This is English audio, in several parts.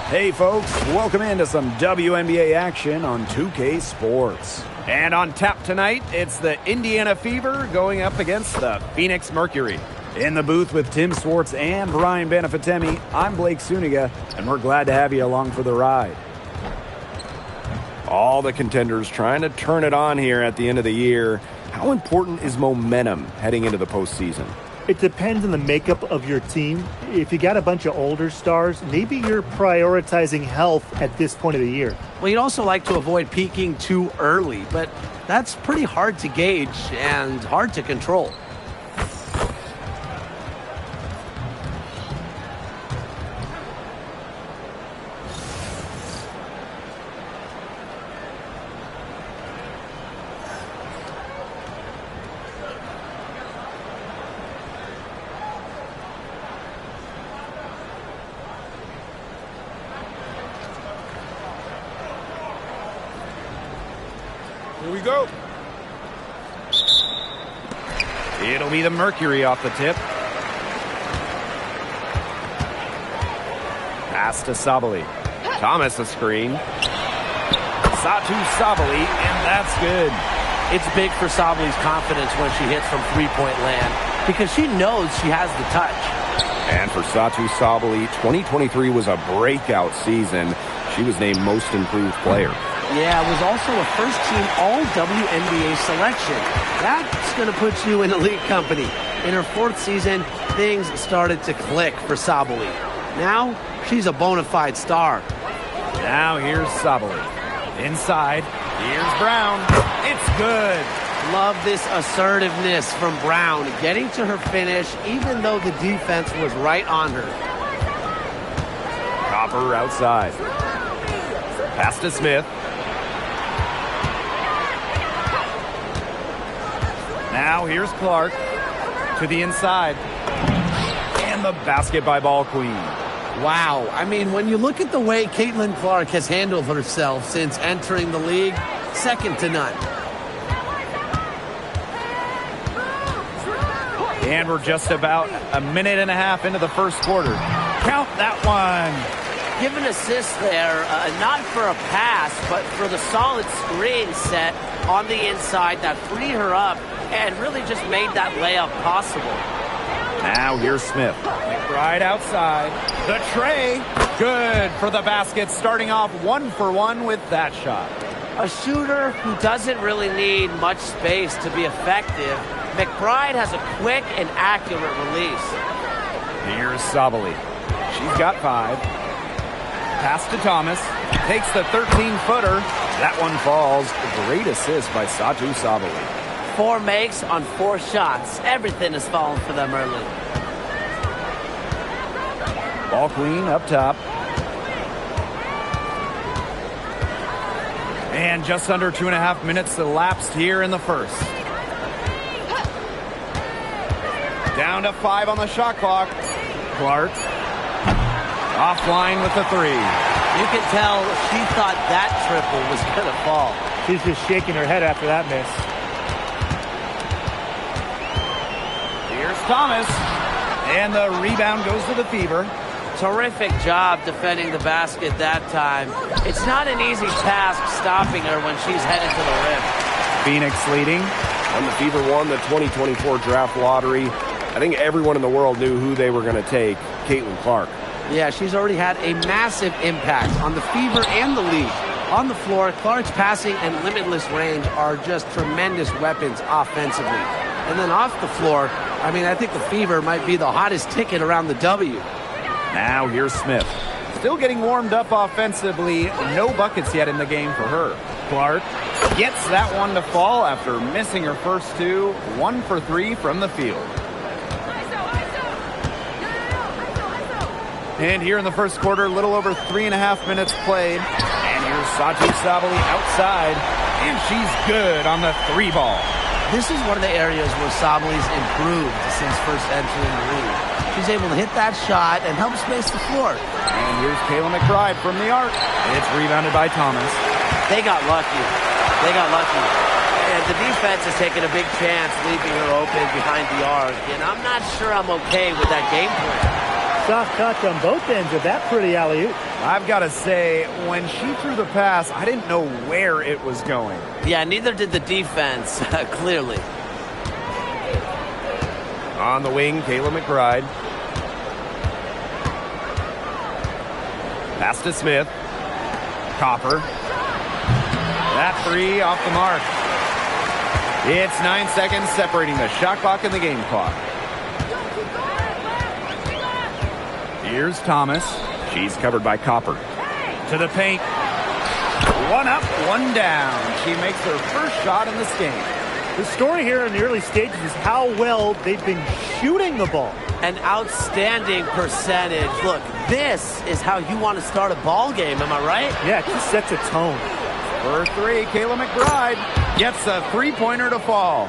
Hey folks, welcome into some WNBA action on 2K Sports. And on tap tonight, it's the Indiana Fever going up against the Phoenix Mercury. In the booth with Tim Swartz and Ryan Banafitemi, I'm Blake Suniga, and we're glad to have you along for the ride. All the contenders trying to turn it on here at the end of the year. How important is momentum heading into the postseason? It depends on the makeup of your team. If you got a bunch of older stars, maybe you're prioritizing health at this point of the year. Well, you'd also like to avoid peaking too early, but that's pretty hard to gauge and hard to control. Here we go. It'll be the Mercury off the tip. Pass to Sabally. Thomas a screen. Satou Sabally, and that's good. It's big for Sabaly's confidence when she hits from three-point land because she knows she has the touch. And for Satou Sabally, 2023 was a breakout season. She was named Most Improved Player. Yeah, it was also a first-team All-WNBA selection. That's going to put you in elite company. In her fourth season, things started to click for Sabally. Now, she's a bona fide star. Now here's Sabally. Inside, here's Brown. It's good. Love this assertiveness from Brown, getting to her finish even though the defense was right on her. Copper outside. Pass to Smith. Now here's Clark to the inside. And the basket by Ball Queen. Wow. I mean, when you look at the way Caitlin Clark has handled herself since entering the league, second to none. And we're just about a minute and a half into the first quarter. Count that one. Give an assist there, not for a pass, but for the solid screen set on the inside that freed her up and really just made that layup possible. Now here's Smith. McBride outside. The tray. Good for the basket, starting off 1 for 1 with that shot. A shooter who doesn't really need much space to be effective, McBride has a quick and accurate release. Here's Sabally. She's got 5. Pass to Thomas. Takes the 13-footer. That one falls. Great assist by Satou Sabally. 4 makes on 4 shots. Everything is falling for them early. Ball Queen up top. And just under 2.5 minutes elapsed here in the first. Down to 5 on the shot clock. Clark. Offline with the 3. You can tell she thought that triple was going to fall. She's just shaking her head after that miss. Here's Thomas. And the rebound goes to the Fever. Terrific job defending the basket that time. It's not an easy task stopping her when she's headed to the rim. Phoenix leading. When the Fever won the 2024 draft lottery, I think everyone in the world knew who they were going to take, Caitlin Clark. Yeah, she's already had a massive impact on the Fever and the league. On the floor, Clark's passing and limitless range are just tremendous weapons offensively. And then off the floor, I mean, I think the Fever might be the hottest ticket around the W. Now here's Smith. Still getting warmed up offensively. No buckets yet in the game for her. Clark gets that one to fall after missing her first 2. 1 for 3 from the field. And here in the first quarter, a little over 3.5 minutes played. And here's Satou Sabally outside. And she's good on the 3 ball. This is one of the areas where Sabaly's improved since first entering the league. She's able to hit that shot and help space the floor. And here's Kayla McBride from the arc. It's rebounded by Thomas. They got lucky. And the defense is taking a big chance leaving her open behind the arc. And I'm not sure I'm okay with that game plan. Soft touch on both ends of that pretty alley-oop. I've got to say, when she threw the pass, I didn't know where it was going. Yeah, neither did the defense, clearly. On the wing, Kayla McBride. Pass to Smith. Copper. That three off the mark. It's 9 seconds separating the shot clock and the game clock. Here's Thomas. She's covered by Copper. To the paint. One up, one down. She makes her first shot in this game. The story here in the early stages is how well they've been shooting the ball. An outstanding percentage. Look, this is how you want to start a ball game, am I right? Yeah, it just sets a tone. For three, Kayla McBride gets a three-pointer to fall.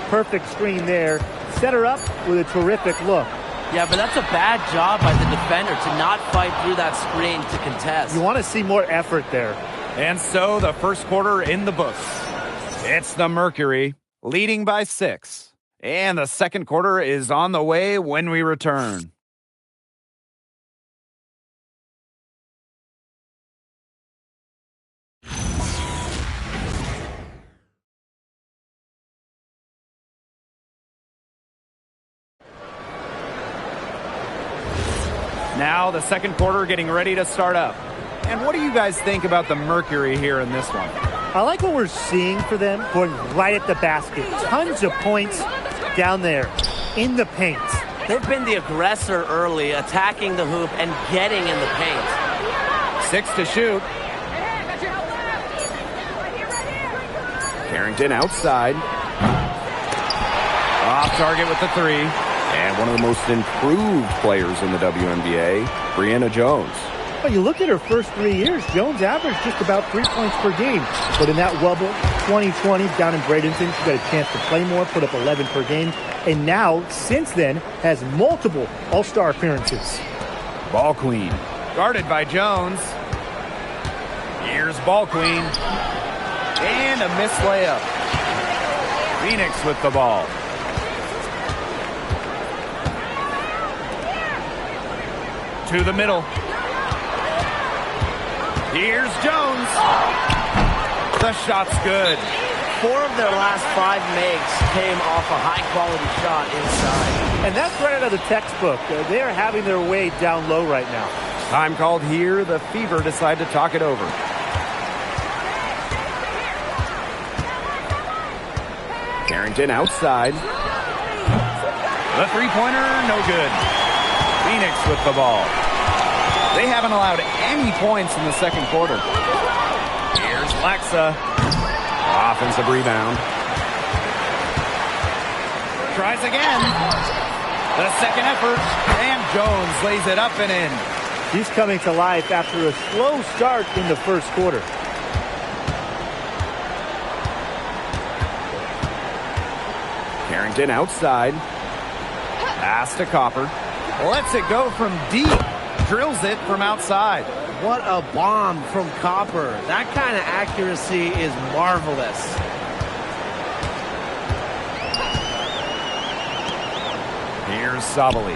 Perfect screen there. Set her up with a terrific look. Yeah, but that's a bad job by the defender to not fight through that screen to contest. You want to see more effort there. And so the first quarter in the books. It's the Mercury leading by 6. And the second quarter is on the way when we return. Now the second quarter getting ready to start up. And what do you guys think about the Mercury here in this one? I like what we're seeing for them, going right at the basket. Tons of points down there in the paint. They've been the aggressor early, attacking the hoop and getting in the paint. 6 to shoot. Carrington outside. Off target with the three. And one of the most improved players in the WNBA, Brianna Jones. Well, you look at her first 3 years, Jones averaged just about 3 points per game. But in that wobble, 2020 down in Bradenton, she got a chance to play more, put up 11 per game. And now, since then, has multiple All-Star appearances. Ball Queen, guarded by Jones. Here's Ball Queen. And a missed layup. Phoenix with the ball. To the middle. Here's Jones. The shot's good. 4 of their last 5 makes came off a high-quality shot inside. And that's right out of the textbook. They are having their way down low right now. Time called here. The Fever decide to talk it over. Carrington outside. The three-pointer, no good. Phoenix with the ball. They haven't allowed any points in the second quarter. Here's Lexa. Offensive rebound. Tries again. The second effort. And Jones lays it up and in. She's coming to life after a slow start in the first quarter. Carrington outside. Pass to Copper. Lets it go from deep. Drills it from outside. What a bomb from Copper. That kind of accuracy is marvelous. Here's Sabali.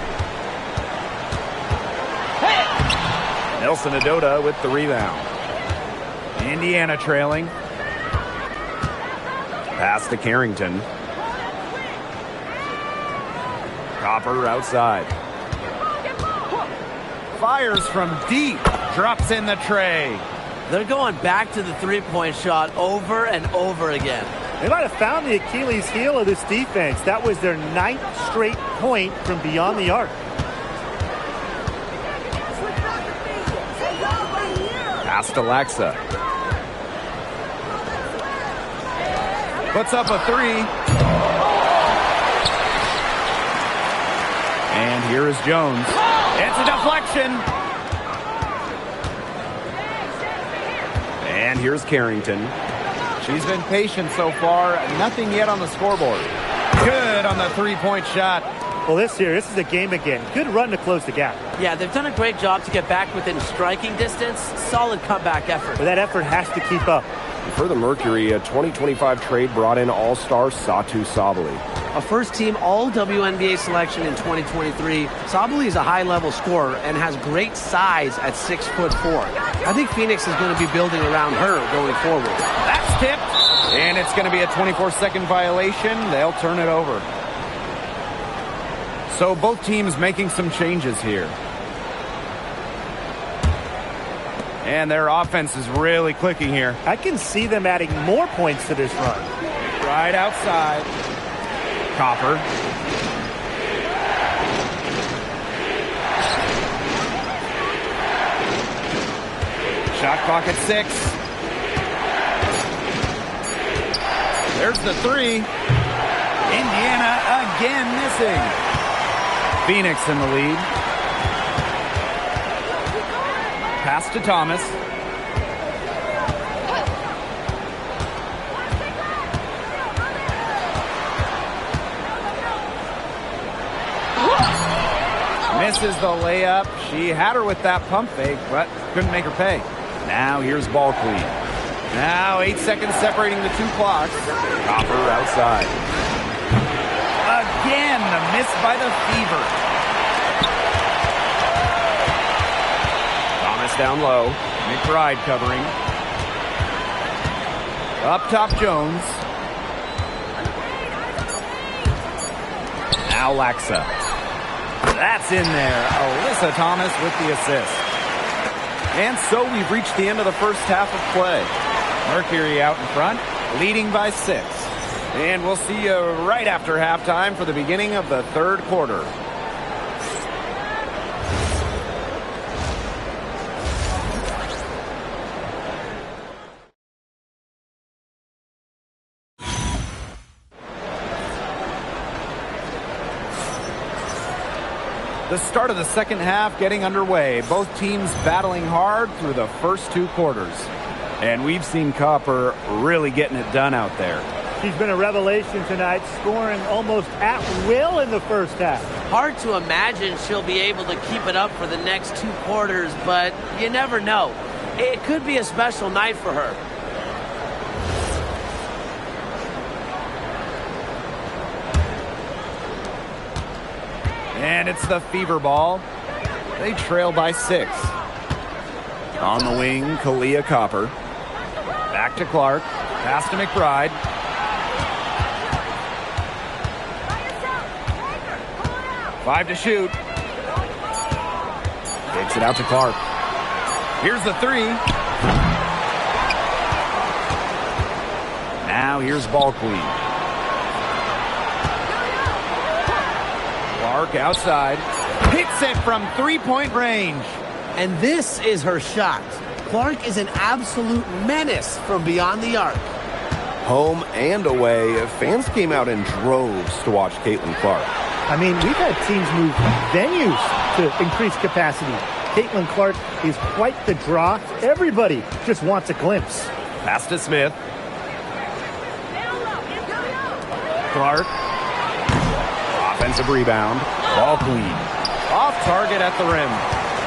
Nelson Adota with the rebound. Indiana trailing. Pass to Carrington. Copper outside. Fires from deep. Drops in the tray. They're going back to the three-point shot over and over again. They might have found the Achilles heel of this defense. That was their 9th straight point from beyond the arc. Pass to Lexa. Puts up a three. And here is Jones. It's a deflection. And here's Carrington. She's been patient so far. Nothing yet on the scoreboard. Good on the three-point shot. Well, this is a game again. Good run to close the gap. Yeah, they've done a great job to get back within striking distance. Solid comeback effort. But that effort has to keep up. For the Mercury, a 2025 trade brought in all-star Satu Sabally. A first-team All-WNBA selection in 2023, Sabally is a high-level scorer and has great size at 6'4". I think Phoenix is going to be building around her going forward. That's tipped, and it's going to be a 24-second violation. They'll turn it over. So both teams making some changes here. And their offense is really clicking here. I can see them adding more points to this run. Right outside. Copper. Shot clock at 6. There's the 3. Indiana again missing. Phoenix in the lead. Pass to Thomas. Misses the layup. She had her with that pump fake, but couldn't make her pay. Now here's ball clean. Now 8 seconds separating the two clocks. Copper outside. Again, the miss by the Fever. Thomas down low. McBride covering. Up top Jones. Now Laxa. That's in there. Alyssa Thomas with the assist. And so we've reached the end of the first half of play. Mercury out in front, leading by 6. And we'll see you right after halftime for the beginning of the third quarter. The start of the second half getting underway. Both teams battling hard through the first 2 quarters. And we've seen Copper really getting it done out there. She's been a revelation tonight, scoring almost at will in the first half. Hard to imagine she'll be able to keep it up for the next 2 quarters, but you never know. It could be a special night for her. And it's the Fever ball. They trail by 6. On the wing, Kalia Copper. Back to Clark. Pass to McBride. Five to shoot. Takes it out to Clark. Here's the 3. Now here's ball queen. Clark outside. Hits it from 3-point range. And this is her shot. Clark is an absolute menace from beyond the arc. Home and away, fans came out in droves to watch Caitlin Clark. I mean, we've had teams move venues to increase capacity. Caitlin Clark is quite the draw. Everybody just wants a glimpse. Pass to Smith. Clark. Offensive rebound. Ball clean. Off target at the rim.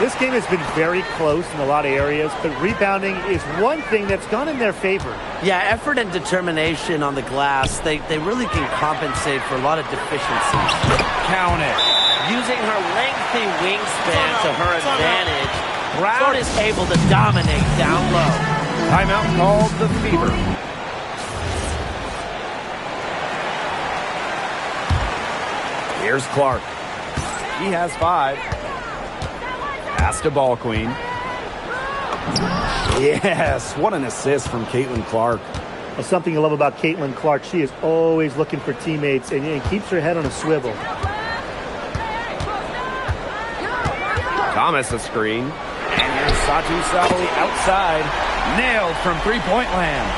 This game has been very close in a lot of areas, but rebounding is one thing that's gone in their favor. Yeah, effort and determination on the glass, they really can compensate for a lot of deficiencies. Count it. Using her lengthy wingspan to her advantage, Brown is able to dominate down low. Timeout called the Fever. Here's Clark. He has 5. Pass to ball queen. Yes, what an assist from Caitlin Clark. Well, something I love about Caitlin Clark, she is always looking for teammates and keeps her head on a swivel. Thomas a screen. And here's Satu Sabally outside. Nailed from 3-point land.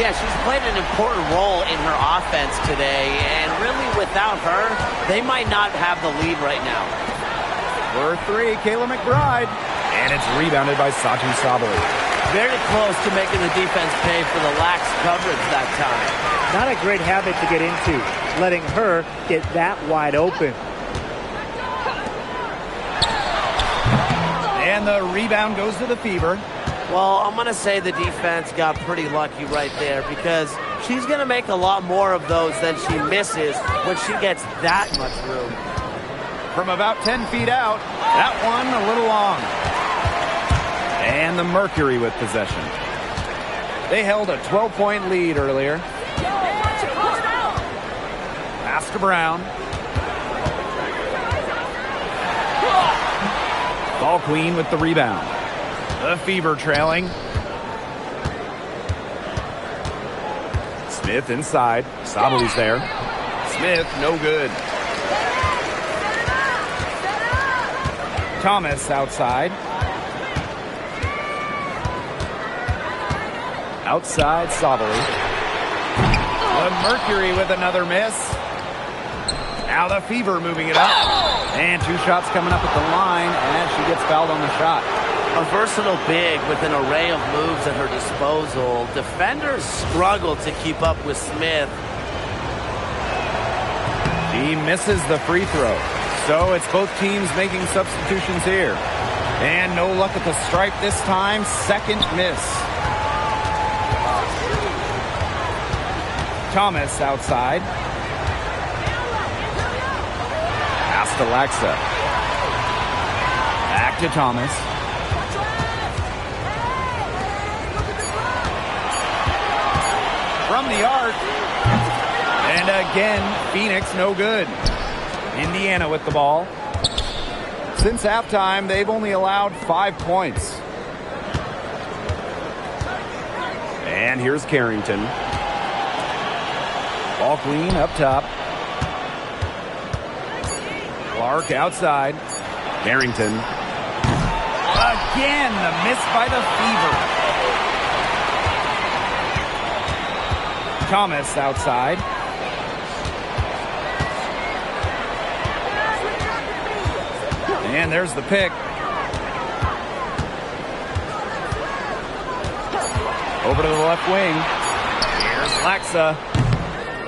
Yeah, she's played an important role in her offense today, and really without her, they might not have the lead right now. For 3, Kayla McBride. And it's rebounded by Satu Sabally. Very close to making the defense pay for the lax coverage that time. Not a great habit to get into, letting her get that wide open. And the rebound goes to the Fever. Well, I'm going to say the defense got pretty lucky right there because she's going to make a lot more of those than she misses when she gets that much room. From about 10 feet out, that one a little long. And the Mercury with possession. They held a 12-point lead earlier. Pass to Brown. Ball Queen with the rebound. The Fever trailing. Smith inside. Sabali's there. Smith, no good. Thomas outside. Outside Sabali. The Mercury with another miss. Now the Fever moving it up. And 2 shots coming up at the line as she gets fouled on the shot. A versatile big with an array of moves at her disposal. Defenders struggle to keep up with Smith. She misses the free throw. So it's both teams making substitutions here. And no luck at the stripe this time. Second miss. Thomas outside. Pass to Laxa. Back to Thomas. From the arc. And again, Phoenix no good. Indiana with the ball. Since halftime, they've only allowed 5 points. And here's Carrington. Ball Queen up top. Clark outside. Carrington. Again, the miss by the Fever. Thomas outside. And there's the pick. Over to the left wing. Here's Laxa.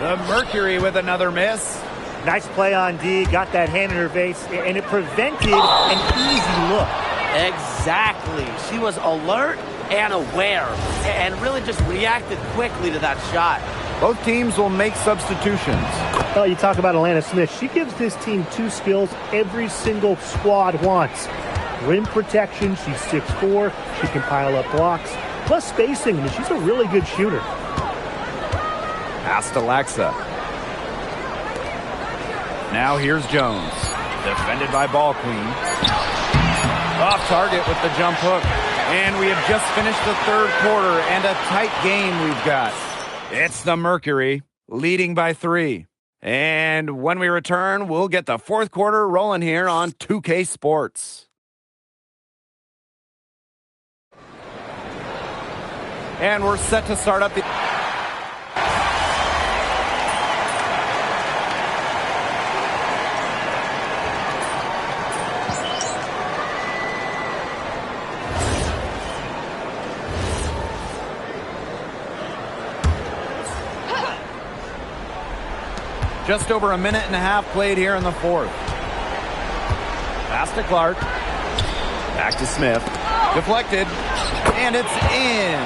The Mercury with another miss. Nice play on D. Got that hand in her face, and it prevented an easy look. Exactly. She was alert and aware and really just reacted quickly to that shot. Both teams will make substitutions. Well, you talk about Alana Smith. She gives this team 2 skills every single squad wants. Rim protection. She's 6'4". She can pile up blocks. Plus spacing. I mean, she's a really good shooter. Pass to Laxa. Now here's Jones. Defended by Ball Queen. Off target with the jump hook. And we have just finished the third quarter and a tight game we've got. It's the Mercury leading by 3. And when we return, we'll get the fourth quarter rolling here on 2K Sports. And we're set to start up the... Just over a minute and a half played here in the fourth. Pass to Clark. Back to Smith. Deflected. And it's in.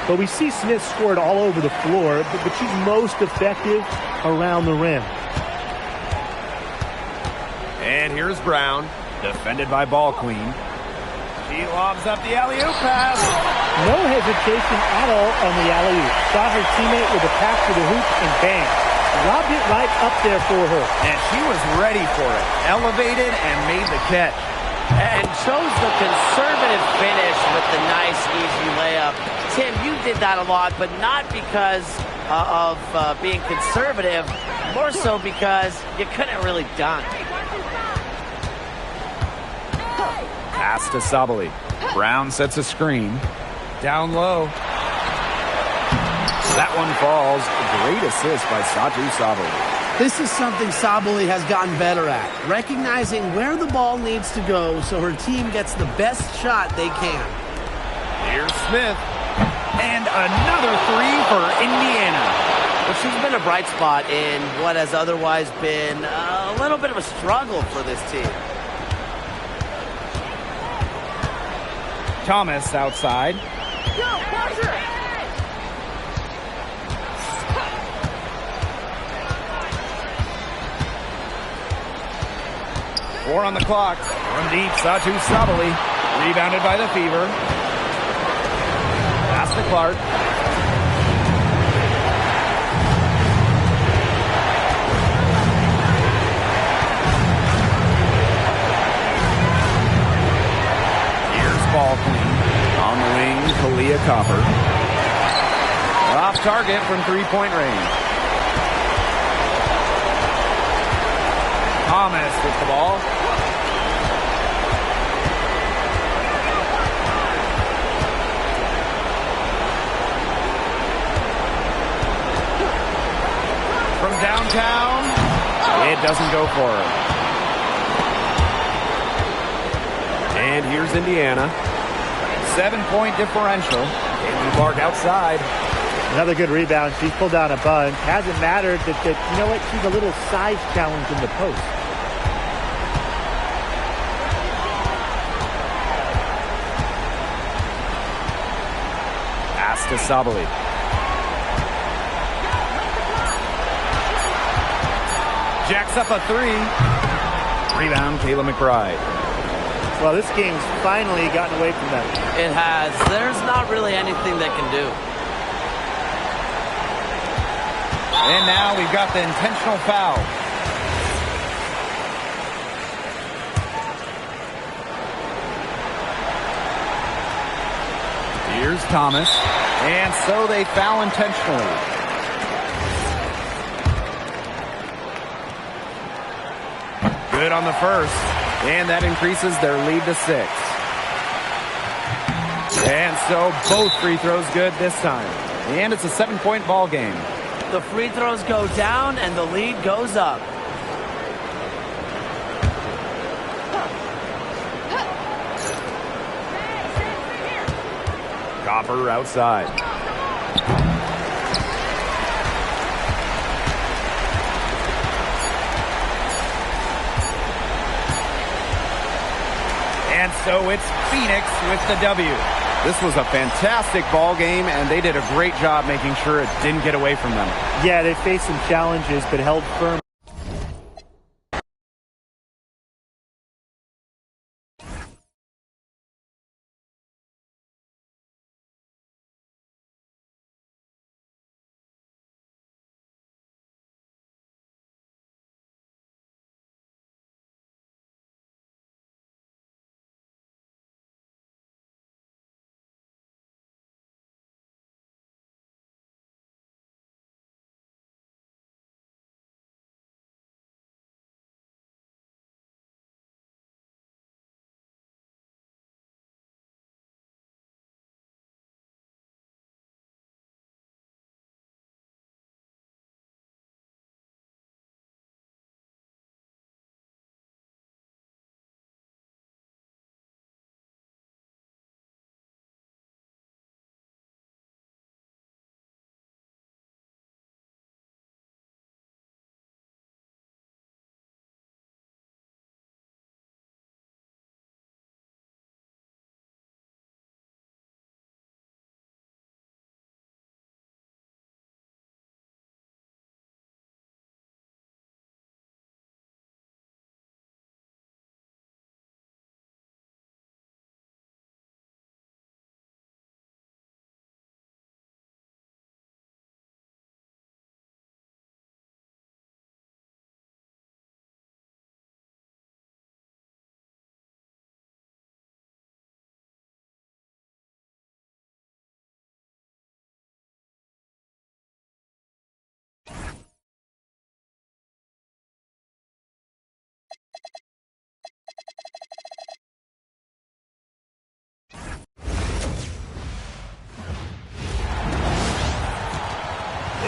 But we see Smith scored all over the floor, but she's most effective around the rim. And here's Brown. Defended by Ball Queen. She lobs up the alley-oop pass. No hesitation at all on the alley-oop. Saw her teammate with a pass to the hoop and bang. Lobbed it right up there for her. And she was ready for it. Elevated and made the catch. And chose the conservative finish with the nice, easy layup. Tim, you did that a lot, but not because of being conservative. More so because you couldn't really dunk. Pass to Sabali. Brown sets a screen. Down low. That one falls. Great assist by Satou Sabali. This is something Sabali has gotten better at, recognizing where the ball needs to go so her team gets the best shot they can. Here's Smith. And another 3 for Indiana. But she's been a bright spot in what has otherwise been a little bit of a struggle for this team. Thomas outside. Four on the clock. From deep, Satu Sabali. Rebounded by the Fever. Pass to Clark. Here's ball clean. On the wing, Kalia Copper. Off target from three-point range. Thomas with the ball. From downtown, it doesn't go for her. And here's Indiana. 7-point differential. Caitlin Clark outside. Another good rebound. She's pulled down a bunch. Hasn't mattered that you know what? She's a little size challenge in the post. Pass to Sabali. Jacks up a three. Rebound, Kayla McBride. Well, this game's finally gotten away from them. It has. There's not really anything they can do. And now we've got the intentional foul. Here's Thomas. And so they foul intentionally. Good on the first. And that increases their lead to 6. And so both free throws good this time. And it's a 7-point ball game. The free throws go down and the lead goes up. Copper outside. And so it's Phoenix with the W. This was a fantastic ball game, and they did a great job making sure it didn't get away from them. Yeah, they faced some challenges, but held firm.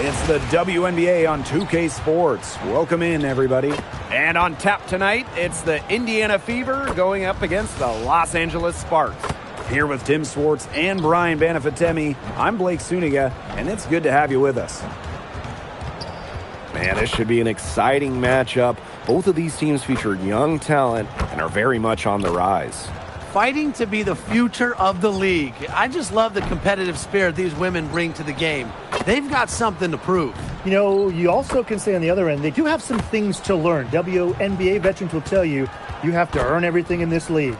It's the WNBA on 2K Sports. Welcome in, everybody. And on tap tonight, it's the Indiana Fever going up against the Los Angeles Sparks. Here with Tim Swartz and Brian Banafitemi, I'm Blake Suniga, and it's good to have you with us. Man, this should be an exciting matchup. Both of these teams feature young talent and are very much on the rise. fighting to be the future of the league. I just love the competitive spirit these women bring to the game. They've got something to prove. You know, you also can say on the other end, they do have some things to learn. WNBA veterans will tell you, you have to earn everything in this league.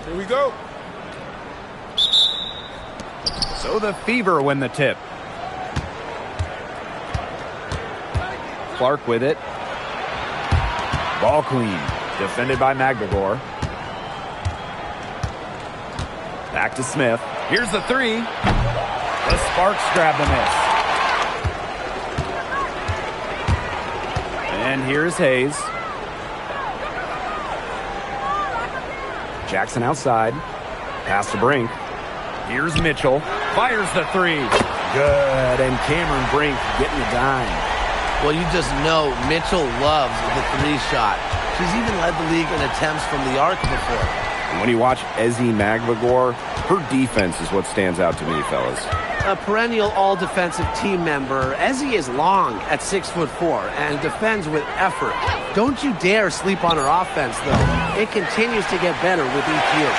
Here we go. So the Fever win the tip. Clark with it. Ball queen. Defended by McGregor. Back to Smith. Here's the three. The Sparks grab the miss. And here's Hayes. Jackson outside. Pass to Brink. Here's Mitchell. Fires the three. Good. And Cameron Brink getting the dime. Well, you just know Mitchell loves the three shot. She's even led the league in attempts from the arc before. And when you watch Ezi Magbagor, her defense is what stands out to me, fellas. A perennial all-defensive team member, Ezi is long at 6'4" and defends with effort. Don't you dare sleep on her offense, though. It continues to get better with each year.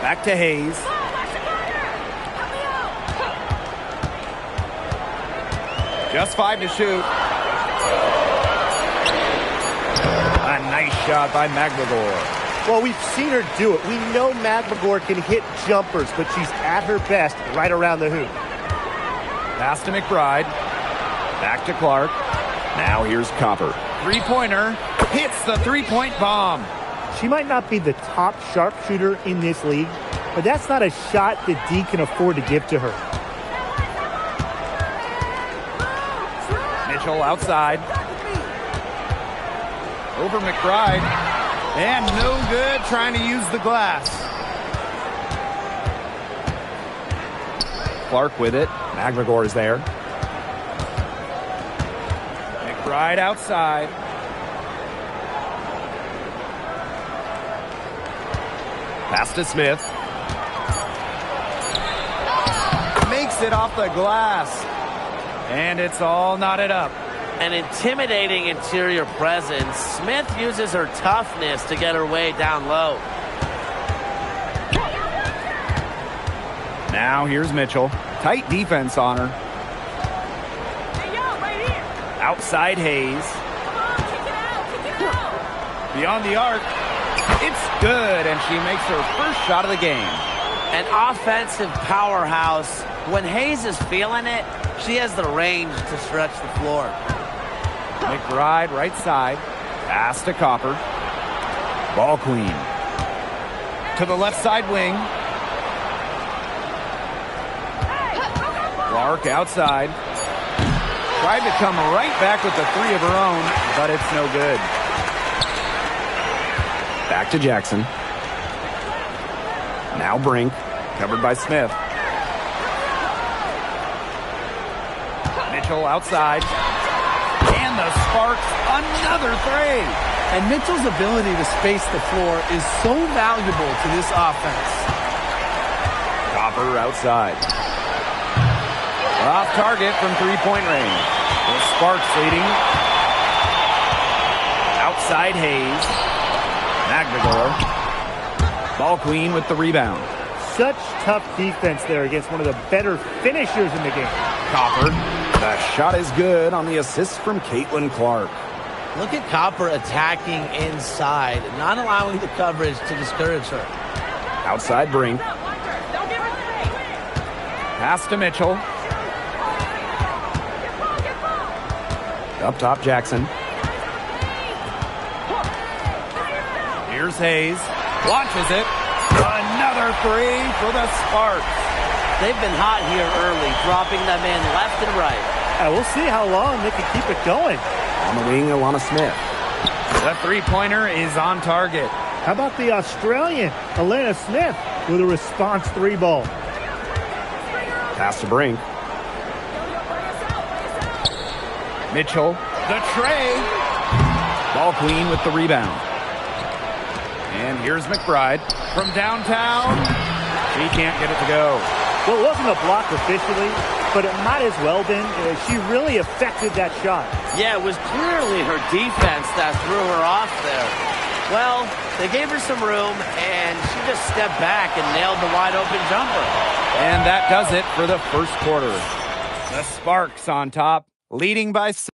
Back to Hayes. Just 5 to shoot. A nice shot by McGregor. Well, we've seen her do it. We know McGregor can hit jumpers, but she's at her best right around the hoop. Pass to McBride. Back to Clark. Now here's Copper. Three-pointer. Hits the three-point bomb. She might not be the top sharpshooter in this league, but that's not a shot that D can afford to give to her. Mitchell outside. Over McBride. And no good trying to use the glass. Clark with it. McGregor is there. McBride outside. Pass to Smith. Makes it off the glass. And it's all knotted up. An intimidating interior presence. Smith uses her toughness to get her way down low. Now here's Mitchell. Tight defense on her. Outside Hayes. Beyond the arc. It's good, and she makes her first shot of the game. An offensive powerhouse. When Hayes is feeling it, she has the range to stretch the floor. McBride right side. Pass to Copper. Ball queen. To the left side wing. Clark outside. Tried to come right back with the three of her own, but it's no good. Back to Jackson. Now Brink. Covered by Smith. Mitchell outside. And the Sparks, another three. And Mitchell's ability to space the floor is so valuable to this offense. Copper outside. Off target from three-point range. The Sparks leading. Outside Hayes. McGregor. Ball queen with the rebound. Such tough defense there against one of the better finishers in the game. Copper. The shot is good on the assist from Caitlin Clark. Look at Copper attacking inside, not allowing the coverage to discourage her. Outside Brink. Pass to Mitchell. Up top Jackson. Here's Hayes. Launches it. Another three for the Sparks. They've been hot here early, dropping them in left and right. We'll see how long they can keep it going. On the wing, Alana Smith. The three-pointer is on target. How about the Australian, Elena Smith, with a response three ball? Pass to Brink. Mitchell, the tray. Ball queen with the rebound. And here's McBride from downtown. She can't get it to go. Well, it wasn't a block officially, but it might as well been. She really affected that shot. Yeah, it was clearly her defense that threw her off there. Well, they gave her some room, and she just stepped back and nailed the wide-open jumper. And that does it for the first quarter. The Sparks on top, leading by 6.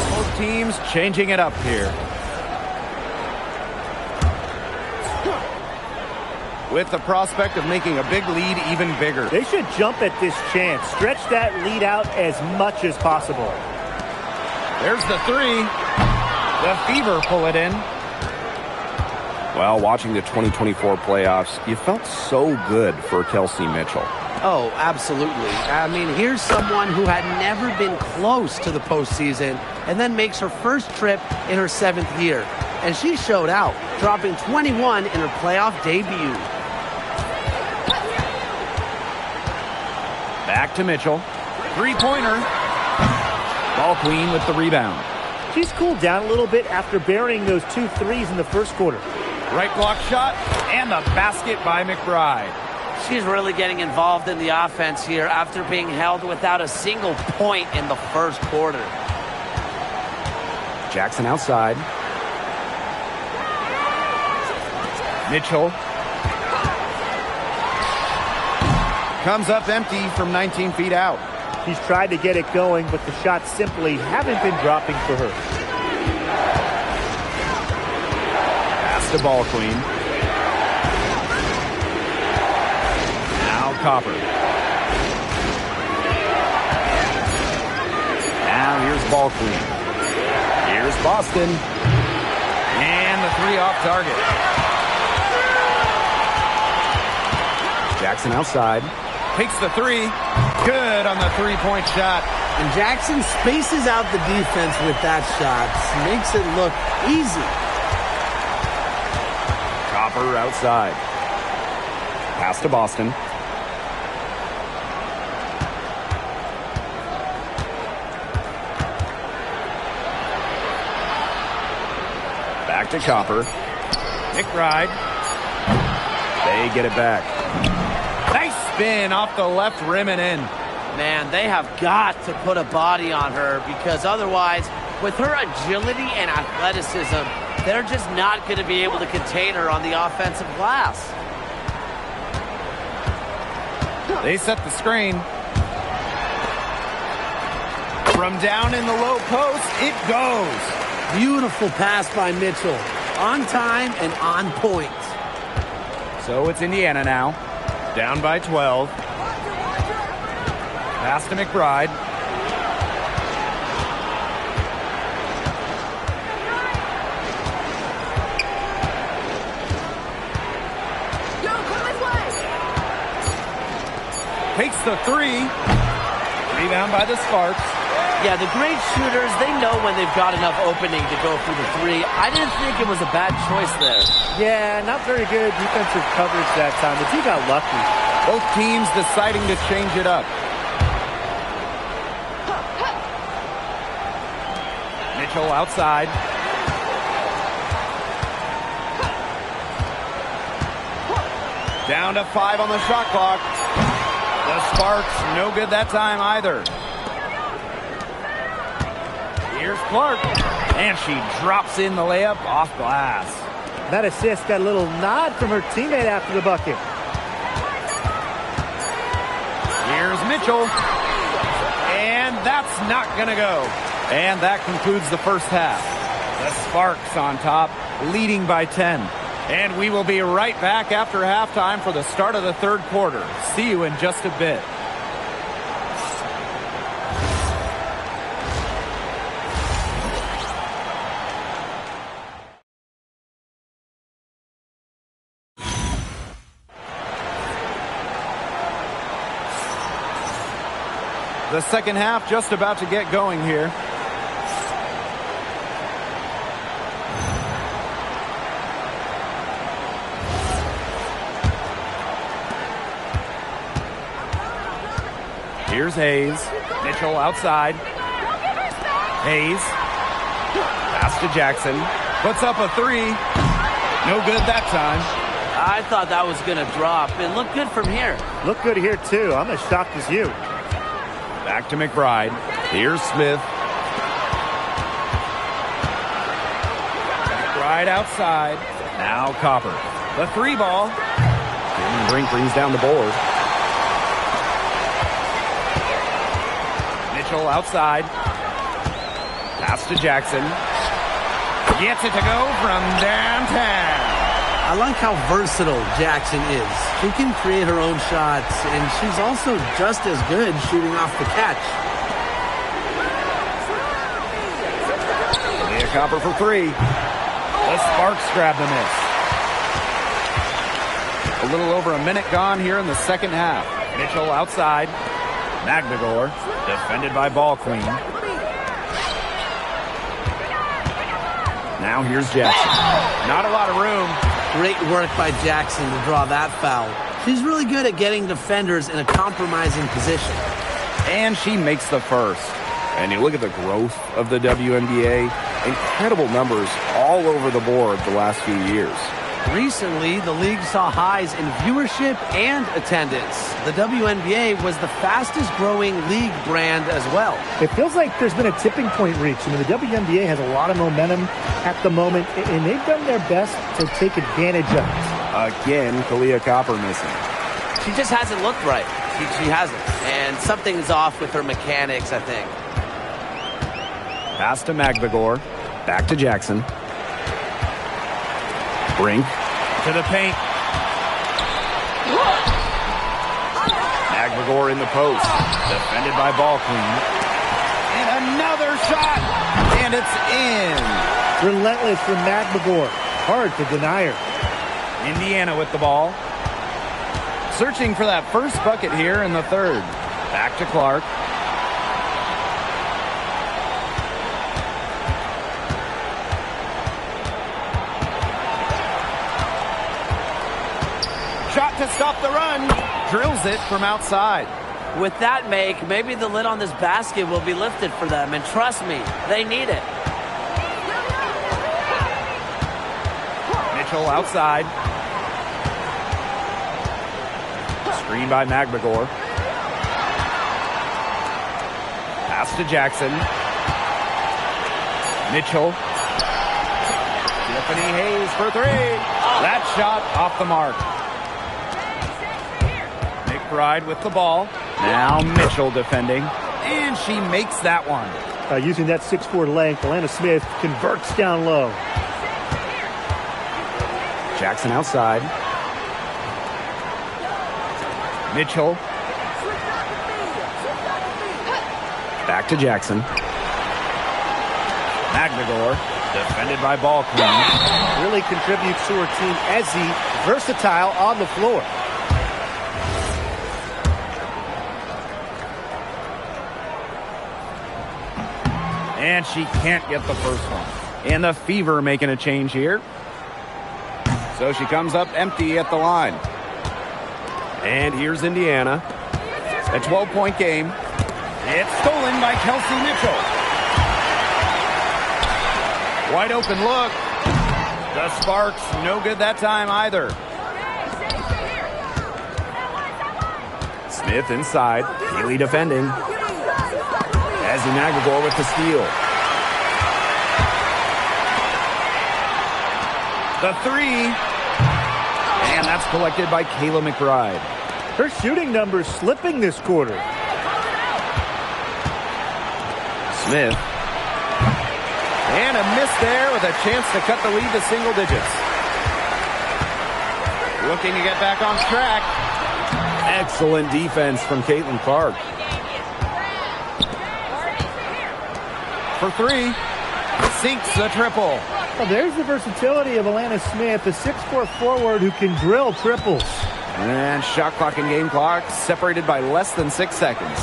Both teams changing it up here. With the prospect of making a big lead even bigger. They should jump at this chance. Stretch that lead out as much as possible. There's the three. The Fever pull it in. Well, watching the 2024 playoffs, you felt so good for Kelsey Mitchell. Oh, absolutely. I mean, here's someone who had never been close to the postseason and then makes her first trip in her 7th year. And she showed out, dropping 21 in her playoff debut. Back to Mitchell. Three-pointer. Ball queen with the rebound. She's cooled down a little bit after burying those 2 threes in the first quarter. Right block shot and the basket by McBride. She's really getting involved in the offense here after being held without a single point in the first quarter. Jackson outside. Mitchell. Comes up empty from 19 feet out. She's tried to get it going, but the shots simply haven't been dropping for her. Pass to Ball Queen. Now Copper. Now here's Ball Queen. Here's Boston. And the three off target. Jackson outside. Takes the three. Good on the three-point shot. And Jackson spaces out the defense with that shot. Makes it look easy. Copper outside. Pass to Boston. Back to Copper. McBride. They get it back. Nice spin off the left rim and in. Man, they have got to put a body on her because otherwise, with her agility and athleticism, they're just not going to be able to contain her on the offensive glass. They set the screen. From down in the low post, it goes. Beautiful pass by Mitchell. On time and on point. So it's Indiana now. Down by 12. Pass to McBride. Takes the three. Rebound by the Sparks. Yeah, the great shooters, they know when they've got enough opening to go through the three. I didn't think it was a bad choice there. Yeah, not very good defensive coverage that time, but he got lucky. Both teams deciding to change it up. Mitchell outside. Down to 5 on the shot clock. The Sparks, no good that time either. Here's Clark. And she drops in the layup off glass. That assist got a little nod from her teammate after the bucket. Here's Mitchell. And that's not going to go. And that concludes the first half. The Sparks on top, leading by 10. And we will be right back after halftime for the start of the third quarter. See you in just a bit. The second half just about to get going here. Here's Hayes. Mitchell outside. Hayes. Pass to Jackson. Puts up a three. No good that time. I thought that was going to drop. It looked good from here. Look good here, too. I'm as shocked as you. Back to McBride. Here's Smith. McBride outside. Now Copper. The three ball. Jalen Brink brings down the board. Mitchell outside. Pass to Jackson. Gets it to go from downtown. I like how versatile Jackson is. She can create her own shots, and she's also just as good shooting off the catch. Leah Copper for three. The Sparks grab the miss. A little over a minute gone here in the second half. Mitchell outside. Magdegor defended by Ball Queen. Now here's Jackson. Not a lot of room. Great work by Jackson to draw that foul. She's really good at getting defenders in a compromising position. And she makes the first. And you look at the growth of the WNBA. Incredible numbers all over the board the last few years. Recently, the league saw highs in viewership and attendance. The WNBA was the fastest growing league brand as well. It feels like there's been a tipping point reached. I mean, the WNBA has a lot of momentum at the moment, and they've done their best to take advantage of it. Again, Kalia Copper missing. She just hasn't looked right. She hasn't. And something's off with her mechanics, I think. Pass to Magdegor. Back to Jackson. Brink to the paint. Magdegor in the post. Defended by Ball Queen. And another shot. And it's in. Relentless from Magdegor. Hard to deny her. Indiana with the ball. Searching for that first bucket here in the third. Back to Clark. Shot to stop the run. Drills it from outside. With that make, maybe the lid on this basket will be lifted for them. And trust me, they need it. Mitchell outside. Screen by Magdegor. Pass to Jackson. Mitchell. Tiffany Hayes for three. That shot off the mark. McBride with the ball. Now Mitchell defending. And she makes that one. Using that 6'4" length, Alana Smith converts down low. Jackson outside. Mitchell. Back to Jackson. Magdegor. Defended by Ball Queen. Really contributes to her team. Ezzy, versatile on the floor. And she can't get the first one. And the Fever making a change here. So she comes up empty at the line. And here's Indiana. A 12-point game. It's stolen by Kelsey Mitchell. Wide open look. The Sparks, no good that time either. Smith inside. Healy defending. Ezzy Magdegor with the steal. The three. And that's collected by Kayla McBride. Her shooting numbers slipping this quarter. Smith. And a miss there with a chance to cut the lead to single digits. Looking to get back on track. Excellent defense from Caitlin Clark. For three. Sinks the triple. Well, there's the versatility of Alana Smith, a 6'4" forward who can drill triples. And shot clock and game clock separated by less than 6 seconds.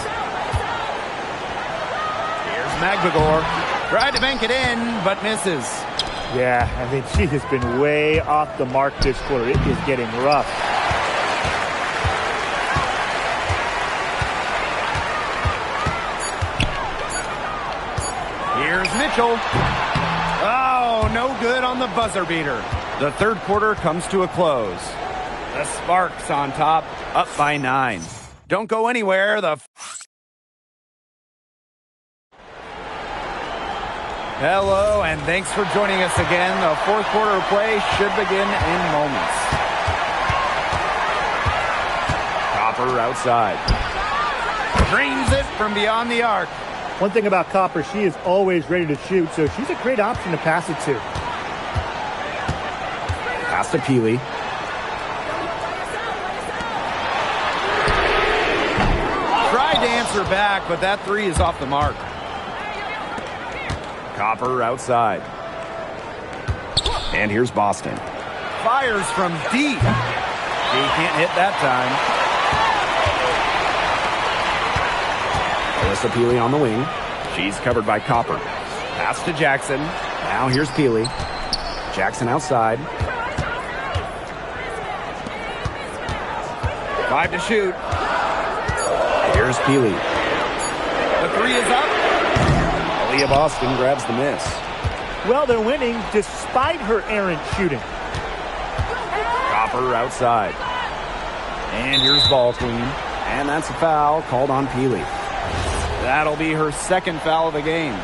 Magbagor tried to bank it in, but misses. Yeah, I mean, she has been way off the mark this quarter. It is getting rough. Here's Mitchell. Oh, no good on the buzzer beater. The third quarter comes to a close. The Sparks on top, up by 9. Don't go anywhere. Hello, and thanks for joining us again. The fourth quarter of play should begin in moments. Copper outside. Drains it from beyond the arc. One thing about Copper, she is always ready to shoot, so she's a great option to pass it to. Pass to Peely. Tried to answer back, but that three is off the mark. Copper outside. And here's Boston. Fires from deep. She can't hit that time. Alyssa Peely on the wing. She's covered by Copper. Pass to Jackson. Now here's Peely. Jackson outside. 5 to shoot. Here's Peely. The three is up. Aaliyah Boston grabs the miss. Well, they're winning despite her errant shooting. Copper outside. And here's Ball Queen. And that's a foul called on Peely. That'll be her second foul of the game.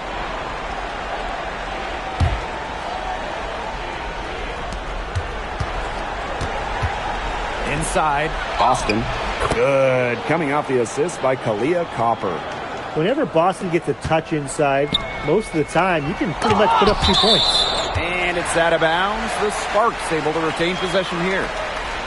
Inside, Boston. Good. Coming off the assist by Kalia Copper. Whenever Boston gets a touch inside, most of the time, you can pretty much put up 2 points. And it's out of bounds. The Sparks able to retain possession here.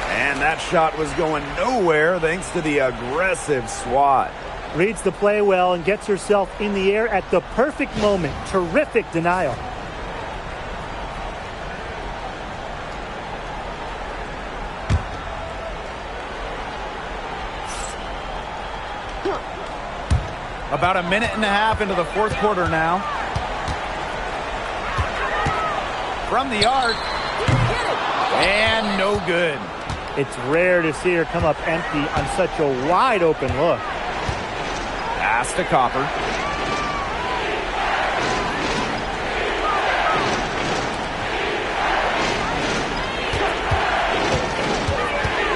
And that shot was going nowhere thanks to the aggressive swat. Reads the play well and gets herself in the air at the perfect moment. Terrific denial. About a minute and a half into the fourth quarter now. From the arc. And no good. It's rare to see her come up empty on such a wide open look. Pass to Copper.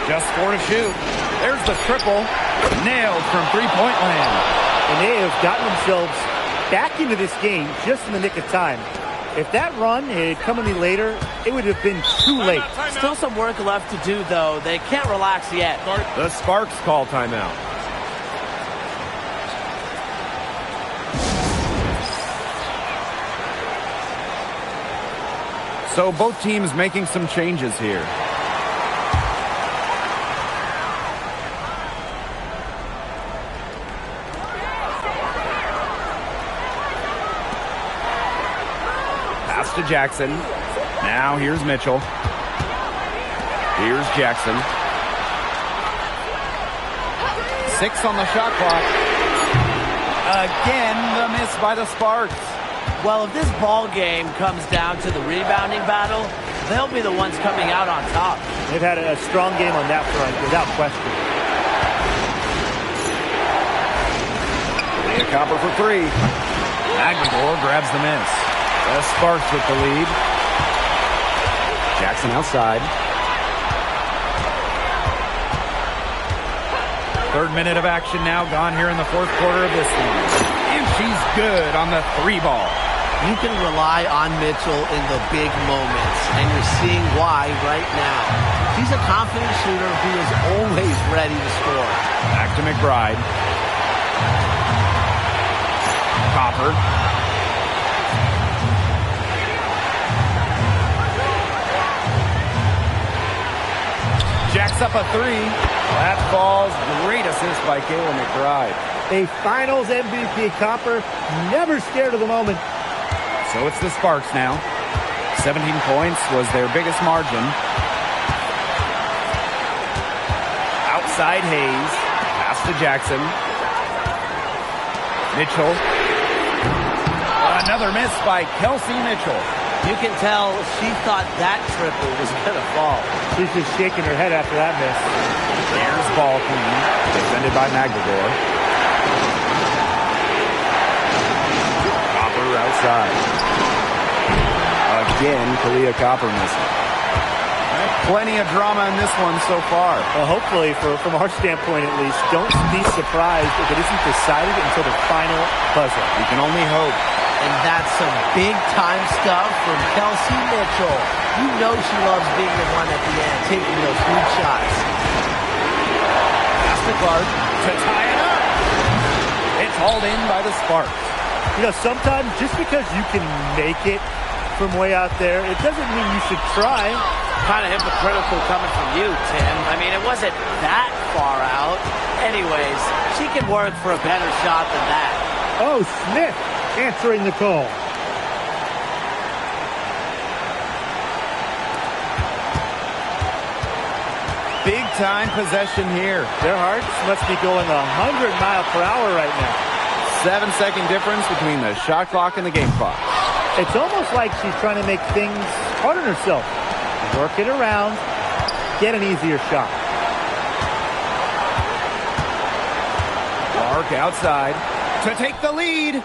Just 4 to shoot. There's the triple. Nailed from three-point land. And they have gotten themselves back into this game just in the nick of time. If that run had come any later, it would have been too late. Still some work left to do, though. They can't relax yet. The Sparks call timeout. So both teams making some changes here. To Jackson. Now here's Mitchell. Here's Jackson. 6 on the shot clock. Again, the miss by the Sparks. Well, if this ball game comes down to the rebounding battle, they'll be the ones coming out on top. They've had a strong game on that front, without question. Leah Copper for 3. Magbagor grabs the miss. The Sparks with the lead. Jackson outside. Third minute of action now gone here in the fourth quarter of this one. And she's good on the 3 ball. You can rely on Mitchell in the big moments, and you're seeing why right now. She's a confident shooter who is always ready to score. Back to McBride. Copper. Jacks up a 3. That falls. Great assist by Kayla McBride. A finals MVP. Copper never scared of the moment. So it's the Sparks now. 17 points was their biggest margin. Outside Hayes. Pass to Jackson. Mitchell. Another miss by Kelsey Mitchell. You can tell she thought that triple was going to fall. She's just shaking her head after that miss. There's ball clean. Defended by Magdalor. Copper outside. Again, Kalia Copper missing. Plenty of drama in this one so far. Well, hopefully, from our standpoint at least, don't be surprised if it isn't decided until the final buzzer. We can only hope. And that's some big-time stuff from Kelsey Mitchell. You know she loves being the one at the end, taking those huge shots. Pass to Clark to tie it up. It's hauled in by the Sparks. You know, sometimes just because you can make it from way out there, it doesn't mean you should try. Kind of hypocritical coming from you, Tim. I mean, it wasn't that far out. Anyways, she can work for a better shot than that. Oh, Smith answering the call. Big time possession here. Their hearts must be going 100 miles per hour right now. 7-second difference between the shot clock and the game clock. It's almost like she's trying to make things hard on herself. Work it around, get an easier shot. Clark outside to take the lead.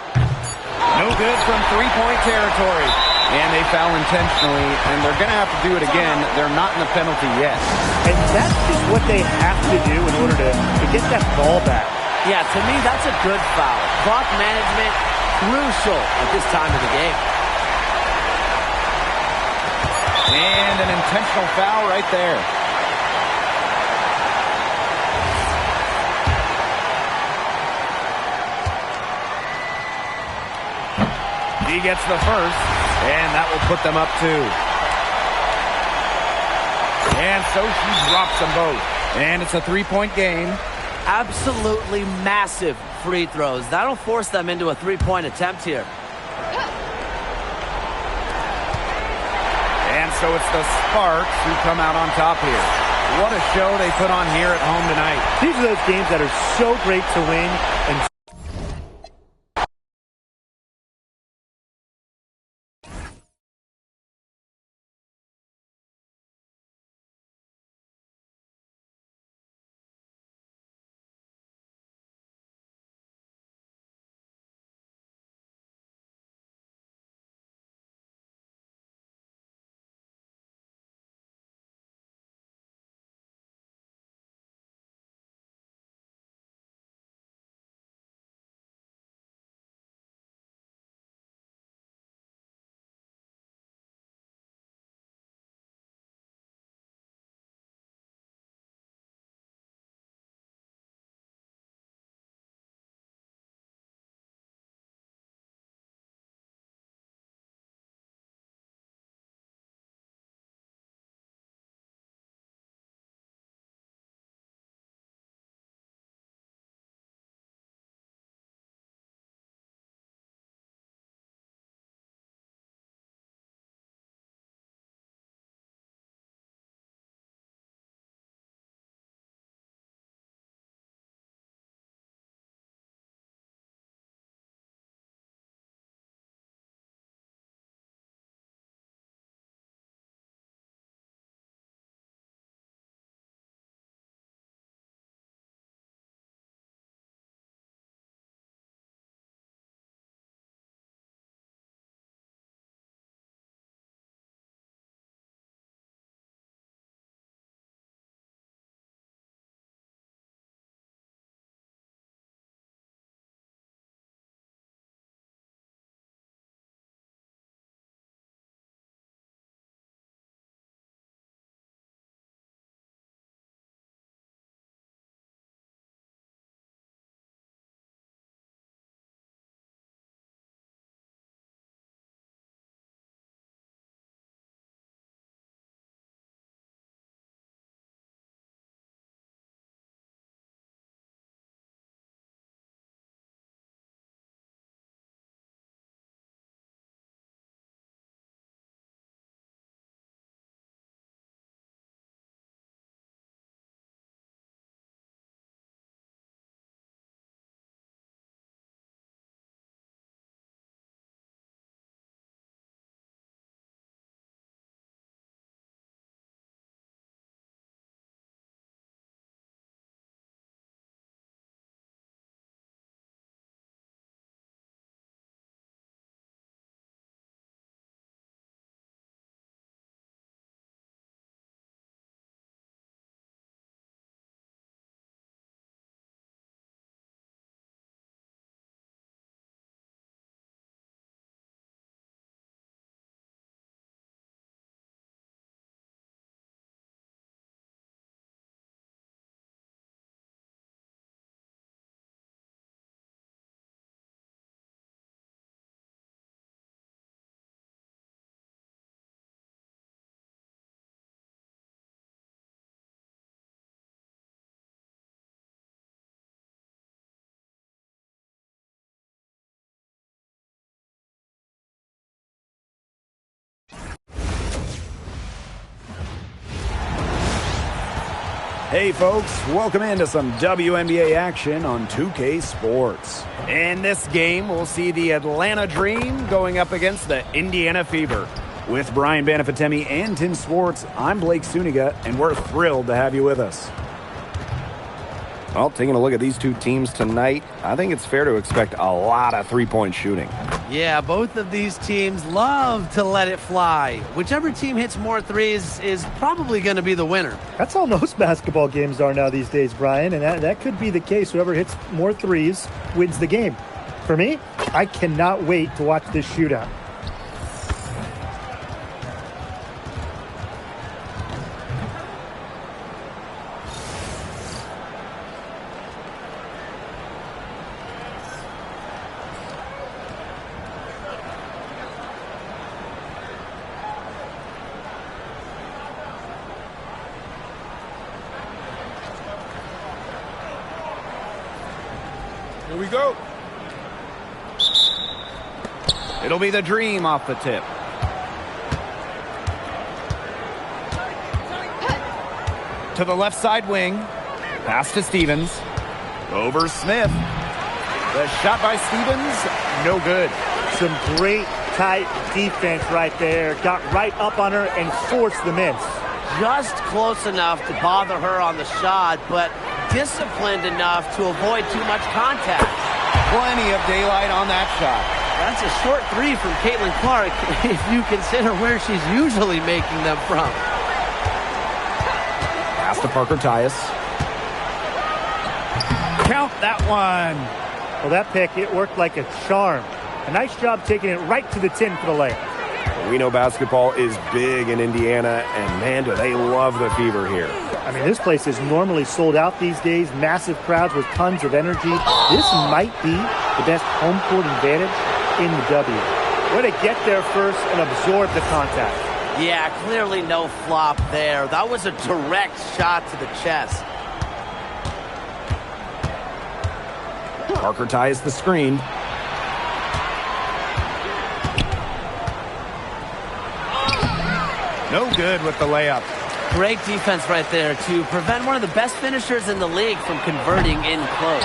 No good from three-point territory. And they foul intentionally, and they're going to have to do it again. They're not in the penalty yet. And that's just what they have to do in order to get that ball back. Yeah, to me, that's a good foul. Clock management, crucial at this time of the game. And an intentional foul right there. He gets the first, and that will put them up 2. And so she drops them both. And it's a 3-point game. Absolutely massive free throws. That'll force them into a 3-point attempt here. And so it's the Sparks who come out on top here. What a show they put on here at home tonight. These are those games that are so great to win and Hey folks, welcome into some WNBA action on 2K Sports. In this game, we'll see the Atlanta Dream going up against the Indiana Fever. With Brian Banafitemi and Tim Swartz, I'm Blake Suniga, and we're thrilled to have you with us. Well, taking a look at these two teams tonight, I think it's fair to expect a lot of three-point shooting. Yeah, both of these teams love to let it fly. Whichever team hits more threes is probably going to be the winner. That's how most basketball games are now these days, Brian, and that could be the case. Whoever hits more threes wins the game. For me, I cannot wait to watch this shootout. Here we go. It'll be the Dream off the tip. To the left side wing. Pass to Stevens. Over Smith. The shot by Stevens, no good. Some great tight defense right there. Got right up on her and forced the miss. Just close enough to bother her on the shot, but disciplined enough to avoid too much contact. Plenty of daylight on that shot. That's a short three from Caitlin Clark if you consider where she's usually making them from. Pass to Parker Tyus. Count that one. Well, that pick, it worked like a charm. A nice job taking it right to the tin for the layup. We know basketball is big in Indiana, and man, do they love the Fever here. I mean, this place is normally sold out these days. Massive crowds with tons of energy. This might be the best home court advantage in the W. Way to get there first and absorb the contact. Yeah, clearly no flop there. That was a direct shot to the chest. Parker ties the screen. No good with the layup. Great defense right there to prevent one of the best finishers in the league from converting in close.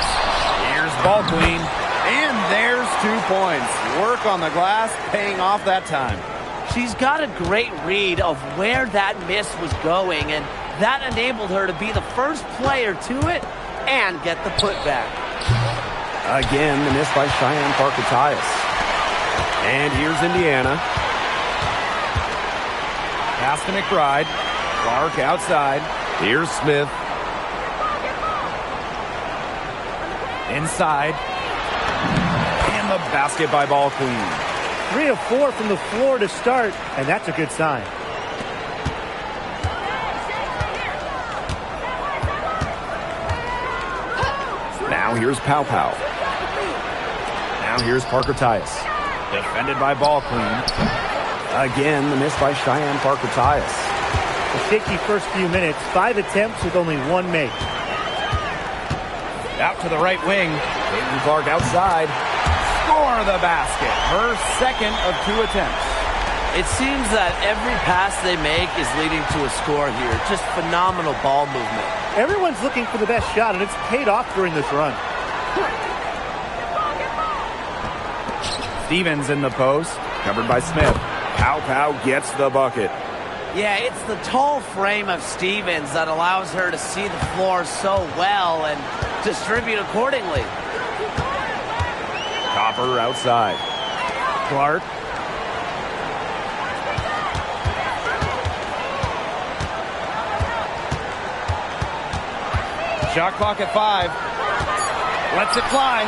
Here's Ball Queen. And there's 2 points. Work on the glass, paying off that time. She's got a great read of where that miss was going, and that enabled her to be the first player to it and get the putback. Again, the miss by Cheyenne Parker Tyus. And here's Indiana. Pass to McBride. Clark outside. Here's Smith. Inside. And the basket by Ball Queen. 3 of 4 from the floor to start, and that's a good sign. Now here's Pow Pow. Now here's Parker Tyus. Defended by Ball Queen. Again, the miss by Cheyenne Parker Tyus. A shaky first few minutes, 5 attempts with only 1 make. Out to the right wing. Caitlin Clark outside. Score the basket. Her second of 2 attempts. It seems that every pass they make is leading to a score here. Just phenomenal ball movement. Everyone's looking for the best shot, and it's paid off during this run. Stevens in the post. Covered by Smith. Pow Pow gets the bucket. Yeah, it's the tall frame of Stevens that allows her to see the floor so well and distribute accordingly. Copper outside. Clark. Shot clock at 5. Lets it fly.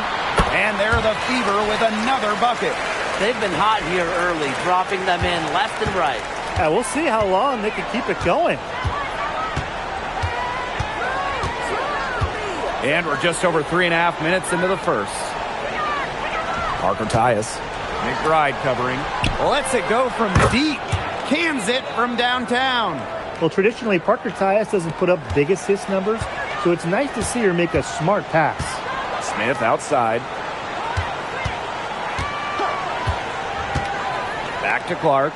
And they're the Fever with another bucket. They've been hot here early, dropping them in left and right. Yeah, we'll see how long they can keep it going. And we're just over 3.5 minutes into the first. Parker Tyus. McBride covering. Lets it go from deep. Cans it from downtown. Well, traditionally, Parker Tyus doesn't put up big assist numbers, so it's nice to see her make a smart pass. Smith outside. Back to Clark.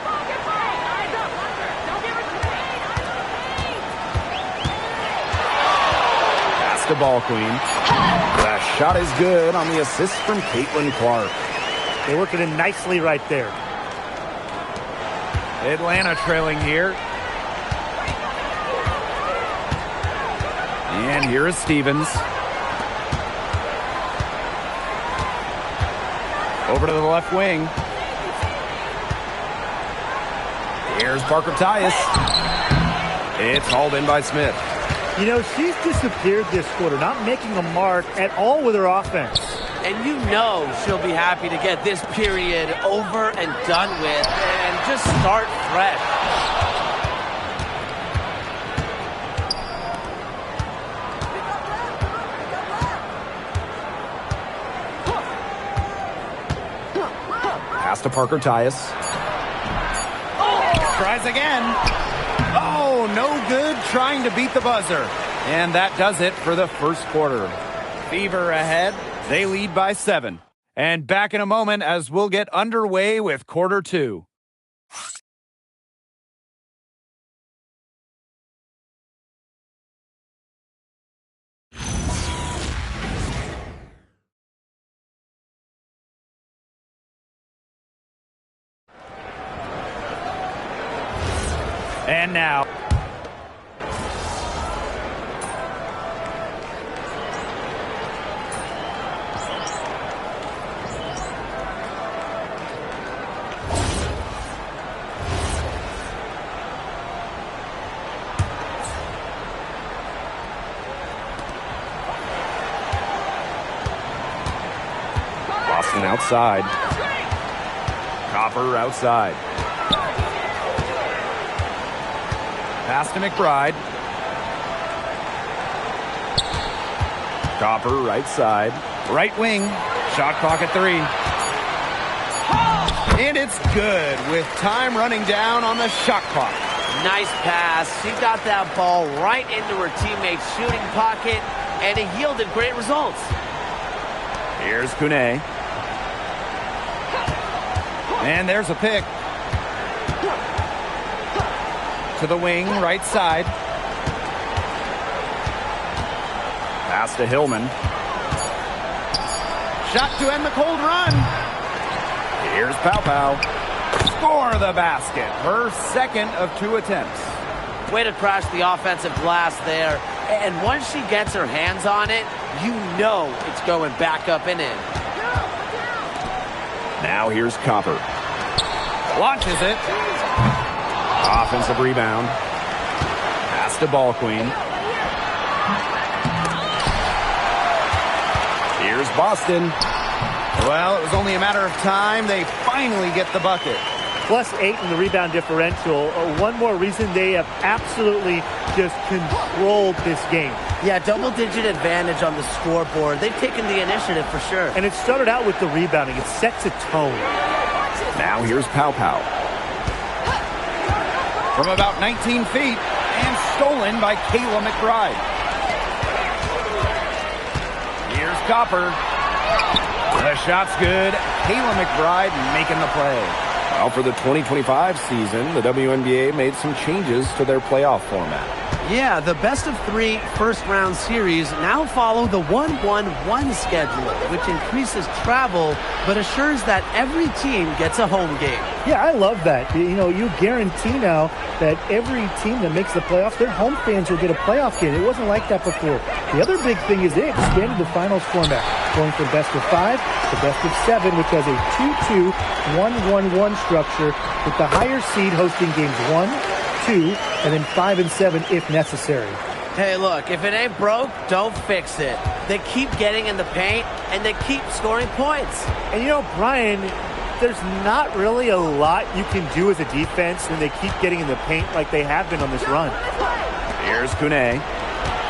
to Ball Queen. The shot is good on the assist from Caitlin Clark. They're working in nicely right there. Atlanta trailing here. And here is Stevens. Over to the left wing. Here's Parker Tyus. It's hauled in by Smith. You know, she's disappeared this quarter, not making a mark at all with her offense. And you know she'll be happy to get this period over and done with and just start fresh. Pass to Parker Tyus. Tries again. Oh, no good trying to beat the buzzer. And that does it for the first quarter. Fever ahead. They lead by 7. And back in a moment as we'll get underway with quarter 2. And now, Boston outside. Copper outside. Pass to McBride. Copper right side. Right wing. Shot clock at 3. And it's good with time running down on the shot clock. Nice pass. She got that ball right into her teammate's shooting pocket, and it yielded great results. Here's Kune. And there's a pick. To the wing, right side. Pass to Hillman. Shot to end the cold run. Here's Pow Pow. Score the basket. Her second of 2 attempts. Way to crash the offensive glass there. And once she gets her hands on it, you know it's going back up and in. Now here's Copper. Launches it. Offensive rebound. Pass to Ball Queen. Here's Boston. Well, it was only a matter of time. They finally get the bucket. +8 in the rebound differential. One more reason they have absolutely just controlled this game. Yeah, double-digit advantage on the scoreboard. They've taken the initiative for sure. And it started out with the rebounding. It sets a tone. Now here's Pow Pow. From about 19 feet and stolen by Kayla McBride. Here's Copper. The shot's good. Kayla McBride making the play. Well, for the 2025 season, the WNBA made some changes to their playoff format. Yeah, the best-of-3 first-round series now follow the 1-1-1 schedule, which increases travel but assures that every team gets a home game. Yeah, I love that. You know, you guarantee now that every team that makes the playoffs, their home fans will get a playoff game. It wasn't like that before. The other big thing is they expanded the finals format, going from best-of-5 to best-of-7, which has a 2-2, 1-1-1 structure, with the higher seed hosting games 1, 2, and then 5 and 7 if necessary. Hey, look, if it ain't broke, don't fix it. They keep getting in the paint, and they keep scoring points. And you know, Brian, there's not really a lot you can do as a defense when they keep getting in the paint like they have been on this run. Here's Kune.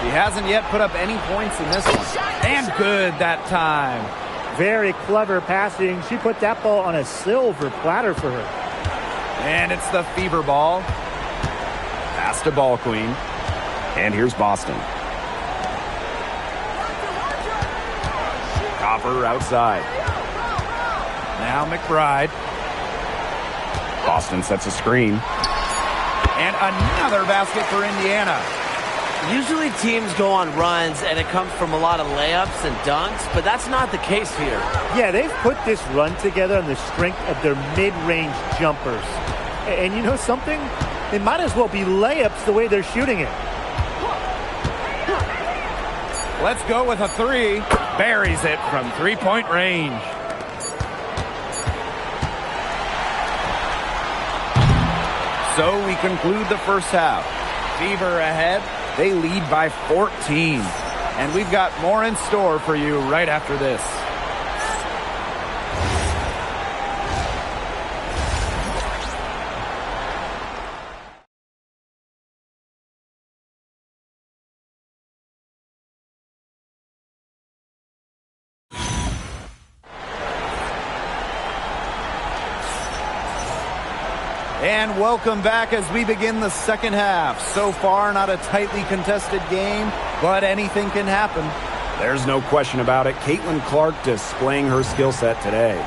He hasn't yet put up any points in this one. And good that time. Very clever passing. She put that ball on a silver platter for her. And it's the Fever ball. Pass to Ball Queen. And here's Boston. Copper outside. Now McBride. Boston sets a screen. And another basket for Indiana. Usually teams go on runs and it comes from a lot of layups and dunks, but that's not the case here. Yeah, they've put this run together on the strength of their mid-range jumpers. And you know something? They might as well be layups the way they're shooting it. Let's go with a three. Buries it from three-point range. So we conclude the first half. Fever ahead. They lead by 14. And we've got more in store for you right after this. And welcome back as we begin the second half. So far, not a tightly contested game, but anything can happen. There's no question about it. Caitlin Clark displaying her skill set today.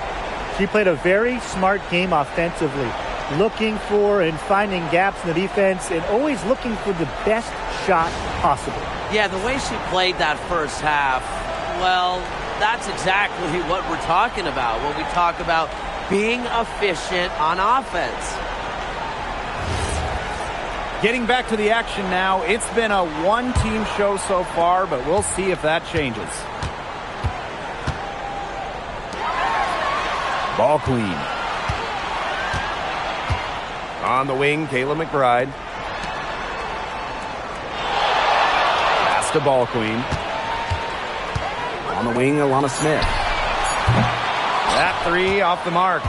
She played a very smart game offensively, looking for and finding gaps in the defense and always looking for the best shot possible. Yeah, the way she played that first half, well, that's exactly what we're talking about when we talk about being efficient on offense. Getting back to the action now. It's been a one-team show so far, but we'll see if that changes. Ball queen. On the wing, Kayla McBride. Pass to ball queen. On the wing, Alana Smith. That three off the mark.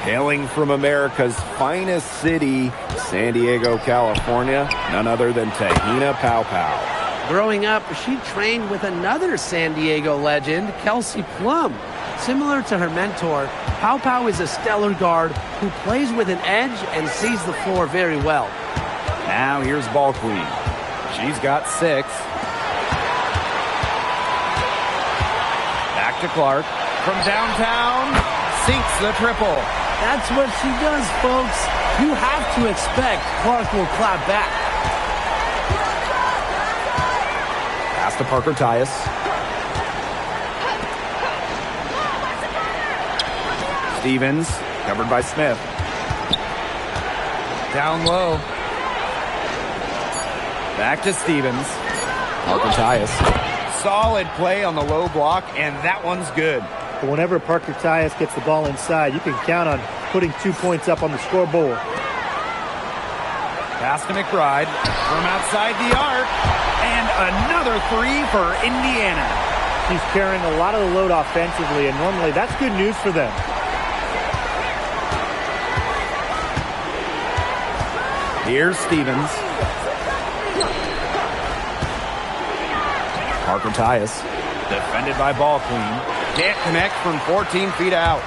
Hailing from America's finest city, San Diego, California, none other than Tahina Paopao. Growing up, she trained with another San Diego legend, Kelsey Plum. Similar to her mentor, Paopao is a stellar guard who plays with an edge and sees the floor very well. Now here's ball queen. She's got 6. Back to Clark. From downtown, sinks the triple. That's what she does, folks. You have to expect Clark will clap back. Pass to Parker Tyus. Stevens, covered by Smith. Down low. Back to Stevens. Parker Tyus. Solid play on the low block, and that one's good. But whenever Parker Tyus gets the ball inside, you can count on putting 2 points up on the scoreboard. Pass to McBride from outside the arc, and another three for Indiana. She's carrying a lot of the load offensively, and normally that's good news for them. Here's Stevens. Parker Tyus, defended by ball queen. Can't connect from 14 feet out.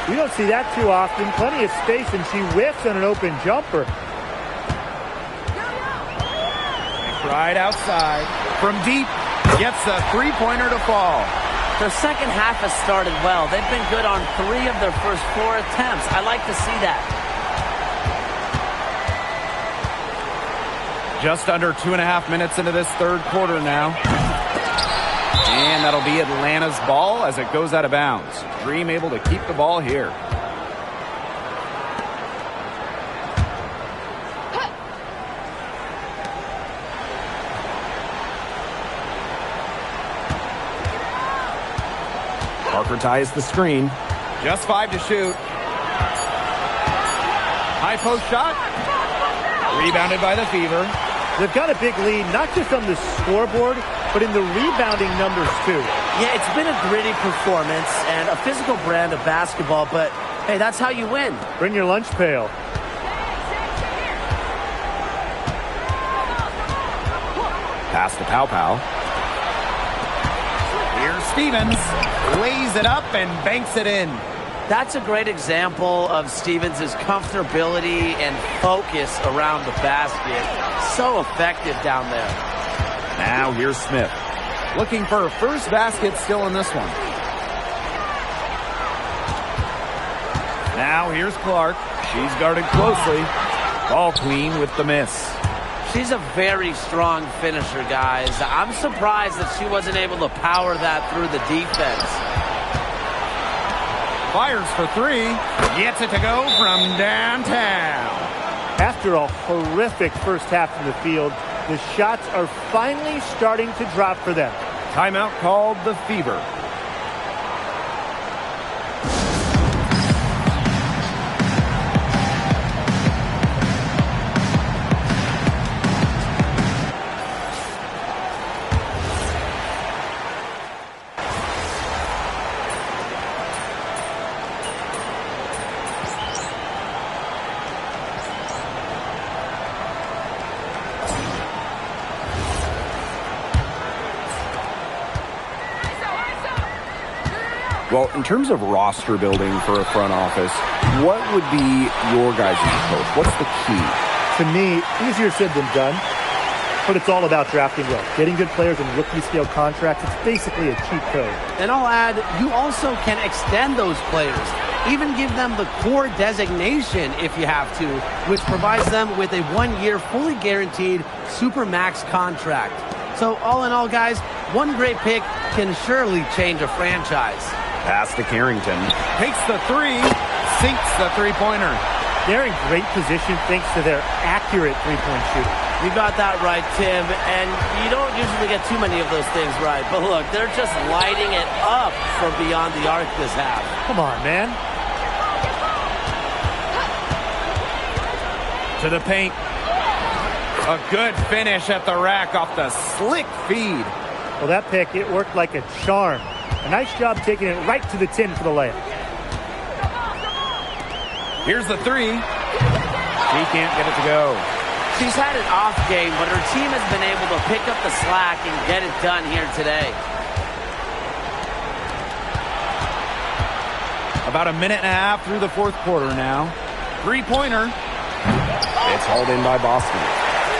We don't see that too often. Plenty of space, and she whiffs on an open jumper. McBride outside. From deep, gets a three-pointer to fall. Their second half has started well. They've been good on 3 of their first 4 attempts. I like to see that. Just under 2.5 minutes into this third quarter now. And that'll be Atlanta's ball as it goes out of bounds. Dream able to keep the ball here. Parker ties the screen. Just 5 to shoot. High post shot. Rebounded by the Fever. They've got a big lead, not just on the scoreboard, but in the rebounding numbers, too. Yeah, it's been a gritty performance and a physical brand of basketball, but, hey, that's how you win. Bring your lunch pail. Pass to Paopao. Here's Stevens. Lays it up and banks it in. That's a great example of Stevens' comfortability and focus around the basket. So effective down there. Now here's Smith. Looking for her first basket still in this one. Now here's Clark. She's guarded closely. Ball queen with the miss. She's a very strong finisher, guys. I'm surprised that she wasn't able to power that through the defense. Fires for three. Gets it to go from downtown. After a horrific first half from the field, the shots are finally starting to drop for them. Timeout called the Fever. Well, in terms of roster building for a front office, what would be your guys' approach? What's the key? To me, easier said than done, but it's all about drafting well. Getting good players in rookie-scale contracts, it's basically a cheat code. And I'll add, you also can extend those players. Even give them the core designation if you have to, which provides them with a 1-year fully guaranteed Supermax contract. So all in all, guys, one great pick can surely change a franchise. Pass to Carrington. Takes the three. Sinks the three-pointer. They're in great position thanks to their accurate three-point shooting. You got that right, Tim. And you don't usually get too many of those things right. But look, they're just lighting it up from beyond the arc this half. Come on, man. To the paint. A good finish at the rack off the slick feed. Well, that pick, it worked like a charm. A nice job taking it right to the tin for the layup. Here's the three. She can't get it to go. She's had an off game, but her team has been able to pick up the slack and get it done here today. About a minute and a half through the fourth quarter now. Three-pointer. It's hauled in by Boston.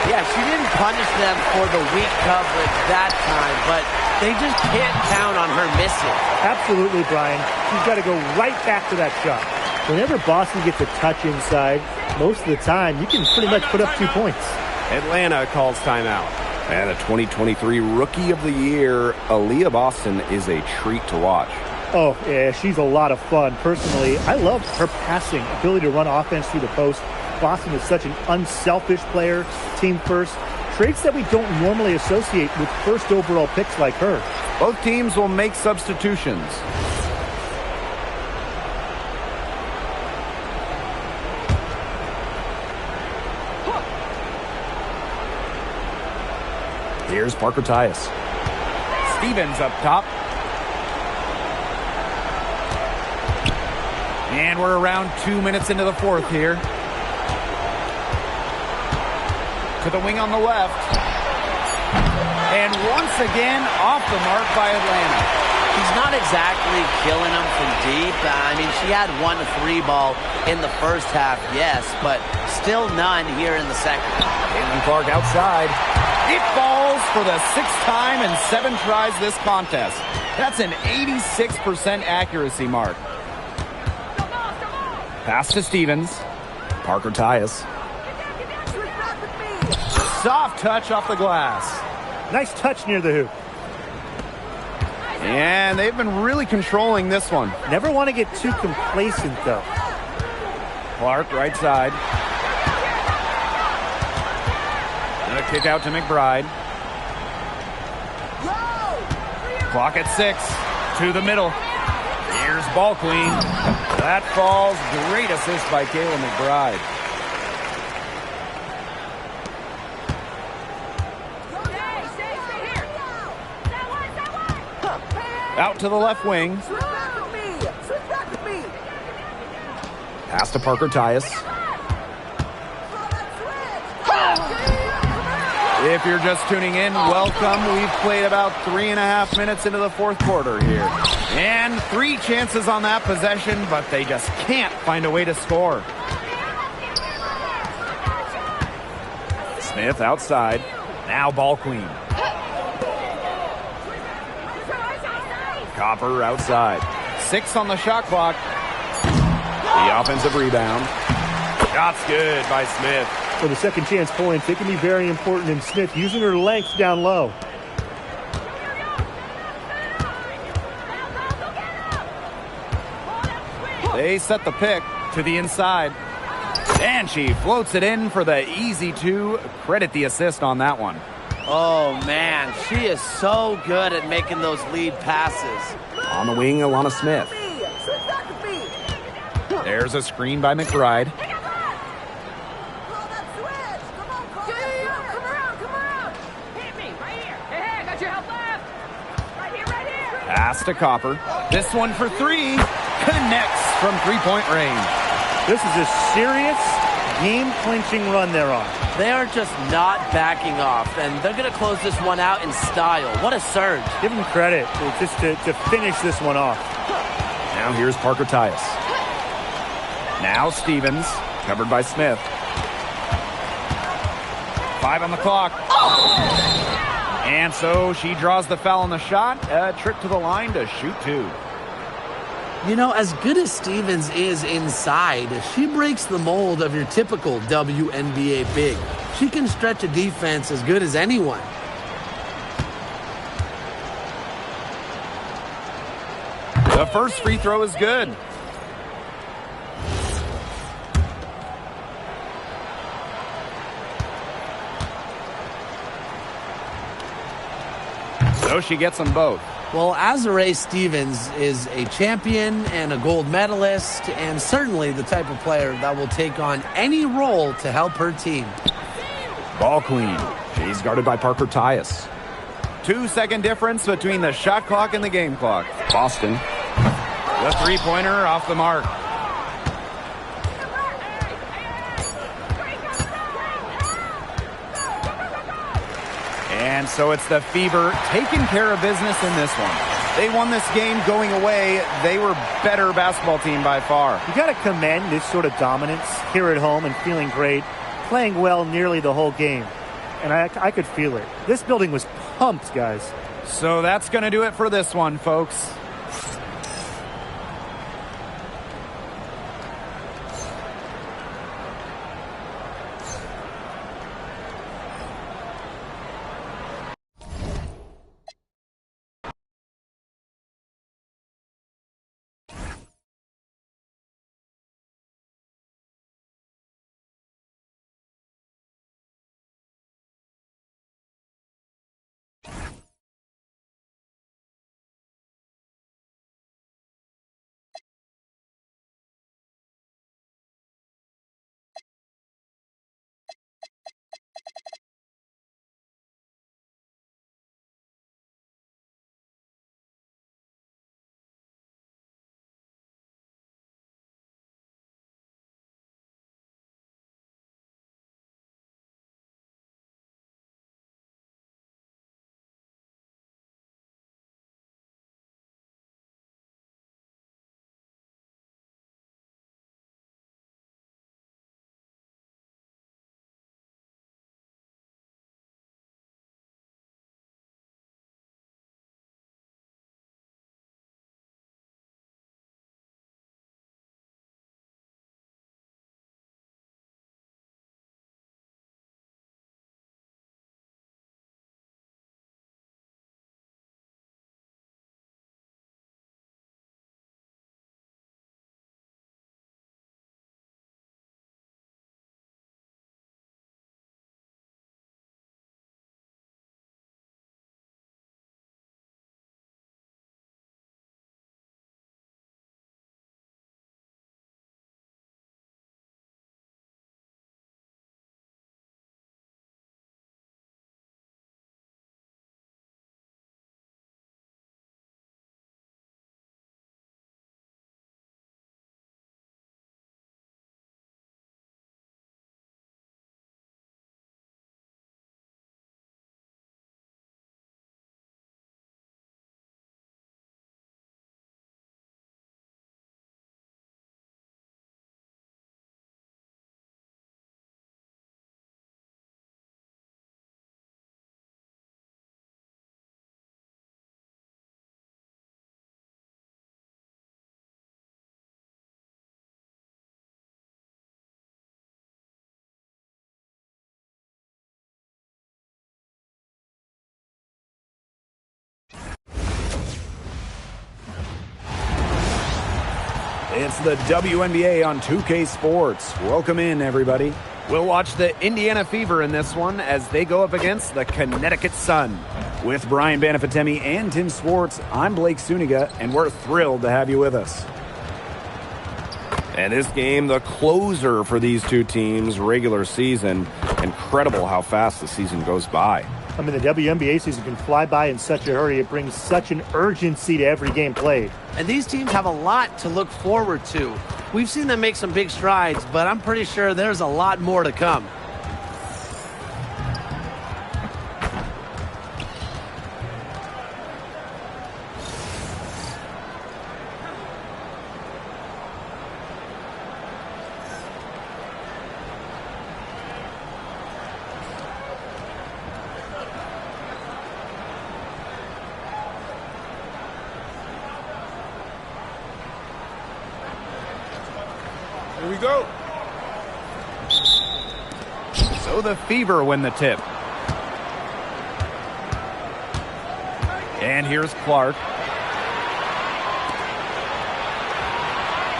Yeah, she didn't punish them for the weak coverage that time, but they just can't count on her missing. Absolutely, Brian. She's got to go right back to that shot. Whenever Boston gets a touch inside, most of the time, you can pretty much put up 2 points. Atlanta calls timeout. And a 2023 Rookie of the Year, Aaliyah Boston, is a treat to watch. Oh, yeah, she's a lot of fun. Personally, I love her passing, ability to run offense through the post. Boston is such an unselfish player, team first, traits that we don't normally associate with first overall picks like her. Both teams will make substitutions. Here's Parker Tyus. Stevens up top. And we're around 2 minutes into the fourth here. To the wing on the left. And once again, off the mark by Atlanta. He's not exactly killing them from deep. I mean, she had 1-3 ball in the first half, yes, but still none here in the second. Caitlin Clark outside. It falls for the 6th time in 7 tries this contest. That's an 86% accuracy mark. Pass to Stevens. Parker Tyus. Soft touch off the glass. Nice touch near the hoop. And they've been really controlling this one. Never want to get too complacent, though. Clark, right side. And a kick out to McBride. Clock at 6. To the middle. Here's ball clean. That falls. Great assist by Kayla McBride. Out to the left wing. Pass to Parker Tyus. If you're just tuning in, welcome. We've played about 3.5 minutes into the fourth quarter here. And 3 chances on that possession, but they just can't find a way to score. Smith outside. Now ball clean. Copper outside. 6 on the shot clock. The offensive rebound. Shot's good by Smith. For the second chance points, it can be very important, and Smith using her length down low. They set the pick to the inside. And she floats it in for the easy two. Credit the assist on that one. Oh, man. She is so good at making those lead passes. On the wing, Alana Smith. There's a screen by McBride. Pass to Copper. This one for three. Connects from three-point range. This is a serious game-clinching run they're on. They are just not backing off, and they're going to close this one out in style. What a surge. Give them credit just to finish this one off. Now here's Parker Tyus. Now Stevens, covered by Smith. 5 on the clock. And so she draws the foul on the shot. A trip to the line to shoot two. You know, as good as Stevens is inside, she breaks the mold of your typical WNBA big. She can stretch a defense as good as anyone. The first free throw is good. So she gets them both. Well, Azurá Stevens is a champion and a gold medalist, and certainly the type of player that will take on any role to help her team. Ball queen. She's guarded by Parker Tyus. 2-second difference between the shot clock and the game clock. Boston. The three-pointer off the mark. And so it's the Fever taking care of business in this one. They won this game going away. They were better basketball team by far. You got to commend this sort of dominance here at home and feeling great, playing well nearly the whole game. And I could feel it. This building was pumped, guys. So that's going to do it for this one, folks. It's the WNBA on 2K Sports. Welcome in, everybody. We'll watch the Indiana Fever in this one as they go up against the Connecticut Sun. With Brian Banafitemi and Tim Swartz, I'm Blake Suniga, and we're thrilled to have you with us. And this game, the closer for these two teams, regular season. Incredible how fast the season goes by. I mean, the WNBA season can fly by in such a hurry. It brings such an urgency to every game played. And these teams have a lot to look forward to. We've seen them make some big strides, but I'm pretty sure there's a lot more to come. Here we go. So the Fever win the tip. And here's Clark.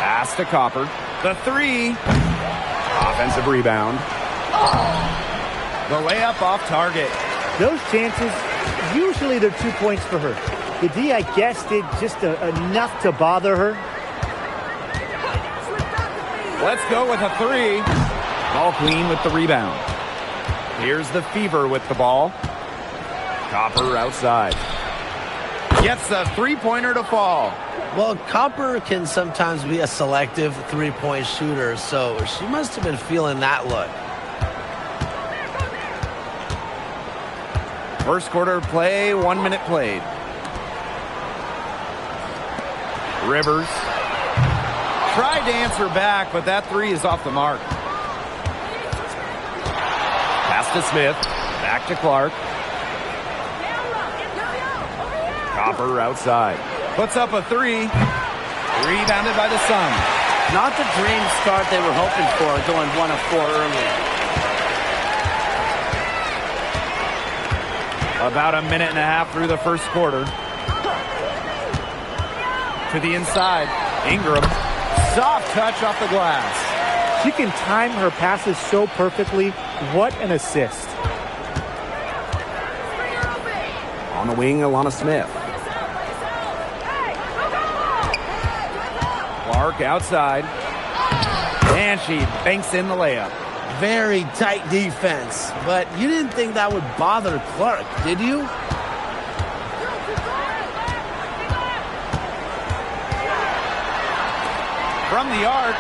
Pass to Copper. The three. Offensive rebound. The layup off target. Those chances, usually they're 2 points for her. The D, I guess, did just enough to bother her. Let's go with a three. Ball clean with the rebound. Here's the Fever with the ball. Copper outside. Gets the three-pointer to fall. Well, Copper can sometimes be a selective three-point shooter, so she must have been feeling that look. First quarter play, 1 minute played. Rivers. Tried to answer back, but that three is off the mark. Pass to Smith. Back to Clark. Copper outside. Puts up a three. Rebounded by the Sun. Not the dream start they were hoping for, going 1 of 4 early. About a minute and a half through the first quarter. To the inside. Ingram. Soft touch off the glass. She can time her passes so perfectly. What an assist. On the wing, Alana Smith. Clark outside. And she banks in the layup. Very tight defense, but you didn't think that would bother Clark, did you? From the arc.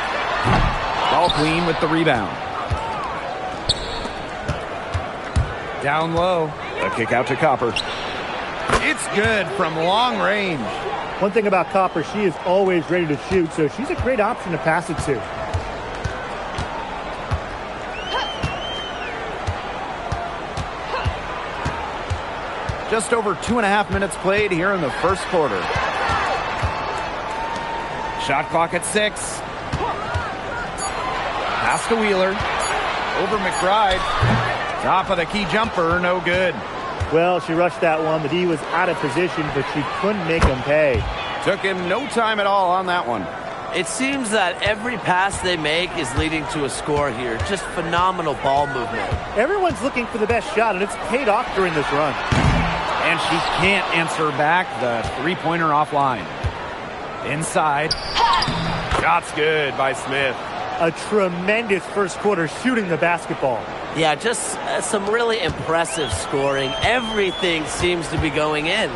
Ball clean with the rebound. Down low. A kick out to Copper. It's good from long range. One thing about Copper, she is always ready to shoot, so she's a great option to pass it to. Just over 2.5 minutes played here in the first quarter. Shot clock at 6. Pass to Wheeler. Over McBride. Top of the key jumper, no good. Well, she rushed that one. The D was out of position, but she couldn't make him pay. Took him no time at all on that one. It seems that every pass they make is leading to a score here. Just phenomenal ball movement. Everyone's looking for the best shot, and it's paid off during this run. And she can't answer back. The three-pointer offline. Inside. Shot's good by Smith. A tremendous first quarter shooting the basketball. Yeah, just some really impressive scoring. Everything seems to be going in.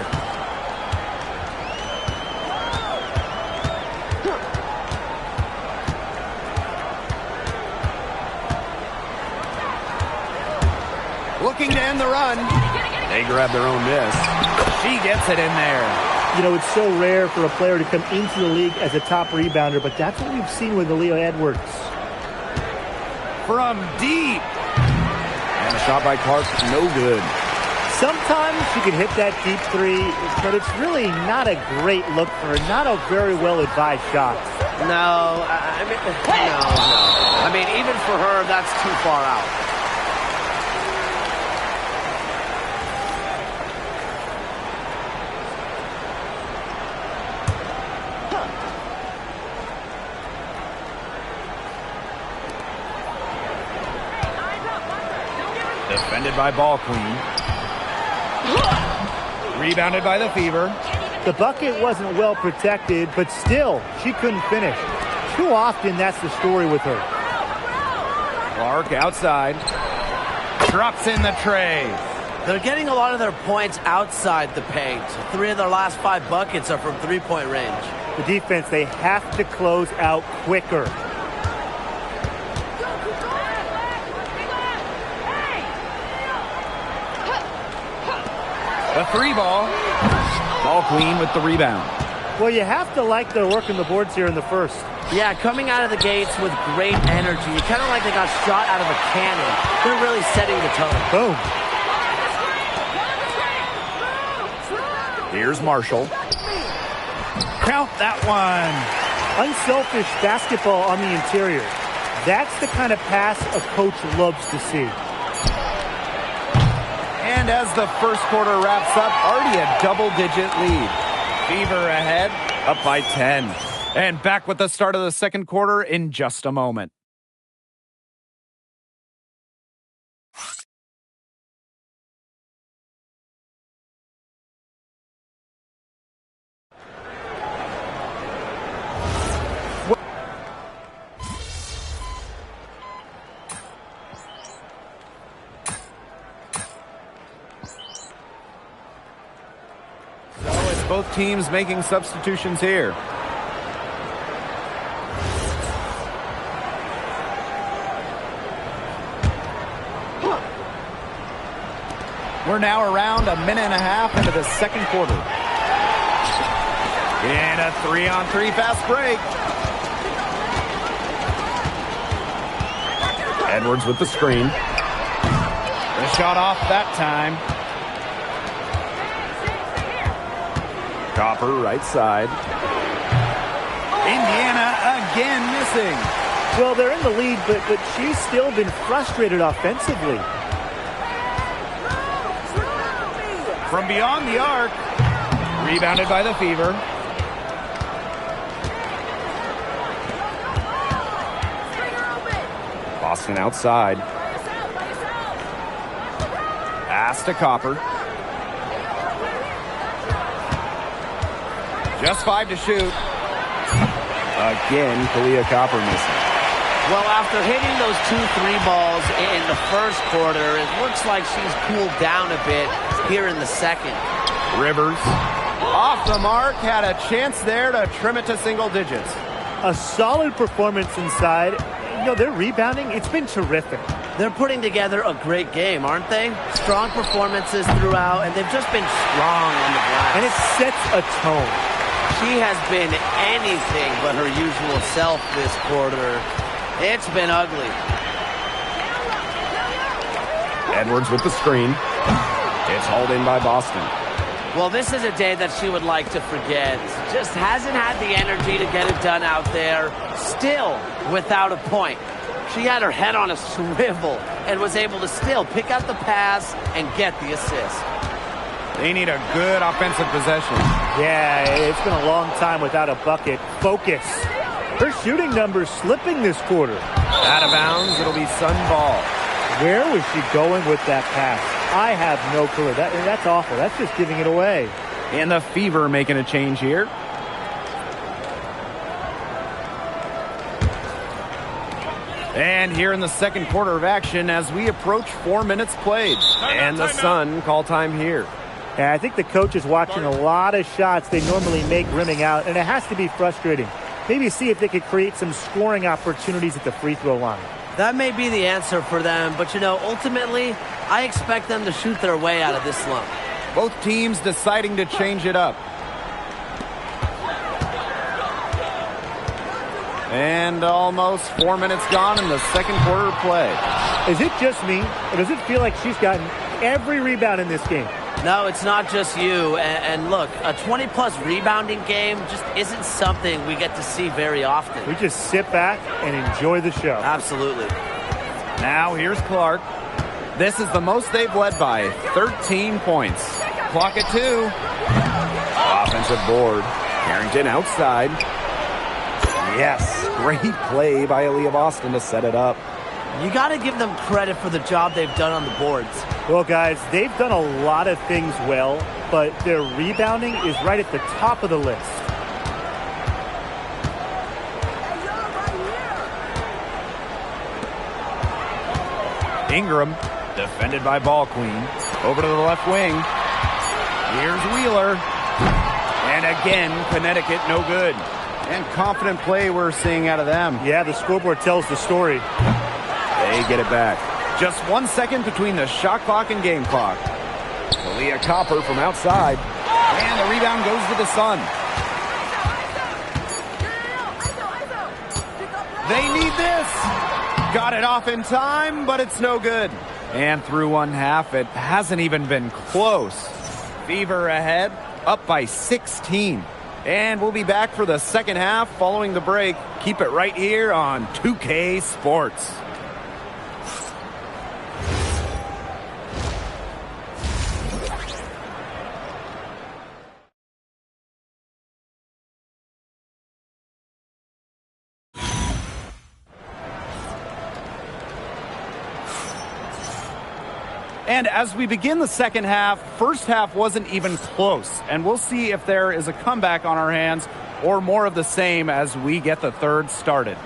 Looking to end the run. They grab their own miss. She gets it in there. You know, it's so rare for a player to come into the league as a top rebounder, but that's what we've seen with Aaliyah Edwards. From deep. And a shot by Clark, no good. Sometimes she can hit that deep three, but it's really not a great look for her. Not a very well-advised shot. No. I mean, even for her, that's too far out. Defended by Ball Queen. Rebounded by the Fever. The bucket wasn't well protected, but still, she couldn't finish. Too often, that's the story with her. Clark outside. Drops in the tray. They're getting a lot of their points outside the paint. 3 of their last 5 buckets are from three-point range. The defense, they have to close out quicker. The 3 ball. Ball Queen with the rebound. Well, you have to like their work on the boards here in the first. Yeah, coming out of the gates with great energy. Kind of like they got shot out of a cannon. They're really setting the tone. Boom. Here's Marshall. Count that one. Unselfish basketball on the interior. That's the kind of pass a coach loves to see. And as the first quarter wraps up, already a double-digit lead. Fever ahead, up by 10. And back with the start of the second quarter in just a moment. Both teams making substitutions here. We're now around a minute and a half into the second quarter. And a 3-on-3 fast break. Edwards with the screen. The shot off that time. Copper, right side. Indiana again missing. Well, they're in the lead, but she's still been frustrated offensively. From beyond the arc. Rebounded by the Fever. Boston outside. Pass to Copper. Just 5 to shoot. Again, Kahleah Copper missing. Well, after hitting those 2 3-balls in the first quarter, it looks like she's cooled down a bit here in the second. Rivers, off the mark, had a chance there to trim it to single digits. A solid performance inside. You know, their rebounding, it's been terrific. They're putting together a great game, aren't they? Strong performances throughout, and they've just been strong on the glass. And it sets a tone. She has been anything but her usual self this quarter. It's been ugly. Edwards with the screen. It's hauled in by Boston. Well, this is a day that she would like to forget. Just hasn't had the energy to get it done out there. Still without a point. She had her head on a swivel and was able to still pick out the pass and get the assist. They need a good offensive possession. Yeah, it's been a long time without a bucket. Focus. Her shooting numbers slipping this quarter. Out of bounds, it'll be Sun ball. Where was she going with that pass? I have no clue. That's awful. That's just giving it away. And the Fever making a change here. And here in the second quarter of action as we approach 4 minutes played. And the Sun call time here. Yeah, I think the coach is watching a lot of shots they normally make rimming out, and it has to be frustrating. Maybe see if they could create some scoring opportunities at the free throw line. That may be the answer for them, but you know, ultimately, I expect them to shoot their way out of this slump. Both teams deciding to change it up. And almost 4 minutes gone in the second quarter of play. Is it just me, or does it feel like she's gotten every rebound in this game? No, it's not just you. And look, a 20-plus rebounding game just isn't something we get to see very often. We just sit back and enjoy the show. Absolutely. Now here's Clark. This is the most they've led by, 13 points. Clock at 2. Offensive board. Carrington outside. Yes, great play by Aaliyah Boston to set it up. You got to give them credit for the job they've done on the boards. Well, guys, they've done a lot of things well, but their rebounding is right at the top of the list. Ingram, defended by Ball Queen. Over to the left wing. Here's Wheeler. And again, Connecticut no good. And confident play we're seeing out of them. Yeah, the scoreboard tells the story. They get it back. Just 1 second between the shot clock and game clock. Leah Copper from outside. And the rebound goes to the Sun. They need this. Got it off in time, but it's no good. And through one half, it hasn't even been close. Fever ahead, up by 16. And we'll be back for the second half following the break. Keep it right here on 2K Sports. And as we begin the second half, first half wasn't even close. And we'll see if there is a comeback on our hands or more of the same as we get the third started.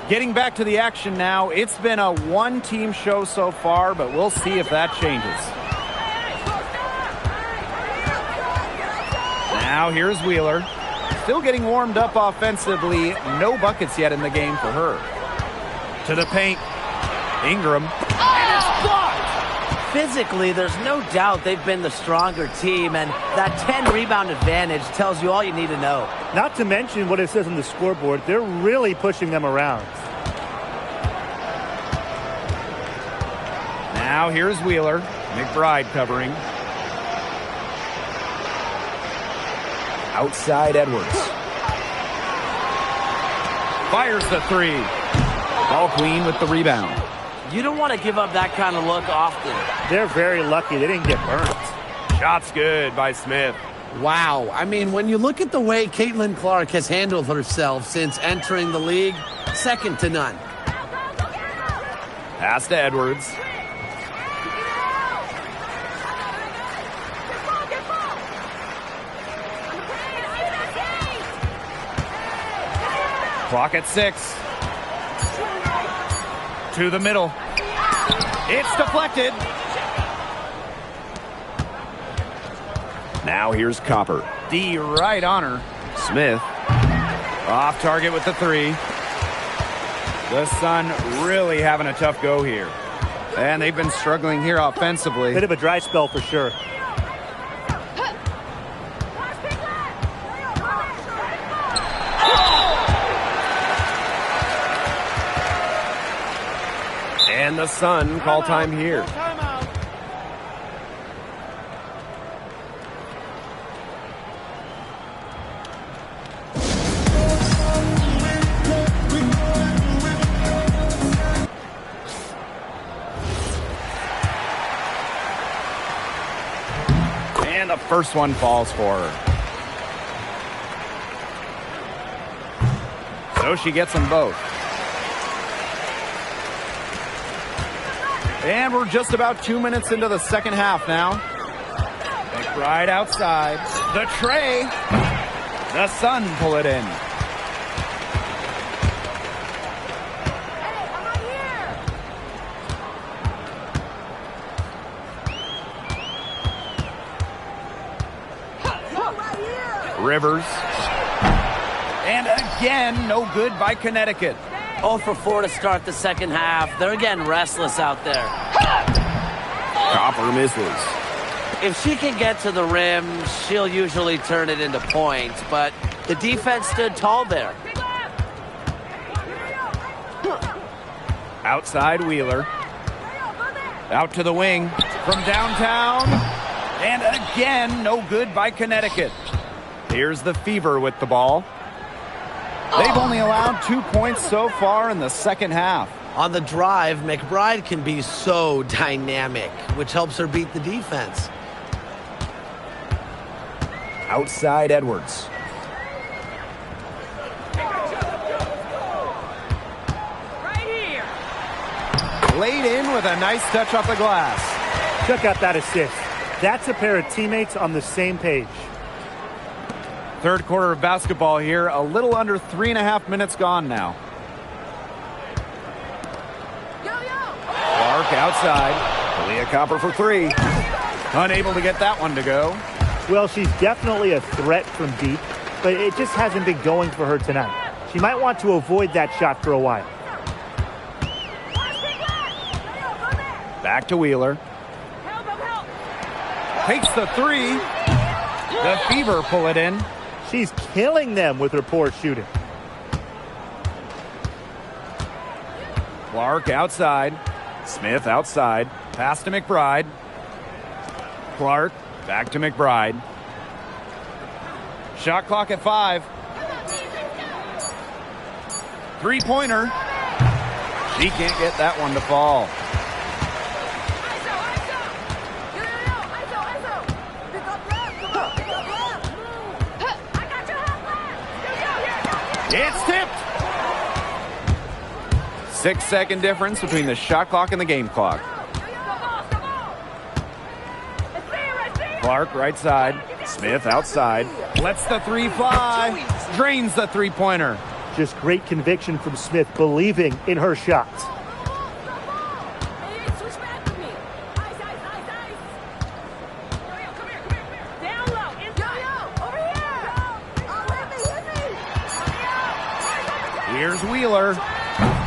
Getting back to the action now. It's been a one-team show so far, but we'll see if that changes. Now here's Wheeler. Still getting warmed up offensively. No buckets yet in the game for her. To the paint. Ingram. And it's blocked! Physically, there's no doubt they've been the stronger team, and that 10-rebound advantage tells you all you need to know. Not to mention what it says on the scoreboard, they're really pushing them around. Now here's Wheeler. McBride covering. Outside Edwards. Fires the three. Ball Queen with the rebound. You don't want to give up that kind of look often. They're very lucky they didn't get burnt. Shot's good by Smith. Wow. I mean, when you look at the way Caitlin Clark has handled herself since entering the league, second to none. Pass to Edwards. Clock at 6. To the middle. It's deflected. Now here's Copper. D right on her. Smith. Off target with the three. The Sun really having a tough go here. And they've been struggling here offensively. Bit of a dry spell for sure. And the Sun call time here. And the first one falls for her. So she gets them both. And we're just about 2 minutes into the second half now. McBride outside. The tray. The Sun pull it in. Rivers. And again, no good by Connecticut. 0 for 4 to start the second half. They're getting restless out there. Copper misses. If she can get to the rim, she'll usually turn it into points, but the defense stood tall there. Outside Wheeler. Out to the wing from downtown. And again, no good by Connecticut. Here's the Fever with the ball. They've only allowed 2 points so far in the second half. On the drive, McBride can be so dynamic, which helps her beat the defense. Outside Edwards. Laid in with a nice touch off the glass. Check out that assist. That's a pair of teammates on the same page. Third quarter of basketball here. A little under 3.5 minutes gone now. Clark outside. Kalia Copper for three. Unable to get that one to go. Well, she's definitely a threat from deep, but it just hasn't been going for her tonight. She might want to avoid that shot for a while. Back to Wheeler. Takes the three. The Fever pull it in. She's killing them with her poor shooting. Clark outside. Smith outside. Pass to McBride. Clark back to McBride. Shot clock at 5. Three-pointer. She can't get that one to fall. It's tipped. 6-second difference between the shot clock and the game clock. Clark right side. Smith outside. Lets the three fly. Drains the three-pointer. Just great conviction from Smith, believing in her shots. Here's Wheeler.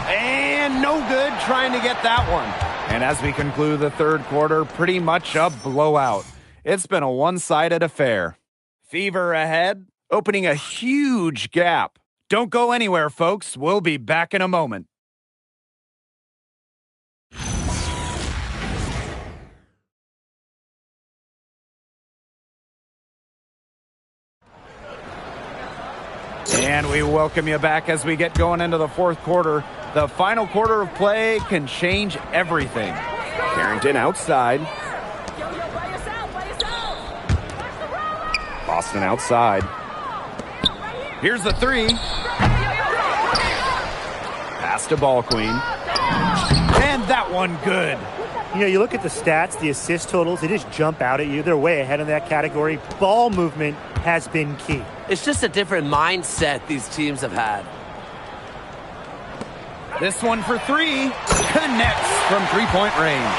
And no good trying to get that one. And as we conclude the third quarter, pretty much a blowout. It's been a one-sided affair. Fever ahead, opening a huge gap. Don't go anywhere, folks. We'll be back in a moment. And we welcome you back as we get going into the fourth quarter. The final quarter of play can change everything. Carrington outside. Boston outside. Here's the three. Pass to Ball Queen. And that one good. You know, you look at the stats, the assist totals, they just jump out at you. They're way ahead in that category. Ball movement has been key. It's just a different mindset these teams have had. This one for three. Connects from three-point range.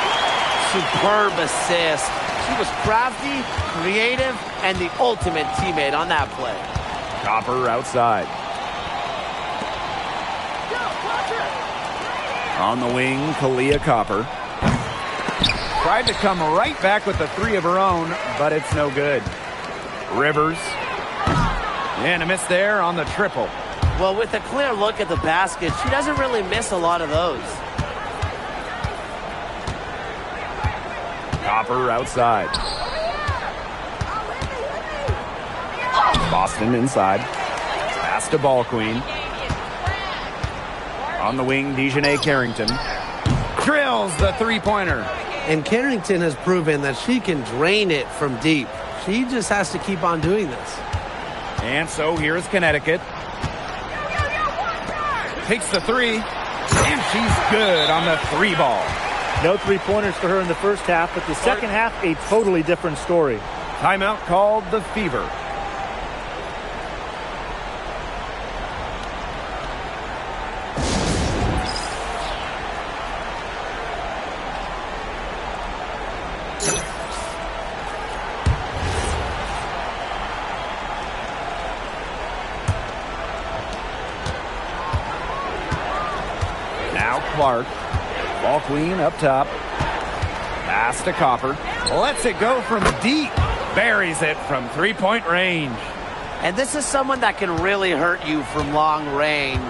Superb assist. She was crafty, creative, and the ultimate teammate on that play. Copper outside. On the wing, Kalia Copper. Tried to come right back with the three of her own, but it's no good. Rivers. And a miss there on the triple. Well, with a clear look at the basket, she doesn't really miss a lot of those. Copper outside. Boston inside. Pass to Ball Queen. On the wing, Dejanay Carrington. Drills the three-pointer. And Carrington has proven that she can drain it from deep. She just has to keep on doing this. And so here's Connecticut. Takes the three. And she's good on the three ball. No three-pointers for her in the first half, but the second half, a totally different story. Timeout called the Fever. Now Clark. Ball Queen up top. Pass to Copper. Lets it go from deep. Buries it from three-point range. And this is someone that can really hurt you from long range.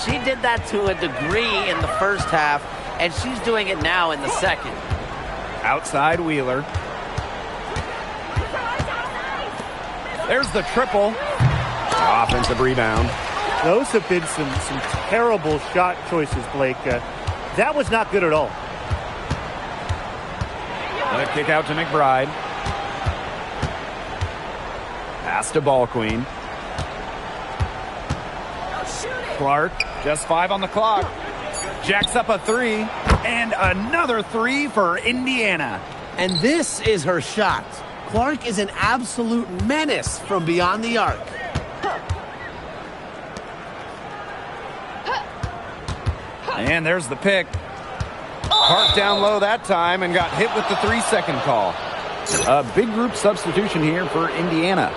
She did that to a degree in the first half, and she's doing it now in the second. Outside Wheeler. There's the triple. Offensive rebound. Those have been some terrible shot choices, Blake. That was not good at all. The kick out to McBride. Pass to Ball Queen. Clark, just 5 on the clock. Jacks up a 3, and another 3 for Indiana. And this is her shot. Clark is an absolute menace from beyond the arc. And there's the pick. Parked down low that time and got hit with the 3-second call. A big group substitution here for Indiana.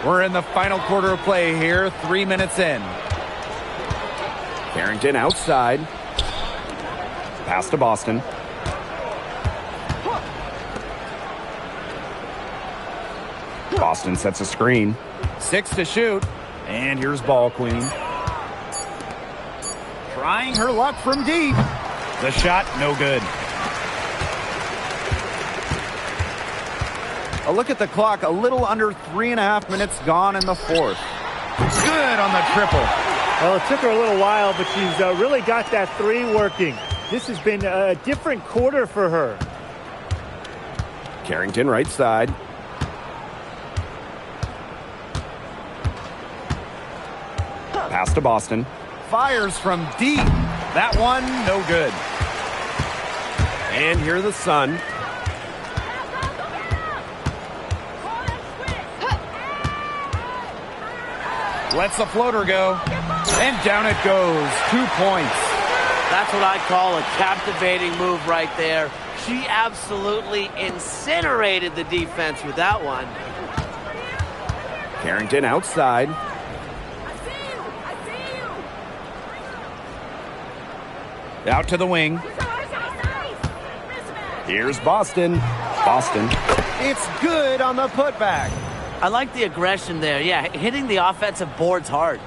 We're in the final quarter of play here, 3 minutes in. Carrington outside. Pass to Boston. Boston sets a screen. 6 to shoot. And here's Ball Queen. Trying her luck from deep. The shot, no good. A look at the clock, a little under 3.5 minutes gone in the fourth. Good on the triple. Well, it took her a little while, but she's really got that 3 working. This has been a different quarter for her. Carrington right side. Pass to Boston. Fires from deep. That one, no good. And here are the Sun. Lets the floater go. And down it goes. 2 points. That's what I call a captivating move right there. She absolutely incinerated the defense with that one. Carrington outside. Out to the wing. Here's Boston. Boston. It's good on the putback. I like the aggression there. Yeah, hitting the offensive boards hard.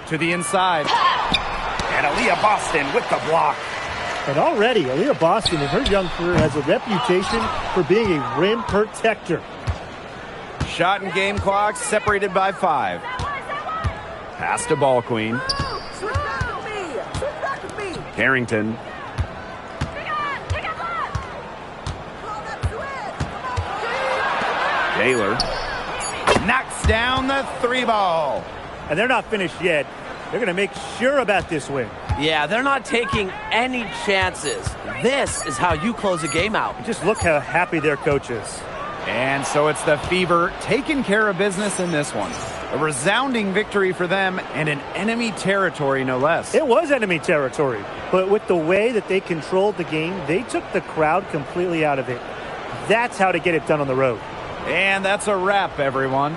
To the inside. And Aaliyah Boston with the block. And already, Aaliyah Boston in her young career has a reputation for being a rim protector. Shot and game clock separated by 5. Pass to Ball Queen. Carrington. Taylor knocks down the 3 ball. And they're not finished yet. They're going to make sure about this win. Yeah, they're not taking any chances. This is how you close a game out. Just look how happy their coach is. And so it's the Fever taking care of business in this one. A resounding victory for them and in enemy territory, no less. It was enemy territory, but with the way that they controlled the game, they took the crowd completely out of it. That's how to get it done on the road. And that's a wrap, everyone.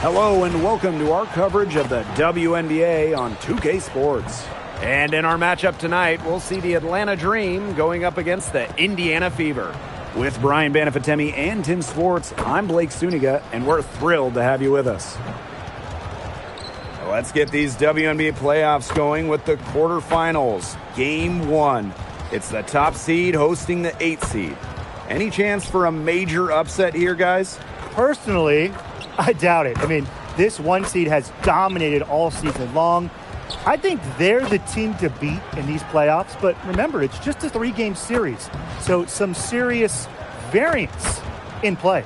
Hello and welcome to our coverage of the WNBA on 2K Sports. And in our matchup tonight, we'll see the Atlanta Dream going up against the Indiana Fever. With Brian Banafitemi and Tim Swartz, I'm Blake Suniga, and we're thrilled to have you with us. Let's get these WNBA playoffs going with the quarterfinals. Game 1. It's the top seed hosting the 8th seed. Any chance for a major upset here, guys? Personally, I doubt it. I mean, this 1 seed has dominated all season long. I think they're the team to beat in these playoffs, but remember, it's just a 3-game series, so some serious variance in play.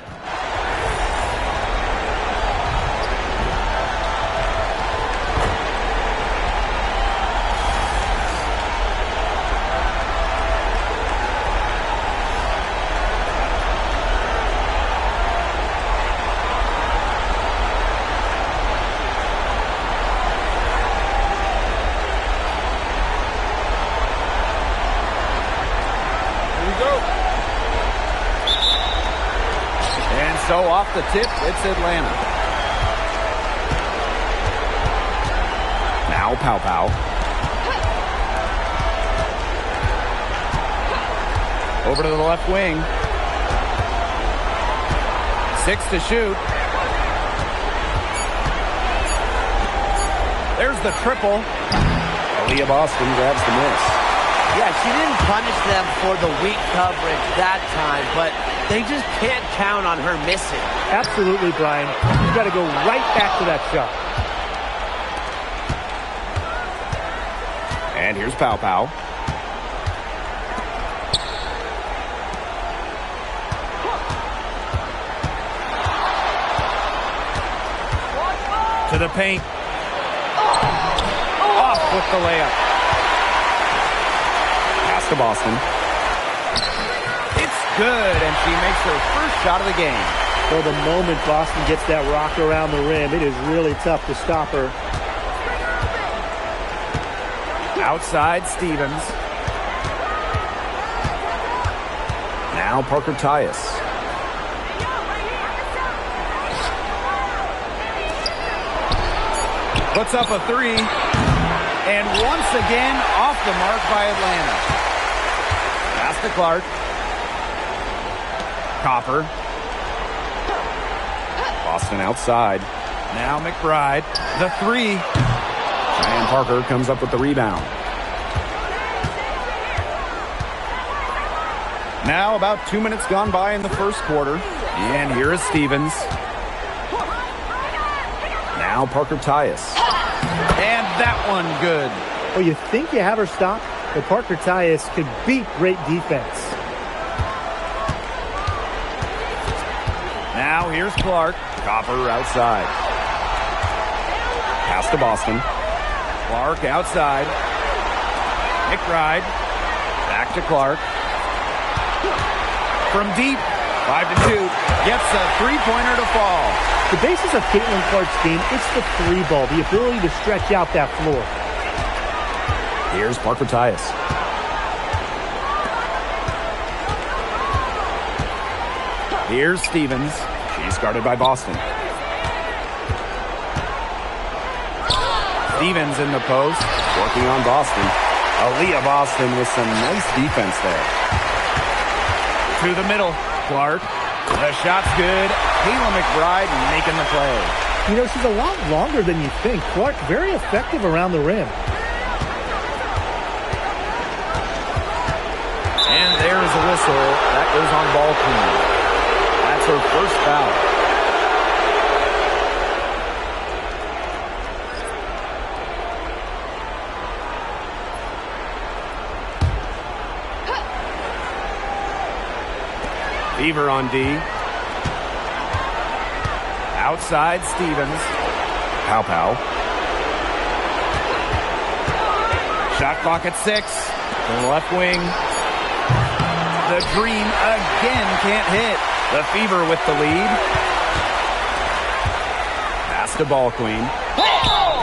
So off the tip, it's Atlanta. Now Pow. Over to the left wing. 6 to shoot. There's the triple. Aaliyah Boston grabs the miss. Yeah, she didn't punish them for the weak coverage that time, but they just can't count on her missing. Absolutely, Brian. You've got to go right back to that shot. And here's Pow. To the paint. Off with the layup. Pass to Boston. It's good, and she makes her first shot of the game. Well, the moment Boston gets that rock around the rim, it is really tough to stop her. Outside Stevens. Now Parker Tyus. Puts up a 3. And once again, off the mark by Atlanta. Pass to Clark. Copper. Boston outside. Now McBride. The 3. Cheyenne Parker comes up with the rebound. Now about 2 minutes gone by in the first quarter. And here is Stevens. Now Parker Tyus. And that one good. Well, you think you have her stopped, but Parker Tyus could beat great defense. Now here's Clark. Copper outside. Pass to Boston. Clark outside. McBride. Back to Clark. From deep. 5 to 2. Gets a 3-pointer to fall. The basis of Caitlin Clark's game, it's the 3 ball, the ability to stretch out that floor. Here's Parker Tyus. Here's Stevens. She's guarded by Boston. Stevens in the post. Working on Boston. Aaliyah Boston with some nice defense there. To the middle. Clark. The shot's good. Kayla McBride making the play. You know, she's a lot longer than you think. Clark, very effective around the rim. And there is a whistle. That goes on ball clean. That's her first foul. Fever on D. Outside Stevens. Pow. Shot clock at 6. To the left wing. The Dream again can't hit. The Fever with the lead. Pass to Ball Queen.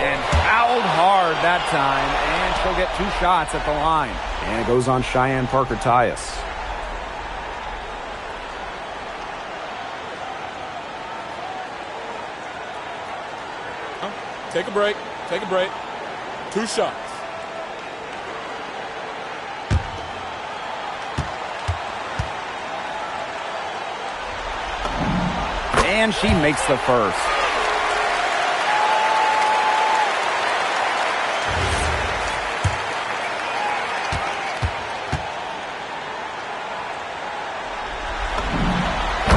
And fouled hard that time. And she'll get 2 shots at the line. And it goes on Cheyenne Parker Tyus. Take a break. Take a break. 2 shots. And she makes the first.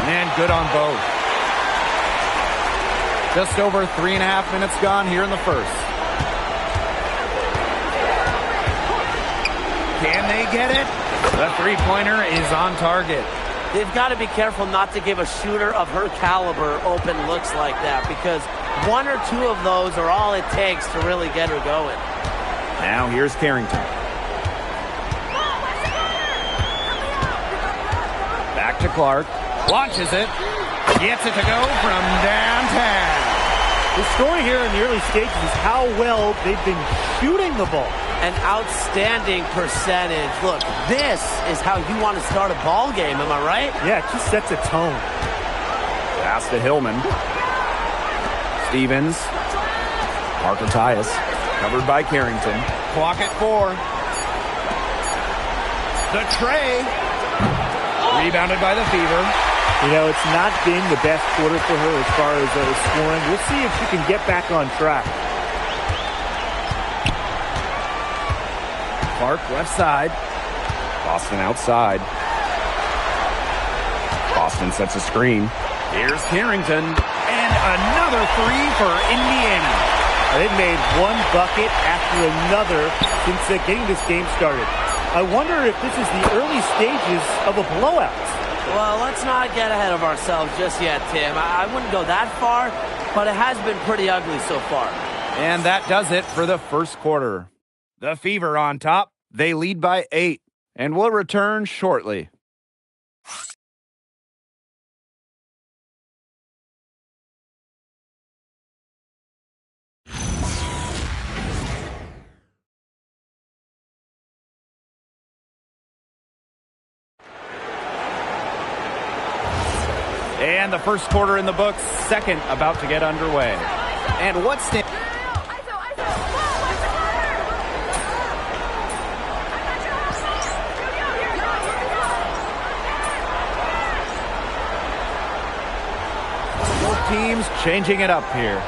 And good on both. Just over 3.5 minutes gone here in the first. Can they get it? The three-pointer is on target. They've got to be careful not to give a shooter of her caliber open looks like that, because 1 or 2 of those are all it takes to really get her going. Now here's Carrington. Back to Clark. Launches it. Gets it to go from downtown. The story here in the early stages is how well they've been shooting the ball. An outstanding percentage. Look, this is how you want to start a ball game, am I right? Yeah, it just sets a tone. Pass to Hillman. Stevens. Parker Tyus. Covered by Carrington. Clock at 4. The tray. Rebounded by the Fever. You know, it's not been the best quarter for her as far as scoring. We'll see if she can get back on track. Clark left side. Boston outside. Boston sets a screen. Here's Carrington. And another 3 for Indiana. They've made one bucket after another since getting this game started. I wonder if this is the early stages of a blowout. Well, let's not get ahead of ourselves just yet, Tim. I wouldn't go that far, but it has been pretty ugly so far. And that does it for the first quarter. The Fever on top. They lead by 8, and will return shortly. And the first quarter in the books, second about to get underway. And what's both teams changing it up here.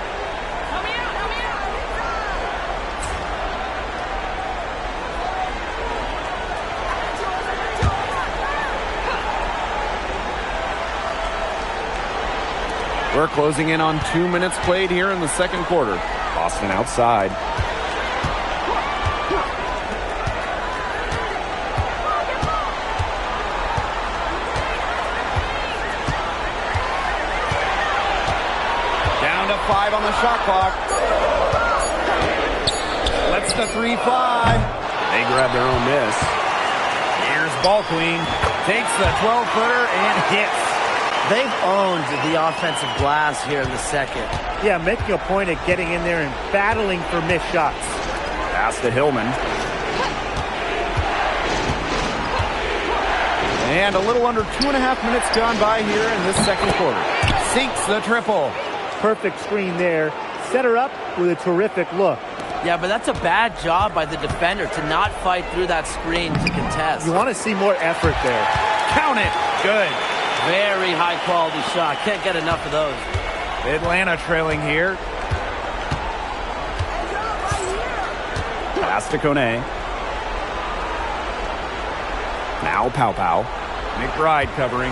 We're closing in on 2 minutes played here in the second quarter. Boston outside. Down to 5 on the shot clock. Lets the 3 fly. They grab their own miss. Here's Ball Queen. Takes the 12-footer and hits. They've owned the offensive glass here in the second. Yeah, making a point of getting in there and battling for missed shots. Pass to Hillman. And a little under 2.5 minutes gone by here in this second quarter. Sinks the triple. Perfect screen there. Set her up with a terrific look. Yeah, but that's a bad job by the defender to not fight through that screen to contest. You want to see more effort there. Count it. Good. Very high-quality shot. Can't get enough of those. Atlanta trailing here. Pass to Kone. Now Pow Pow. McBride covering.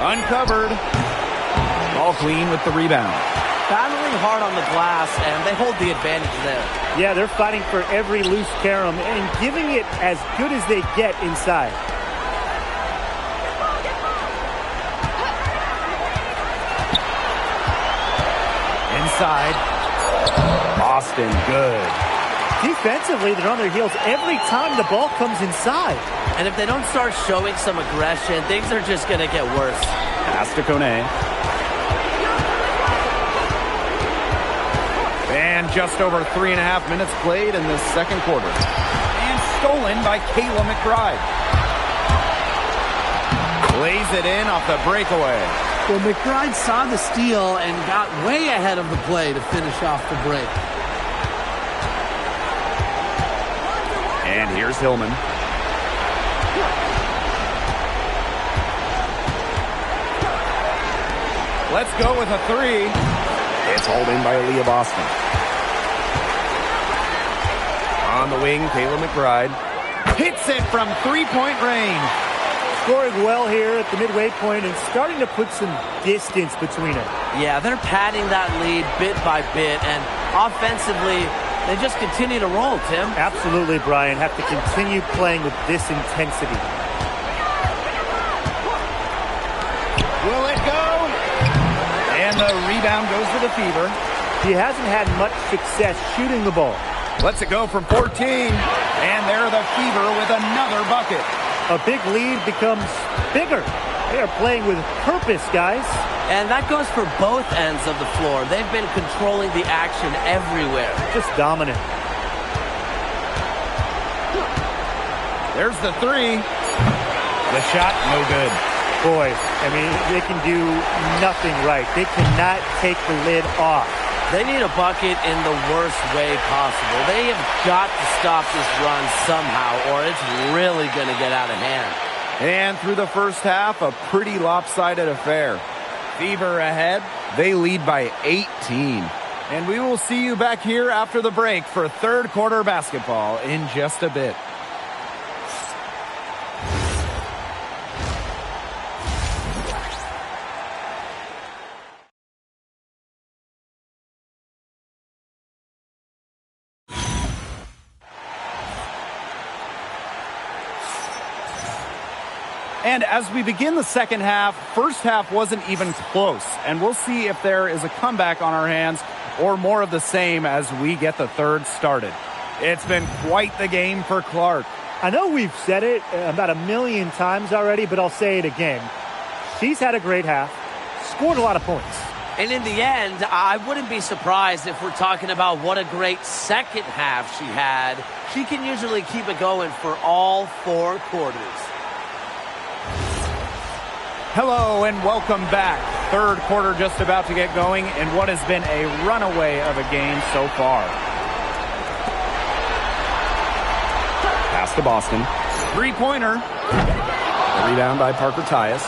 Uncovered. Ball Queen with the rebound. Battling hard on the glass, and they hold the advantage there. Yeah, they're fighting for every loose carom and giving it as good as they get inside. Inside. Boston, good. Defensively, they're on their heels every time the ball comes inside. And if they don't start showing some aggression, things are just going to get worse. Pass to Kone. And just over 3.5 minutes played in the second quarter. And stolen by Kayla McBride. Lays it in off the breakaway. Well, McBride saw the steal and got way ahead of the play to finish off the break. And here's Hillman. Let's go with a three. It's hauled in by Aaliyah Boston. On the wing, Kayla McBride hits it from three-point range. Scoring well here at the midway point and starting to put some distance between them. Yeah, they're padding that lead bit by bit, and offensively, they just continue to roll, Tim. Absolutely, Brian. Have to continue playing with this intensity. Will it go? And the rebound goes to the Fever. He hasn't had much success shooting the ball. Lets it go from 14. And there the Fever with another bucket. A big lead becomes bigger. They are playing with purpose, guys. And that goes for both ends of the floor. They've been controlling the action everywhere. Just dominant. There's the three. The shot, no good. Boy, I mean, they can do nothing right. They cannot take the lid off. They need a bucket in the worst way possible. They have got to stop this run somehow, or it's really going to get out of hand. And through the first half, a pretty lopsided affair. Fever ahead. They lead by 18. And we will see you back here after the break for third quarter basketball in just a bit. And as we begin the second half, first half wasn't even close. And we'll see if there is a comeback on our hands or more of the same as we get the third started. It's been quite the game for Clark. I know we've said it about a million times already, but I'll say it again. She's had a great half, scored a lot of points. And in the end, I wouldn't be surprised if we're talking about what a great second half she had. She can usually keep it going for all four quarters. Hello and welcome back. Third quarter just about to get going in what has been a runaway of a game so far. Pass to Boston. Three-pointer. A rebound by Parker Tyus.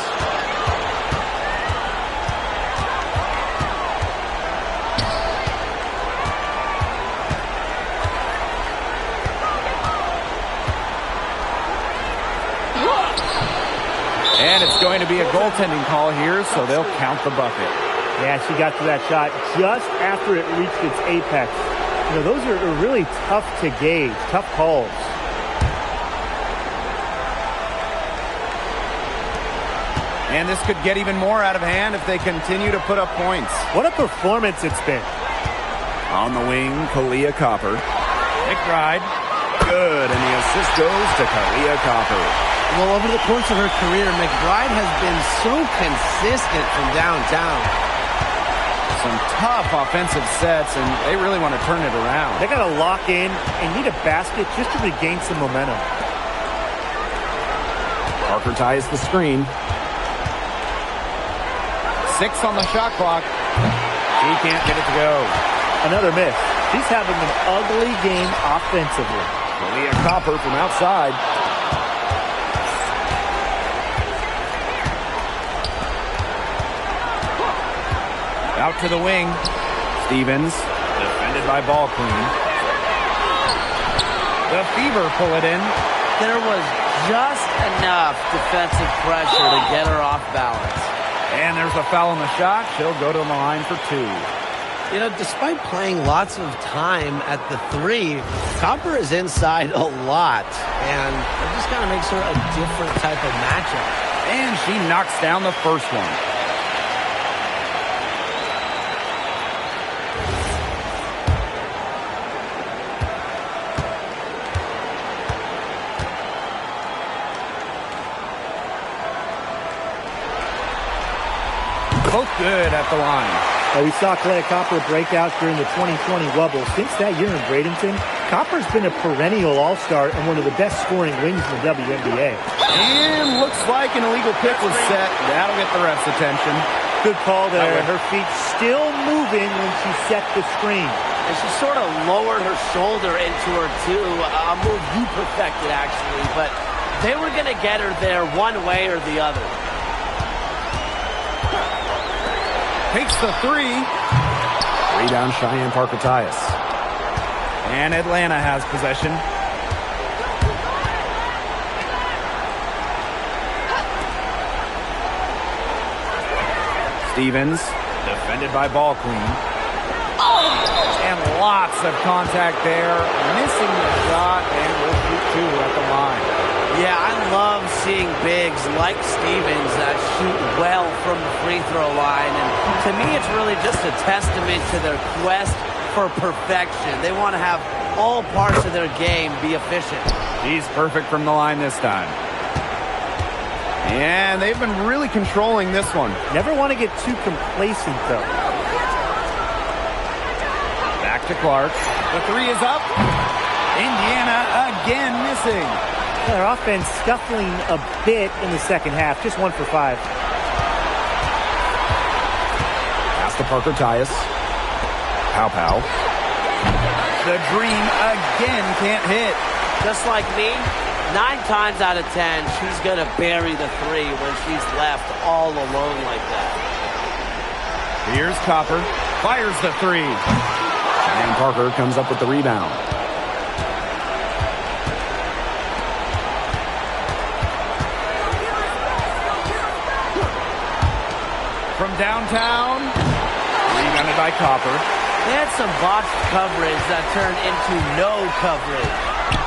And it's going to be a goaltending call here, so they'll count the bucket. Yeah, she got to that shot just after it reached its apex. You know, those are really tough to gauge, tough calls. And this could get even more out of hand if they continue to put up points. What a performance it's been. On the wing, Kalia Copper. McBride. Good, and the assist goes to Kalia Copper. Well, over the course of her career, McBride has been so consistent from downtown. Some tough offensive sets, and they really want to turn it around. They got to lock in and need a basket just to regain some momentum. Parker ties the screen. 6 on the shot clock. She can't get it to go. Another miss. She's having an ugly game offensively. Kalia Copper from outside. Out to the wing. Stevens, defended by Ball Queen. The Fever pull it in. There was just enough defensive pressure to get her off balance. And there's a foul on the shot. She'll go to the line for 2. You know, despite playing lots of time at the three, Copper is inside a lot. And it just kind of makes her a different type of matchup. And she knocks down the first one. Both good at the line. We saw Kalia Copper break out during the 2020 Wubble. Since that year in Bradenton, Copper's been a perennial all-star and one of the best scoring wings in the WNBA. And looks like an illegal pick was set. That'll get the ref's attention. Good call there. Her feet still moving when she set the screen. And she sort of lowered her shoulder into her, too. A move you perfected, actually. But they were going to get her there one way or the other. Takes the three. Rebound, Cheyenne Parker-Tyus. And Atlanta has possession. Stevens, defended by Ball Queen. And lots of contact there. Missing the shot, and will shoot two at the line. Yeah, I love seeing bigs like Stevens that shoot well from the free throw line. And to me, it's really just a testament to their quest for perfection. They want to have all parts of their game be efficient. He's perfect from the line this time. And they've been really controlling this one. Never want to get too complacent, though. Back to Clark. The three is up. Indiana again missing. Their offense scuffling a bit in the second half. Just 1 for 5. Pass to Parker-Tyus. Pow. The dream again can't hit. Just like me, 9 times out of 10, she's going to bury the three when she's left all alone like that. Here's Copper. Fires the three. And Parker comes up with the rebound. From downtown. Rebounded by Copper. They had some botched coverage that turned into no coverage.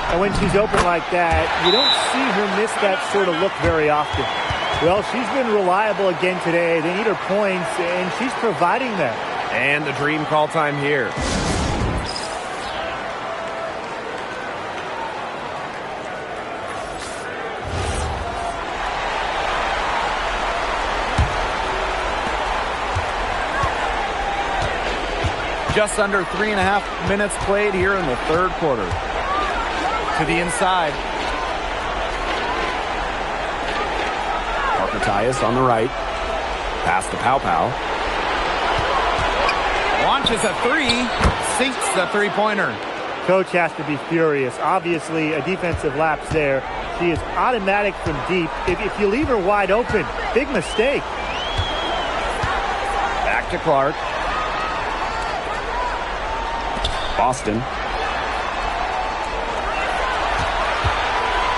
And when she's open like that, you don't see her miss that sort of look very often. Well, she's been reliable again today. They need her points, and she's providing them. And the dream call time here. Just under 3.5 minutes played here in the third quarter. To the inside. Parker-Tyus on the right. Pass to Pow. Launches a three. Sinks the three-pointer. Coach has to be furious. Obviously, a defensive lapse there. She is automatic from deep. If you leave her wide open, big mistake. Back to Clark. Boston.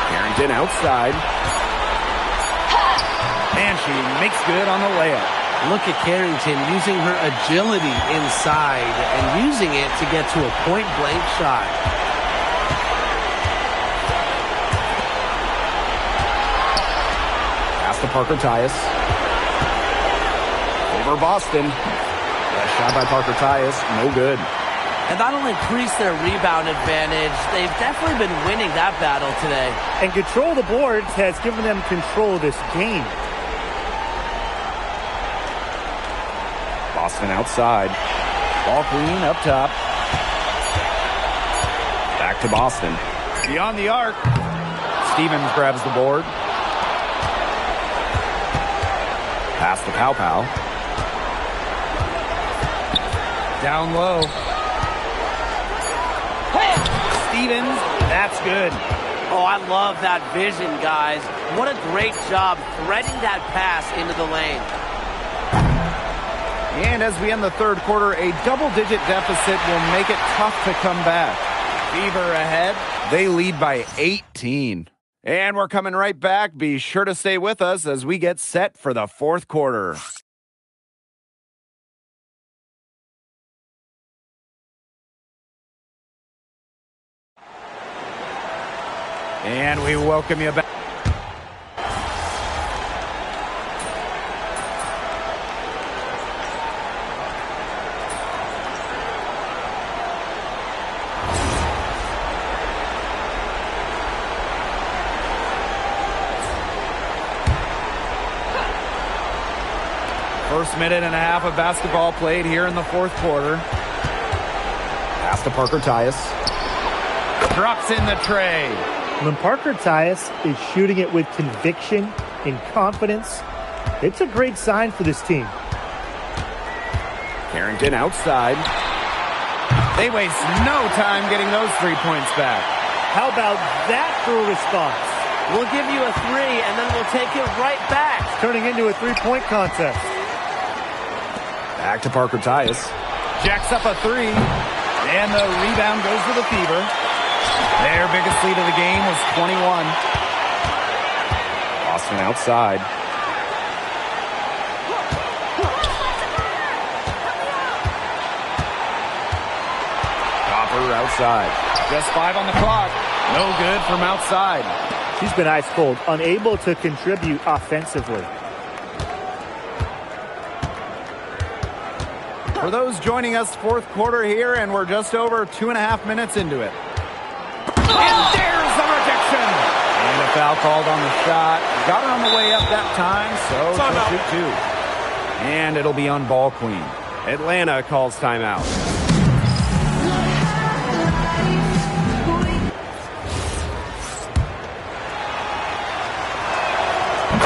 Carrington outside. And she makes good on the layup. Look at Carrington using her agility inside and using it to get to a point-blank shot. Pass to Parker-Tyus. Over Boston. That shot by Parker-Tyus, no good. And that'll increase their rebound advantage. They've definitely been winning that battle today. And control of the boards has given them control of this game. Boston outside. Ball Queen up top. Back to Boston. Beyond the arc. Stevens grabs the board. Pass to Pow. Down low. Stevens, that's good. Oh, I love that vision, guys. What a great job threading that pass into the lane. And as we end the third quarter, a double-digit deficit will make it tough to come back. Fever ahead. They lead by 18. And we're coming right back. Be sure to stay with us as we get set for the fourth quarter. And we welcome you back. First minute and a half of basketball played here in the fourth quarter. Pass to Parker-Tyus. Drops in the tray. When Parker-Tyus is shooting it with conviction and confidence, it's a great sign for this team. Carrington outside. They waste no time getting those 3 points back. How about that for a response? We'll give you a 3, and then we'll take it right back. Turning into a three-point contest. Back to Parker Tyus. Jacks up a 3, and the rebound goes to the Fever. Their biggest lead of the game was 21. Boston outside. Copper outside. Just 5 on the clock. No good from outside. She's been ice cold, unable to contribute offensively. For those joining us, fourth quarter here, and we're just over 2.5 minutes into it. And there's the rejection! And a foul called on the shot. Got her on the way up that time, so she'll shoot 2. And it'll be on Ball Queen. Atlanta calls timeout.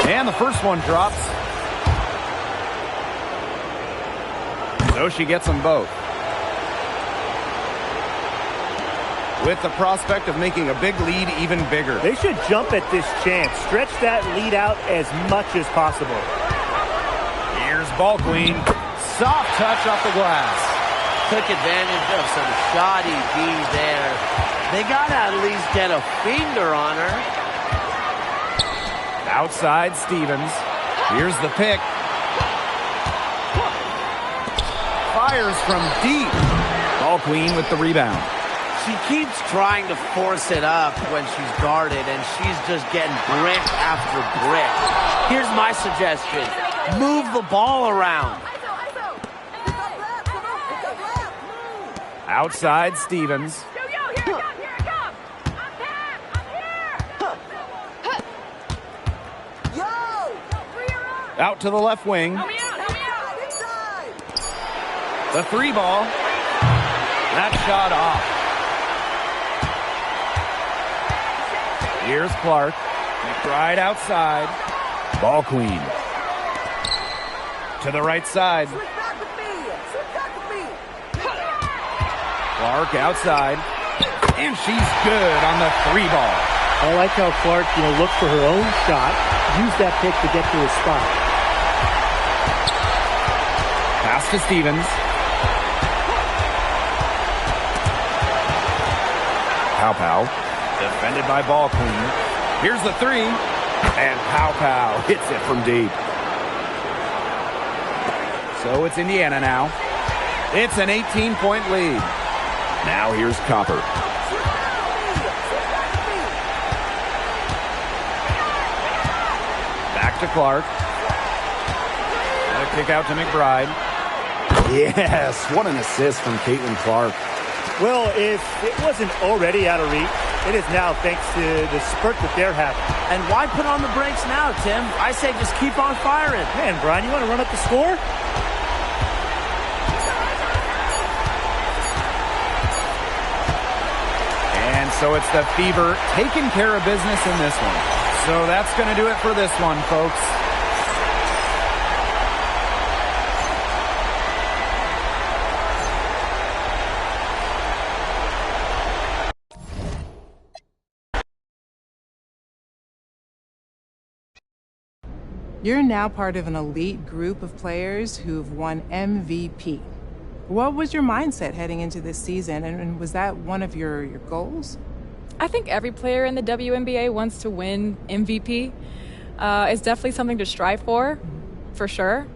And the first one drops. So she gets them both. With the prospect of making a big lead even bigger. They should jump at this chance. Stretch that lead out as much as possible. Here's Ball Queen. Soft touch off the glass. Took advantage of some shoddy D there. They got to at least get a finger on her. Outside Stevens. Here's the pick. Fires from deep. Ball Queen with the rebound. She keeps trying to force it up when she's guarded, and she's just getting brick after brick. Here's my suggestion. Move the ball around. Outside Stevens. Out to the left wing. The 3 ball. That shot off. Here's Clark. McBride outside. Ball Queen. To the right side. Clark outside. And she's good on the 3 ball. I like how Clark, looks for her own shot. Use that pick to get to his spot. Pass to Stevens. Pow. Defended by Ball Queen. Here's the 3. And Pow hits it from deep. So it's Indiana now. It's an 18-point lead. Now here's Copper. Back to Clark. A kick out to McBride. Yes, what an assist from Caitlin Clark. Well, if it wasn't already out of reach, it is now thanks to the spurt that they're having. And why put on the brakes now, Tim? I say just keep on firing. Man, Brian, you want to run up the score? And so it's the Fever taking care of business in this one. So that's going to do it for this one, folks. You're now part of an elite group of players who've won MVP. What was your mindset heading into this season, and was that one of your goals? I think every player in the WNBA wants to win MVP. It's definitely something to strive for sure.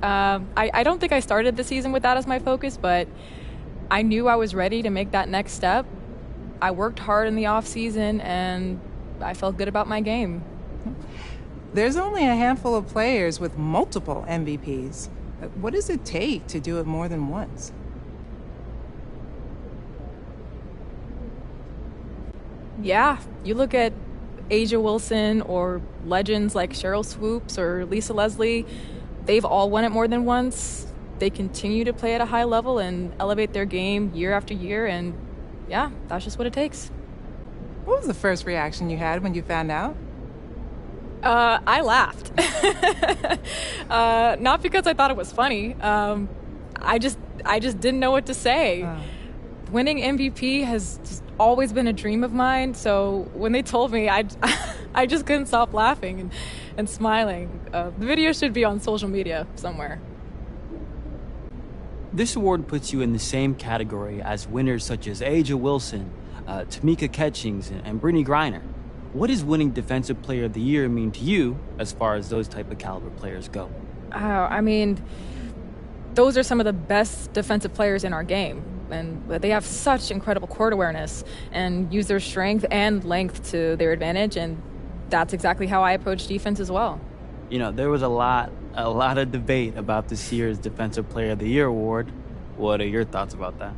I don't think I started the season with that as my focus, but I knew I was ready to make that next step. I worked hard in the off season, and I felt good about my game. There's only a handful of players with multiple MVPs. What does it take to do it more than once? Yeah, you look at Asia Wilson or legends like Cheryl Swoops or Lisa Leslie, they've all won it more than once. They continue to play at a high level and elevate their game year after year, and yeah, that's just what it takes. What was the first reaction you had when you found out? I laughed. Not because I thought it was funny. I just didn't know what to say. Winning MVP has just always been a dream of mine. So when they told me, I just couldn't stop laughing and smiling. The video should be on social media somewhere. This award puts you in the same category as winners such as A'ja Wilson, Tamika Catchings, and Brittany Griner. What does winning Defensive Player of the Year mean to you as far as those type of caliber players go? I mean, those are some of the best defensive players in our game. And they have such incredible court awareness and use their strength and length to their advantage. And that's exactly how I approach defense as well. You know, there was a lot of debate about this year's Defensive Player of the Year award. What are your thoughts about that?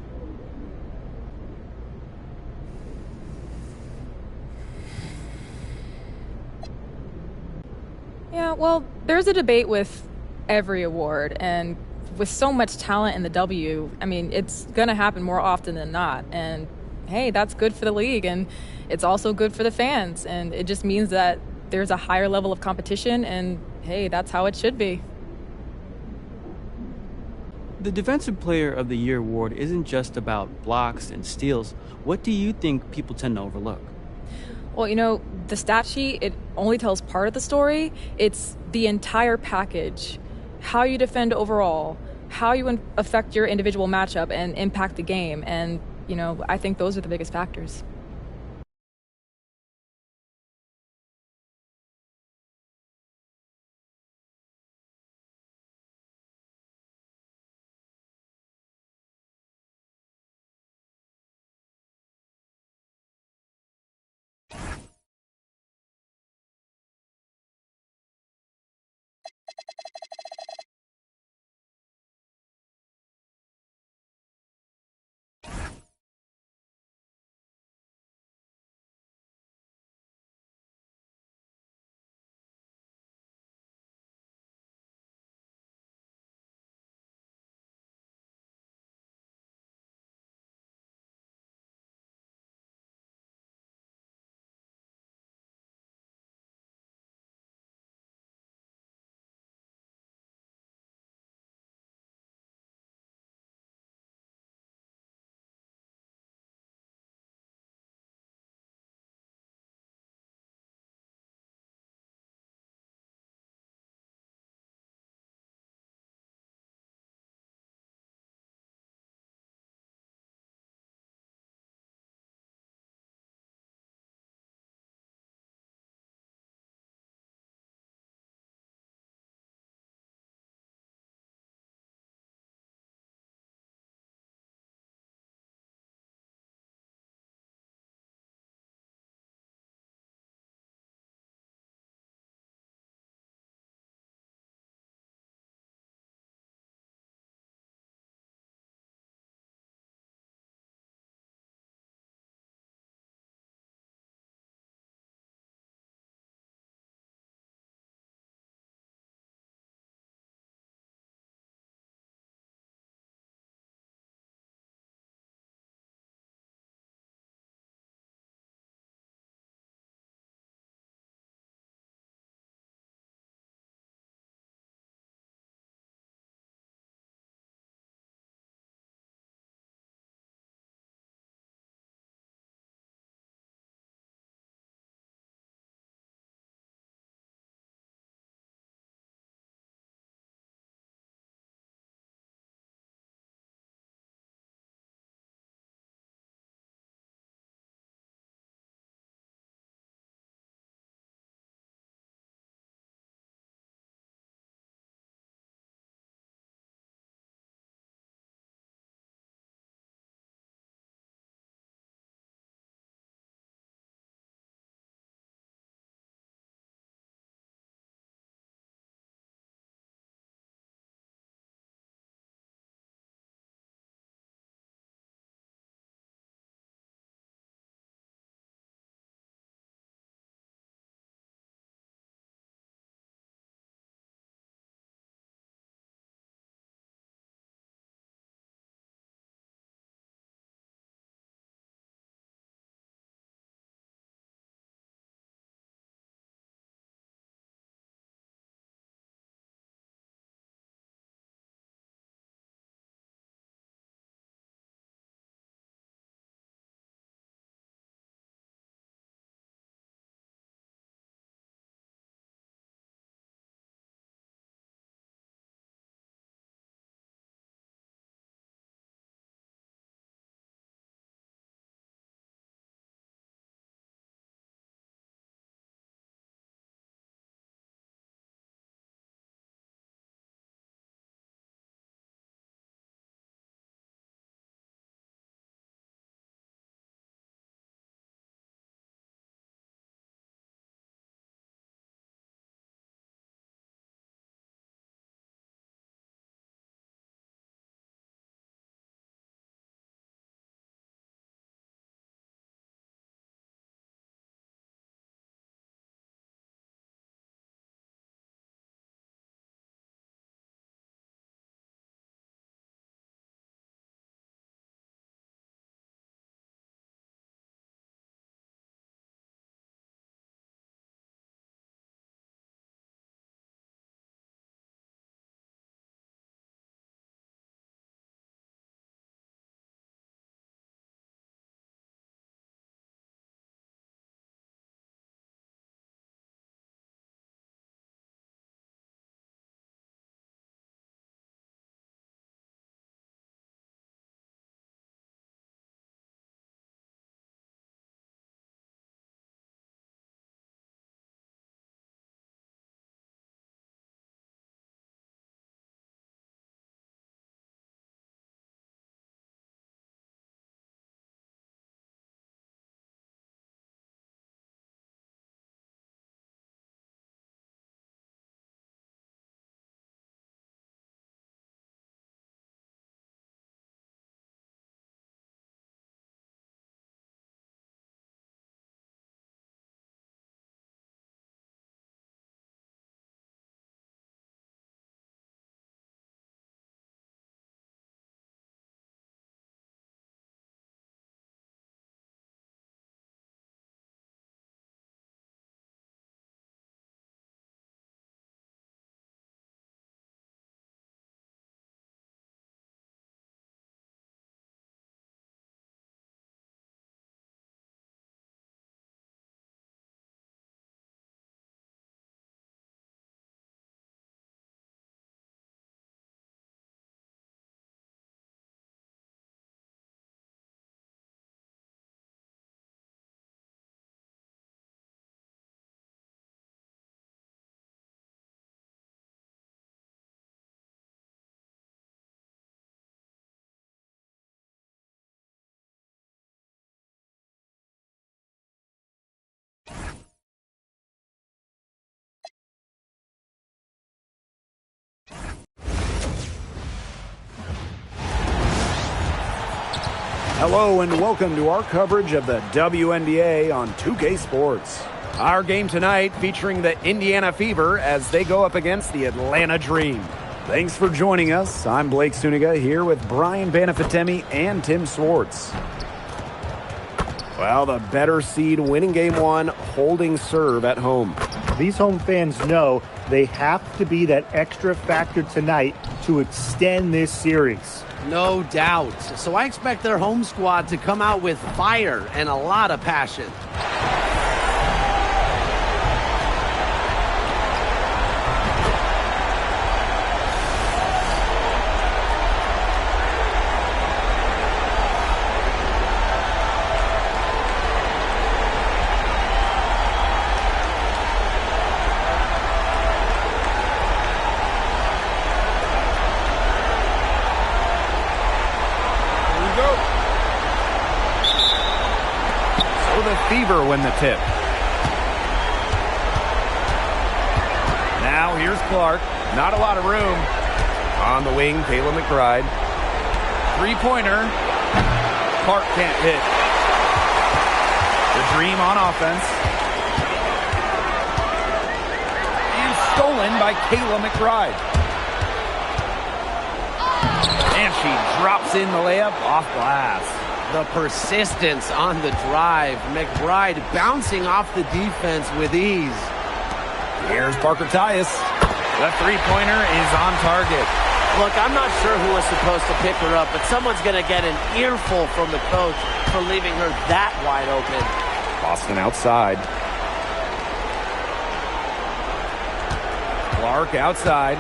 Yeah, well, there's a debate with every award, and with so much talent in the W, I mean, it's going to happen more often than not. And hey, that's good for the league, and it's also good for the fans. And it just means that there's a higher level of competition, and hey, that's how it should be. The Defensive Player of the Year award isn't just about blocks and steals. What do you think people tend to overlook? Well, you know, the stat sheet, it only tells part of the story. It's the entire package. How you defend overall, how you affect your individual matchup and impact the game. And, you know, I think those are the biggest factors. Hello and welcome to our coverage of the WNBA on 2K Sports. Our game tonight featuring the Indiana Fever as they go up against the Atlanta Dream. Thanks for joining us. I'm Blake Suniga here with Brian Banafitemi and Tim Swartz. Well, the better seed winning game one, holding serve at home. These home fans know they have to be that extra factor tonight to extend this series. No doubt. So I expect their home squad to come out with fire and a lot of passion. Fever win the tip. Now here's Clark. Not a lot of room. On the wing, Kayla McBride. Three-pointer. Clark can't hit. The Dream on offense. And stolen by Kayla McBride. And she drops in the layup off glass. The persistence on the drive. McBride bouncing off the defense with ease. Here's Parker Tyus. The three-pointer is on target. Look, I'm not sure who was supposed to pick her up, but someone's going to get an earful from the coach for leaving her that wide open. Boston outside. Clark outside.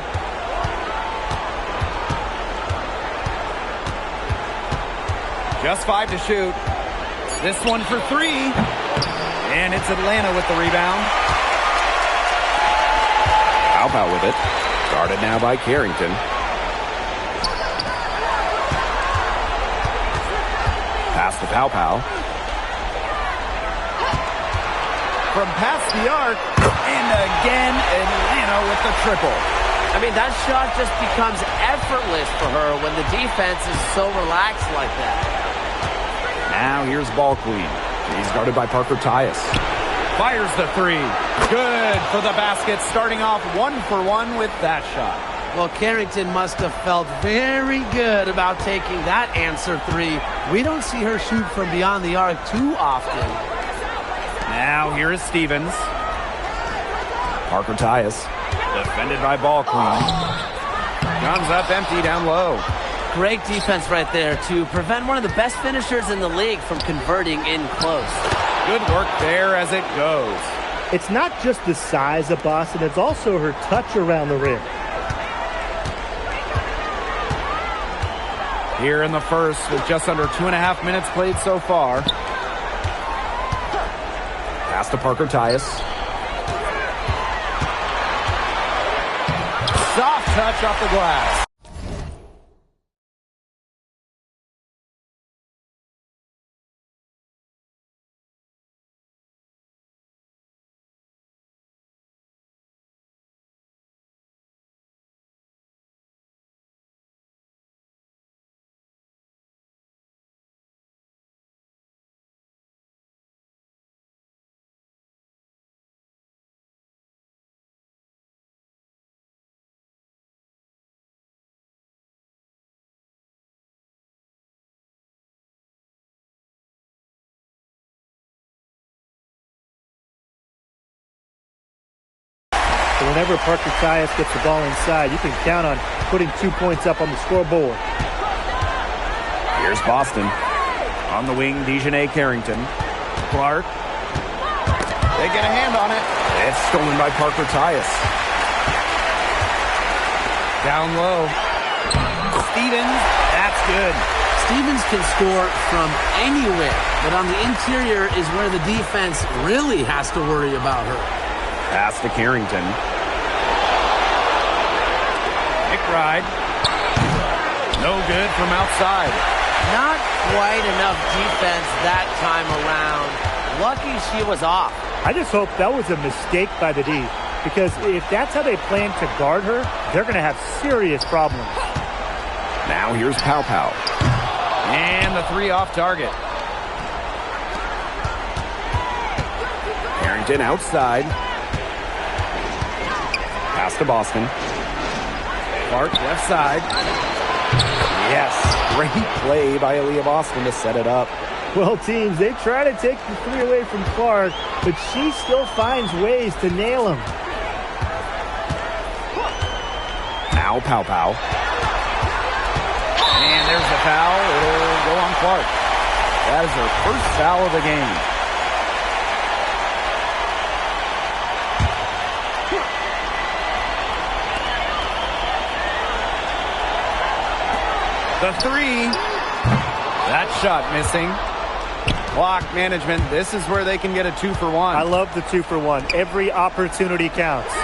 Just 5 to shoot. This one for 3. And it's Atlanta with the rebound. Pow with it. Guarded now by Carrington. Pass to Pow. From past the arc. And again, Atlanta with the triple. I mean, that shot just becomes effortless for her when the defense is so relaxed like that. Now here's Ball Queen. He's guarded by Parker Tyus. Fires the three. Good for the basket, starting off 1 for 1 with that shot. Well, Carrington must have felt very good about taking that answer three. We don't see her shoot from beyond the arc too often. Now here is Stevens. Parker Tyus. Defended by Ball Queen. Guns up empty down low. Great defense right there to prevent one of the best finishers in the league from converting in close. Good work there as it goes. It's not just the size of Boston, it's also her touch around the rim. Here in the first with just under 2.5 minutes played so far. Pass to Parker Tyus. Soft touch off the glass. Whenever Parker Tyus gets the ball inside, you can count on putting 2 points up on the scoreboard. Here's Boston. On the wing, Dejanay Carrington. Clark. They get a hand on it. It's stolen by Parker Tyus. Down low. Stevens. That's good. Stevens can score from anywhere, but on the interior is where the defense really has to worry about her. Pass to Carrington. McBride. No good from outside. Not quite enough defense that time around. Lucky she was off. I just hope that was a mistake by the D, because if that's how they plan to guard her, they're going to have serious problems. Now here's Pow. And And the three off target. Carrington outside. Pass to Boston. Clark left side. Yes, great play by Aaliyah Boston to set it up. Well, teams, they try to take the three away from Clark, but she still finds ways to nail him. Now Pow. And there's the foul. It'll go on Clark. That is her first foul of the game. The three. That shot missing. Clock management. This is where they can get a 2-for-1. I love the 2-for-1. Every opportunity counts.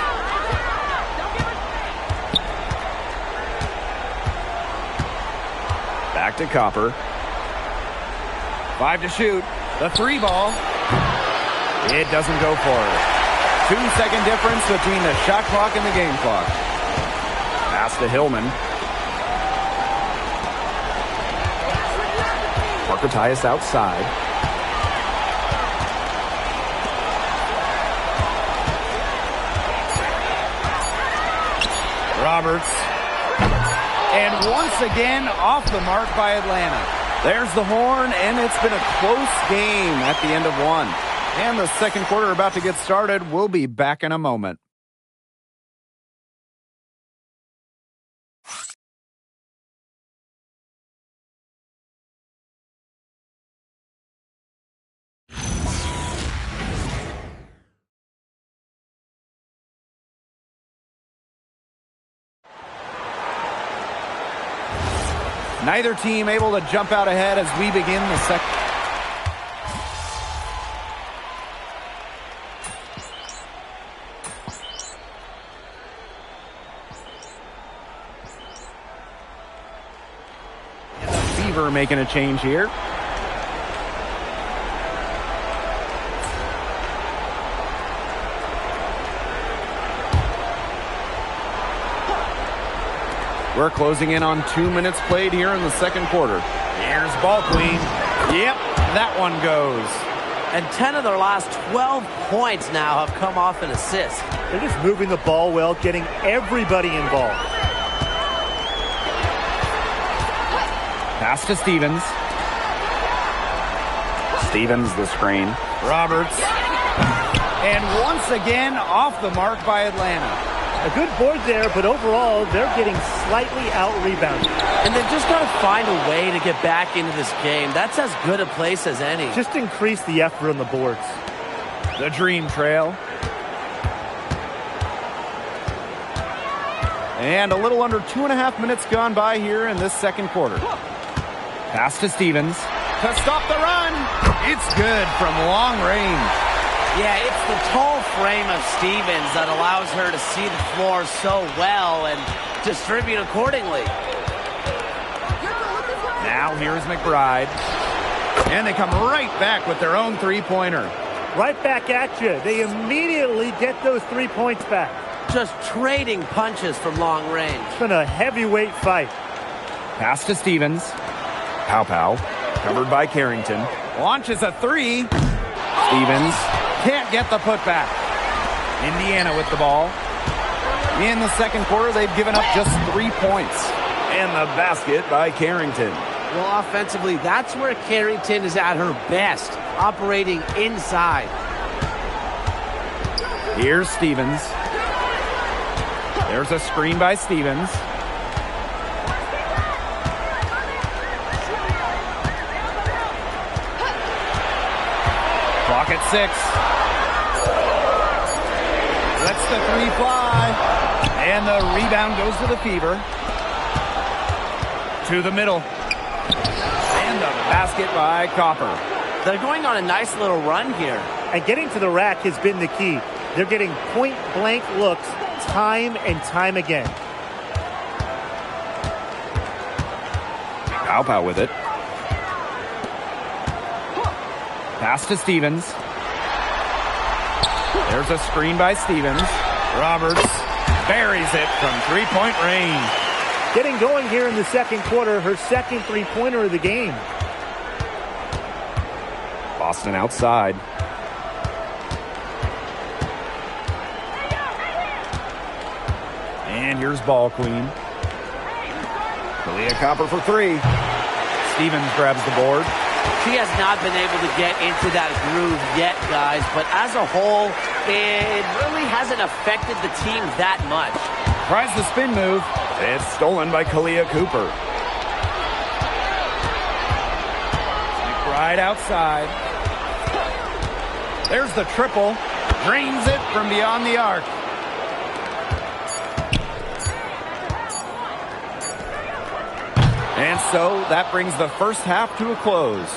Back to Copper. 5 to shoot. The three ball. It doesn't go for it. 2-second difference between the shot clock and the game clock. Pass to Hillman. Marcotias outside. Roberts. And once again, off the mark by Atlanta. There's the horn, and it's been a close game at the end of one. And the second quarter about to get started. We'll be back in a moment. Neither team able to jump out ahead as we begin the second. Fever making a change here. We're closing in on 2 minutes played here in the second quarter. Here's Ball Queen. Yep, that one goes. And 10 of their last 12 points now have come off an assist. They're just moving the ball well, getting everybody involved. Pass to Stevens. Stevens the screen. Roberts. And once again, off the mark by Atlanta. A good board there, but overall, they're getting slightly out-rebounded. And they've just got to find a way to get back into this game. That's as good a place as any. Just increase the effort on the boards. The Dream Trail. And a little under 2.5 minutes gone by here in this second quarter. Pass to Stevens. To stop the run. It's good from long range. Yeah, it's the tall frame of Stevens that allows her to see the floor so well and distribute accordingly. Now here's McBride. And they come right back with their own three-pointer. Right back at you. They immediately get those 3 points back. Just trading punches from long range. It's been a heavyweight fight. Pass to Stevens. Pow. Covered by Carrington. Launches a three. Stevens can't get the putback. Indiana with the ball. In the second quarter, they've given up just 3 points. And the basket by Carrington. Well, offensively, that's where Carrington is at her best, operating inside. Here's Stevens. There's a screen by Stevens. Clock at 6. Lets the three fly. And the rebound goes to the Fever. To the middle. And the basket by Copper. They're going on a nice little run here. And getting to the rack has been the key. They're getting point-blank looks time and time again. Pow with it. Pass to Stevens. There's a screen by Stevens. Roberts buries it from three-point range. Getting going here in the second quarter, her second three-pointer of the game. Boston outside. And here's ball queen. Kalia Copper for three. Stevens grabs the board. She has not been able to get into that groove yet, guys, but as a whole, it really hasn't affected the team that much. Tries the spin move. It's stolen by Kalia Cooper. Right outside. There's the triple. Drains it from beyond the arc. And so that brings the first half to a close.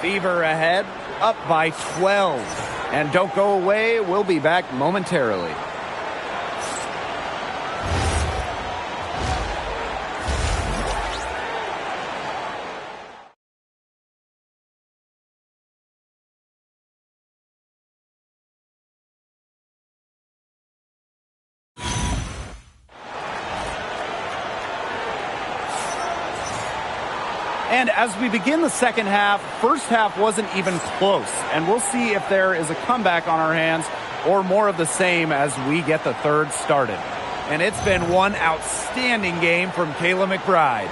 Fever ahead, up by 12. And don't go away, we'll be back momentarily. And as we begin the second half, first half wasn't even close. And we'll see if there is a comeback on our hands or more of the same as we get the third started. And it's been one outstanding game from Kayla McBride.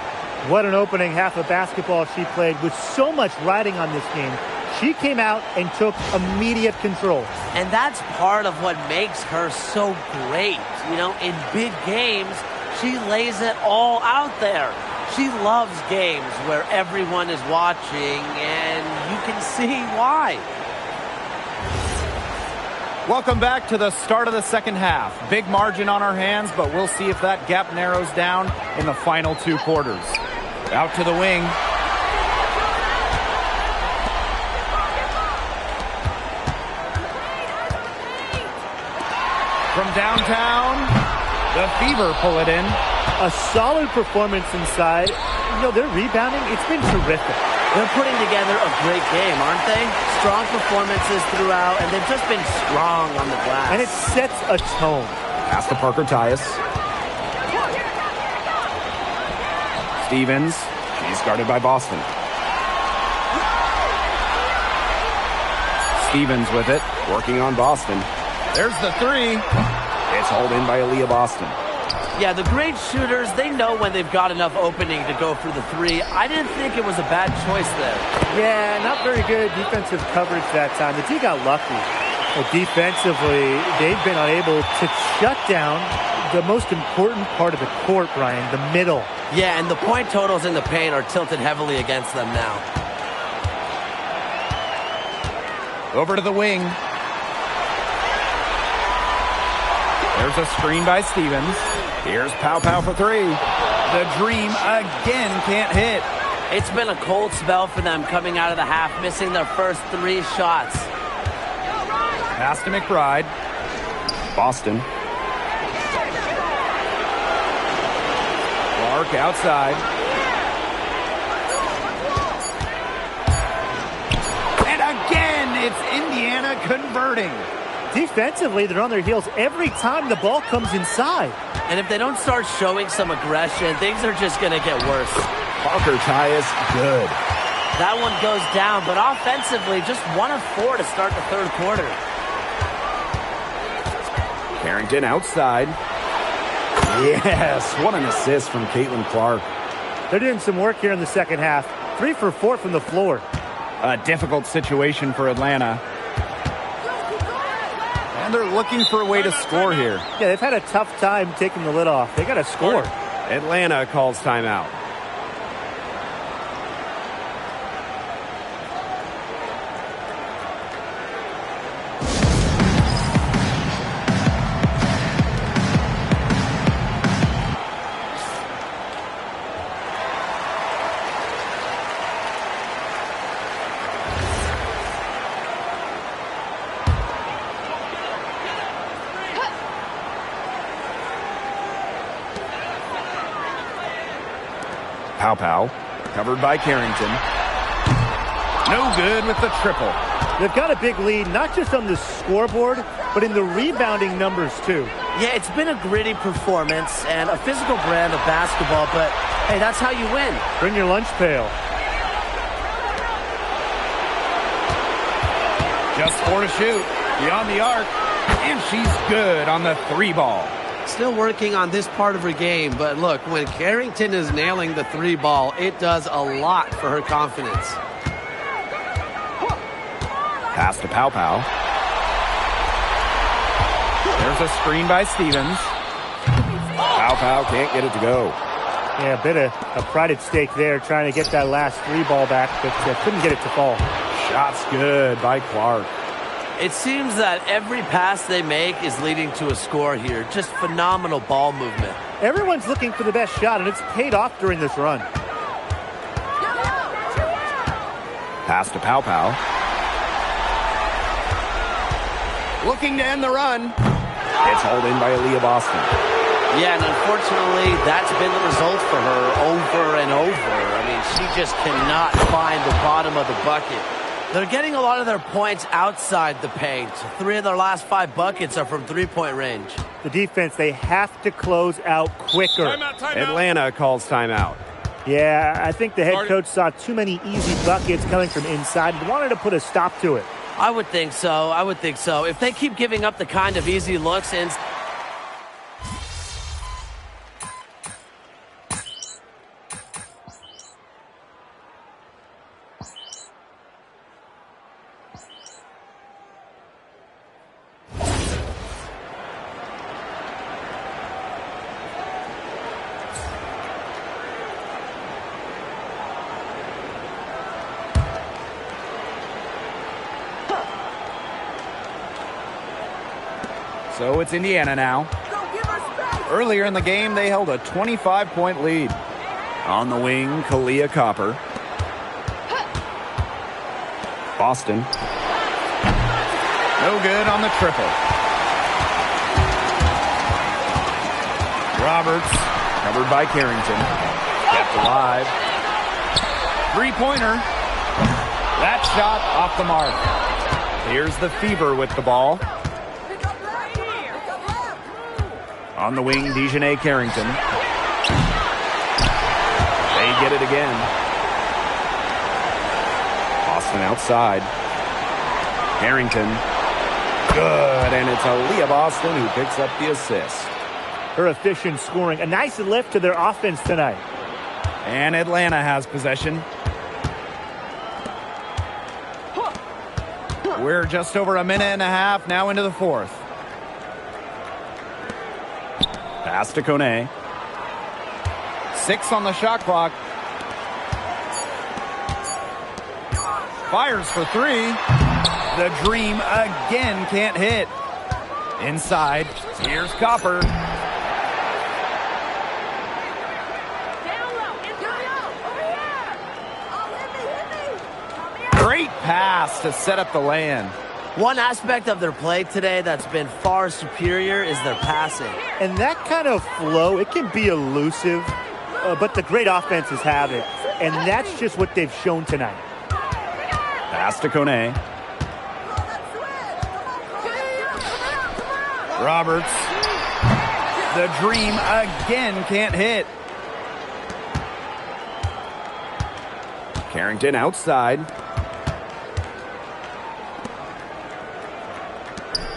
What an opening half of basketball she played with so much riding on this game. She came out and took immediate control. And that's part of what makes her so great. You know, in big games, she lays it all out there. She loves games where everyone is watching, and you can see why. Welcome back to the start of the second half. Big margin on our hands, but we'll see if that gap narrows down in the final two quarters. Out to the wing. From downtown, the Fever pull it in. A solid performance inside. You know, their rebounding, it's been terrific. They're putting together a great game, aren't they? Strong performances throughout, and they've just been strong on the glass. And it sets a tone. Pass to Parker Tyus. Stevens. She's guarded by Boston. Stevens with it, working on Boston. There's the three. It's hauled in by Aaliyah Boston. Yeah, the great shooters, they know when they've got enough opening to go for the three. I didn't think it was a bad choice there. Yeah, not very good defensive coverage that time. The D got lucky. But defensively, they've been unable to shut down the most important part of the court, Brian, the middle. Yeah, and the point totals in the paint are tilted heavily against them now. Over to the wing. There's a screen by Stevens. Here's Pow Pow for three. The Dream again can't hit. It's been a cold spell for them coming out of the half, missing their first three shots. Pass to McBride. Boston. Clark outside. And again, it's Indiana converting. Defensively, they're on their heels every time the ball comes inside. And if they don't start showing some aggression, things are just going to get worse. Parker Tyus, good. That one goes down, but offensively, just 1 of 4 to start the third quarter. Carrington outside. Yes, what an assist from Caitlin Clark. They're doing some work here in the second half. 3 for 4 from the floor. A difficult situation for Atlanta. And they're looking for a way to score here. Yeah, they've had a tough time taking the lid off. They got to score. Atlanta calls timeout. Pow Pow, covered by Carrington. No good with the triple. They've got a big lead, not just on the scoreboard, but in the rebounding numbers, too. Yeah, it's been a gritty performance and a physical brand of basketball, but, hey, that's how you win. Bring your lunch pail. Just 4 to shoot. Beyond the arc. And she's good on the 3 ball. Still working on this part of her game, but look, when Carrington is nailing the 3 ball, it does a lot for her confidence. Pass to Pow Pow. There's a screen by Stevens. Pow Pow can't get it to go. Yeah, a bit of a pride at stake there, trying to get that last 3 ball back, but couldn't get it to fall. Shot's good by Clark. It seems that every pass they make is leading to a score here. Just phenomenal ball movement. Everyone's looking for the best shot, and it's paid off during this run. Pass to Pow Pow. Looking to end the run. It's hauled in by Aaliyah Boston. Yeah, and unfortunately, that's been the result for her over and over. I mean, she just cannot find the bottom of the bucket. They're getting a lot of their points outside the paint. 3 of their last 5 buckets are from 3-point range. The defense, they have to close out quicker. Timeout. Atlanta calls timeout. Yeah, I think the head coach saw too many easy buckets coming from inside and wanted to put a stop to it. I would think so. If they keep giving up the kind of easy looks and... So it's Indiana now. Earlier in the game, they held a 25-point lead. On the wing, Kalia Copper. Boston. No good on the triple. Roberts, covered by Carrington. Kept alive. 3-pointer. That shot off the mark. Here's the Fever with the ball. On the wing, Dejanay Carrington. They get it again. Boston outside. Carrington. Good, and it's Aaliyah Boston who picks up the assist. Her efficient scoring. A nice lift to their offense tonight. And Atlanta has possession. We're just over a minute and a half now into the 4th. Pass to Kone. 6 on the shot clock. Fires for 3. The dream again can't hit. Inside. Here's Copper. Great pass to set up the land. One aspect of their play today that's been far superior is their passing. And that kind of flow, it can be elusive, but the great offenses have it. And that's just what they've shown tonight. Pass to Kone. Roberts. The dream again can't hit. Carrington outside.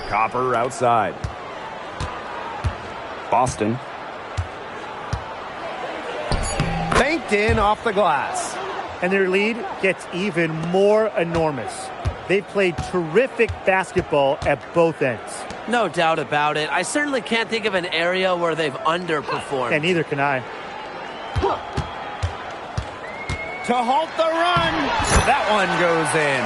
Copper outside. Boston. Banked in off the glass. And their lead gets even more enormous. They've played terrific basketball at both ends. No doubt about it. I certainly can't think of an area where they've underperformed. And neither can I. To halt the run. That one goes in.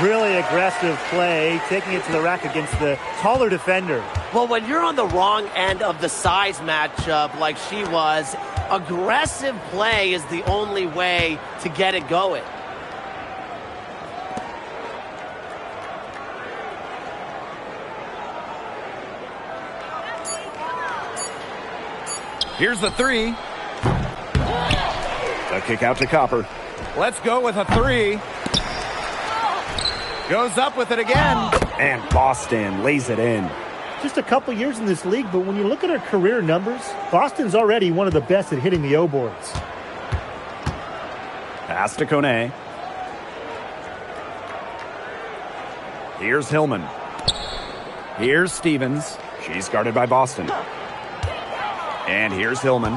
Really aggressive play, taking it to the rack against the taller defender. Well, when you're on the wrong end of the size matchup like she was, aggressive play is the only way to get it going. Here's the 3. A kick out to Copper. Let's go with a 3. Goes up with it again. And Boston lays it in. Just a couple years in this league, but when you look at her career numbers, Boston's already one of the best at hitting the O boards. Pass to Kone. Here's Hillman. Here's Stevens. She's guarded by Boston. And here's Hillman.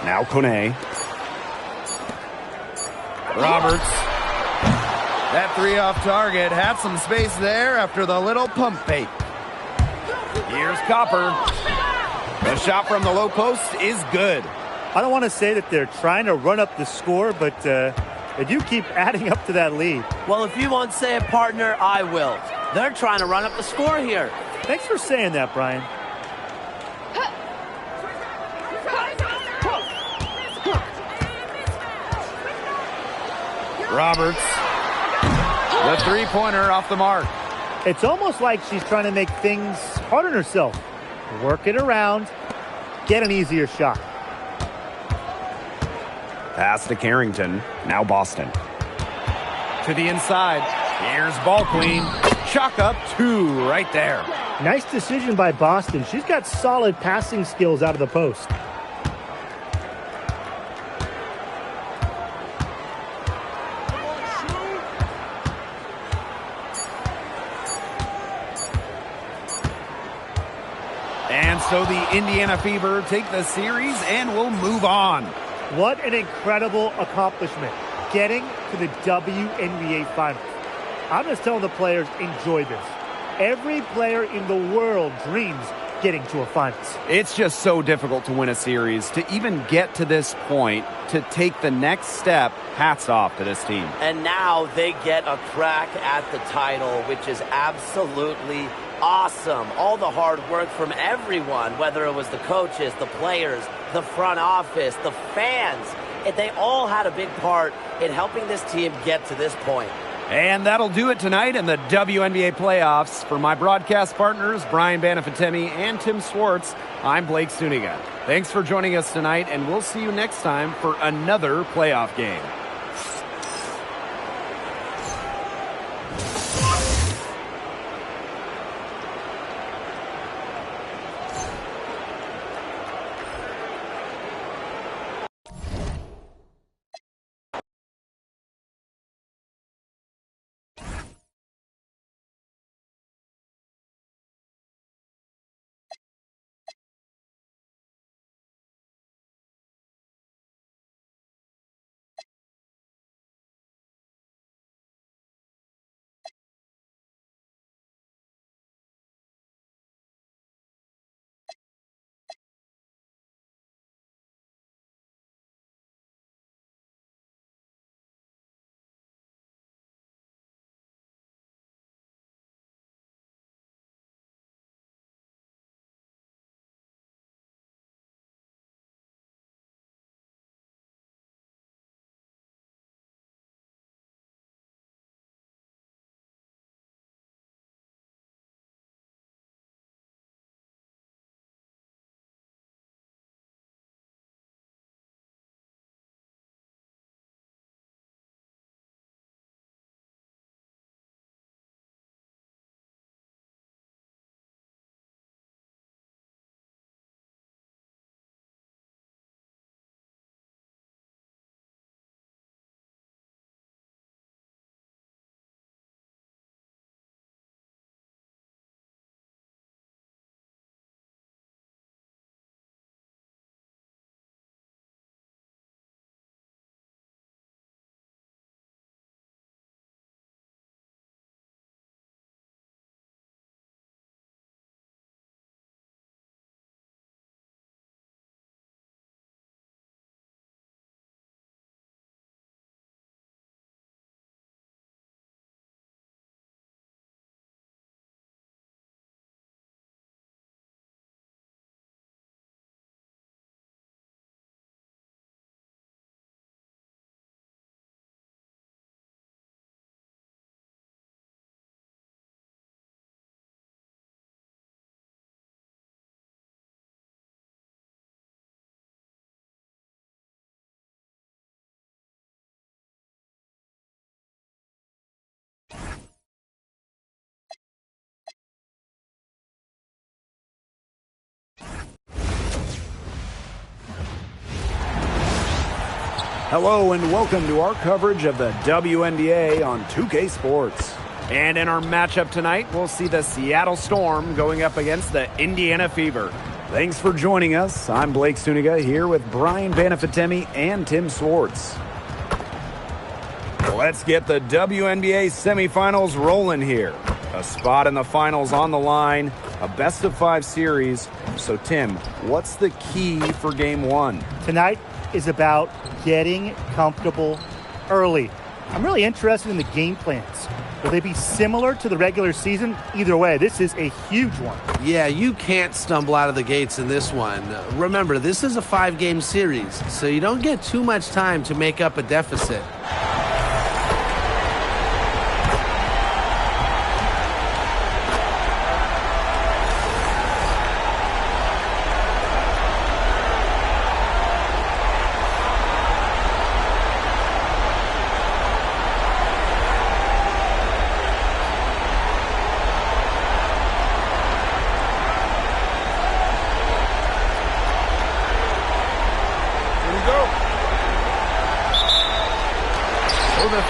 Now Kone. Roberts. That three off target had some space there after the little pump fake. Here's Copper. The shot from the low post is good. I don't want to say that they're trying to run up the score, but they do keep adding up to that lead. Well, if you won't say it, partner, I will. They're trying to run up the score here. Thanks for saying that, Brian. Roberts. The three-pointer off the mark. It's almost like she's trying to make things hard on herself. Work it around, get an easier shot. Pass to Carrington. Now Boston. To the inside. Here's Ball Queen. Chalk up 2 right there. Nice decision by Boston. She's got solid passing skills out of the post. And so the Indiana Fever take the series and will move on. What an incredible accomplishment, getting to the WNBA Finals. I'm just telling the players, enjoy this. Every player in the world dreams getting to a finals. It's just so difficult to win a series. To even get to this point, to take the next step, hats off to this team. And now they get a crack at the title, which is absolutely awesome. All the hard work from everyone, whether it was the coaches, the players, the front office, the fans, they all had a big part in helping this team get to this point. And that'll do it tonight in the WNBA playoffs. For my broadcast partners, Brian Banafitemi and Tim Swartz, I'm Blake Suniga. Thanks for joining us tonight, and we'll see you next time for another playoff game. Hello and welcome to our coverage of the WNBA on 2K Sports. And in our matchup tonight, we'll see the Seattle Storm going up against the Indiana Fever. Thanks for joining us. I'm Blake Suniga here with Brian Banafitemi and Tim Swartz. Let's get the WNBA semifinals rolling here. A spot in the finals on the line, a best-of-5 series. So, Tim, what's the key for Game 1? Tonight is about getting comfortable early. I'm really interested in the game plans. Will they be similar to the regular season? Either way, this is a huge one. Yeah, you can't stumble out of the gates in this one. Remember, this is a 5-game series, so you don't get too much time to make up a deficit.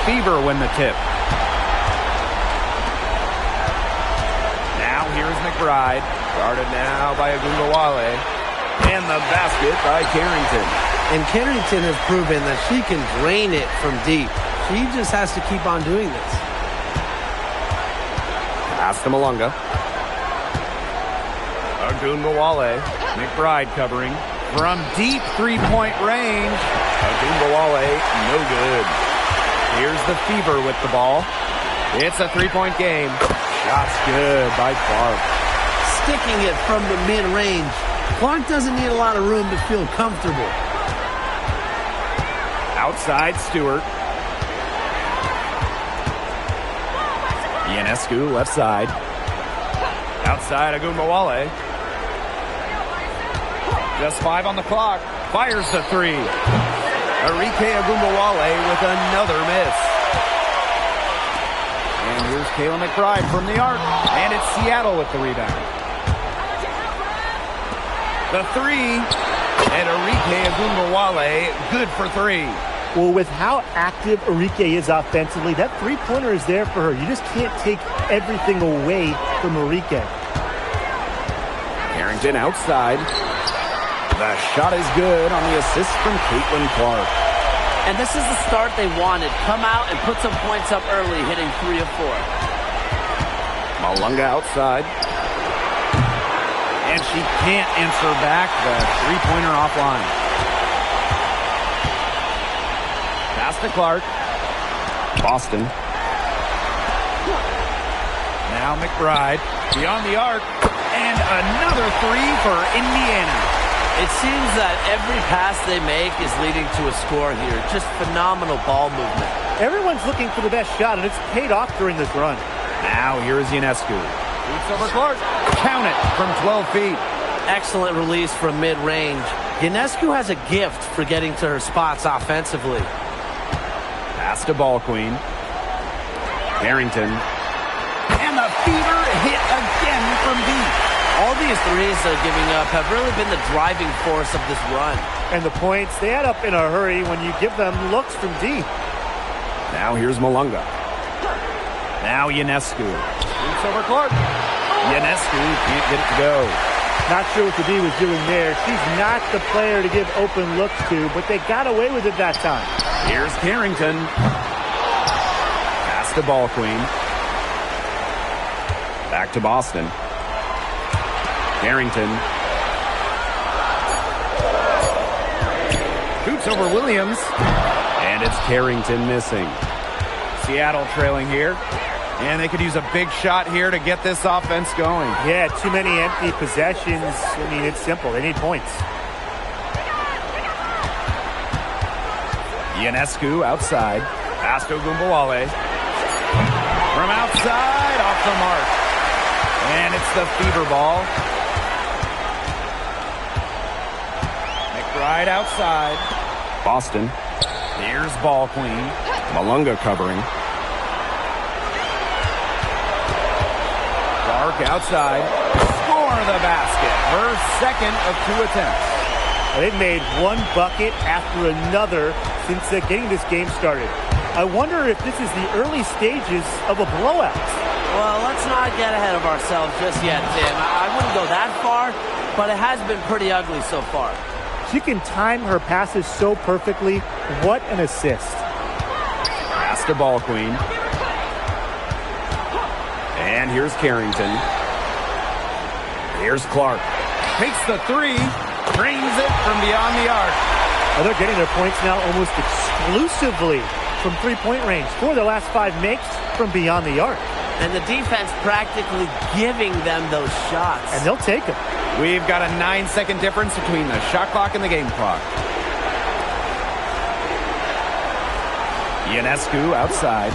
Fever win the tip. Now here's McBride. Guarded now by Agungawale. And the basket by Carrington. And Carrington has proven that she can drain it from deep. She just has to keep on doing this. Pass to Malunga. Agungawale. McBride covering. From deep three-point range. Agungawale, no good. Here's the Fever with the ball. It's a three-point game. Shots good by Clark. Sticking it from the mid-range. Clark doesn't need a lot of room to feel comfortable. Outside Stewart. Ionescu left side. Outside Agungawale. Just 5 on the clock. Fires the three. Arike Agungawale with another miss. And here's Kayla McBride from the arc. And it's Seattle with the rebound. The three. And Arike Agungawale good for 3. Well, with how active Arike is offensively, that three-pointer is there for her. You just can't take everything away from Arike. Carrington outside. The shot is good on the assist from Caitlin Clark. And this is the start they wanted. Come out and put some points up early, hitting 3 of 4. Malunga outside. And she can't answer back the three-pointer offline. Pass to Clark. Boston. Now McBride. Beyond the arc. And another 3 for Indiana. It seems that every pass they make is leading to a score here. Just phenomenal ball movement. Everyone's looking for the best shot, and it's paid off during this run. Now here's Ionescu. Shoots over Clark. Count it from 12 feet. Excellent release from mid-range. Ionescu has a gift for getting to her spots offensively. Pass to Ball Queen. Carrington. And the Fever hit again from deep. All these threes they're giving up have really been the driving force of this run. And the points, they add up in a hurry when you give them looks from deep. Now here's Malunga. Now Ionescu. Shoots over Clark. Ionescu can't get it to go. Not sure what the D was doing there. She's not the player to give open looks to, but they got away with it that time. Here's Carrington. Pass to Ball Queen. Back to Boston. Carrington. Shoots over Williams. And it's Carrington missing. Seattle trailing here. And they could use a big shot here to get this offense going. Yeah, too many empty possessions. I mean, it's simple. They need points. Ionescu outside. Pass to Agungawale. From outside, off the mark. And it's the Fever ball. McBride outside. Boston. Here's Ball Queen. Malunga covering. Clark outside. Score the basket. Her second of 2 attempts. They've made one bucket after another since getting this game started. I wonder if this is the early stages of a blowout. Well, let's not get ahead of ourselves just yet, Tim. I wouldn't go that far, but it has been pretty ugly so far. She can time her passes so perfectly. What an assist. Pass to Ball Queen. And here's Carrington. Here's Clark. Takes the three. Drains it from beyond the arc. Oh, they're getting their points now almost exclusively from three-point range. 4 of their last 5 makes from beyond the arc. And the defense practically giving them those shots. And they'll take them. We've got a 9-second difference between the shot clock and the game clock. Ionescu outside.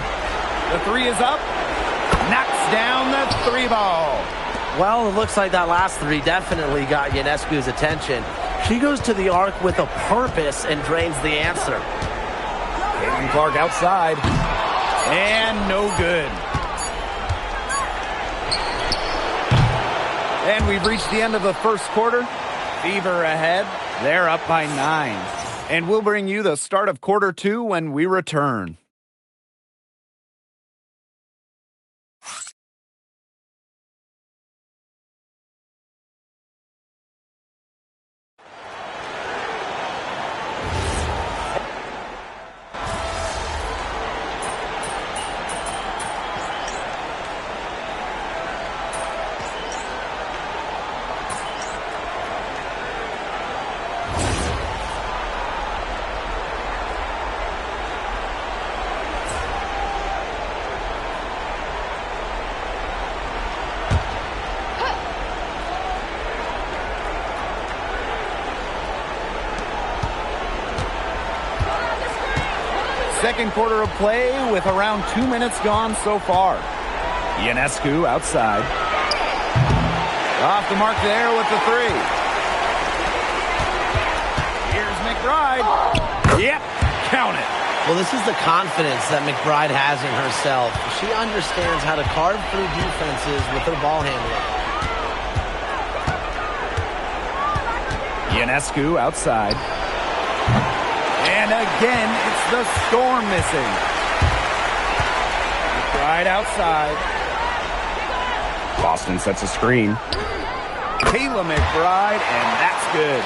The three is up. Knocks down the 3 ball. Well, it looks like that last three definitely got Ionescu's attention. She goes to the arc with a purpose and drains the answer. Caitlin Clark outside. And no good. And we've reached the end of the first quarter. Fever ahead. They're up by 9. And we'll bring you the start of quarter 2 when we return. Second quarter of play with around 2 minutes gone so far. Ionescu outside. Off the mark there with the three. Here's McBride. Yep, count it. Well, this is the confidence that McBride has in herself. She understands how to carve through defenses with her ball handling. Ionescu outside. And again, it's the Storm missing. McBride outside. Boston sets a screen. Kayla McBride, and that's good.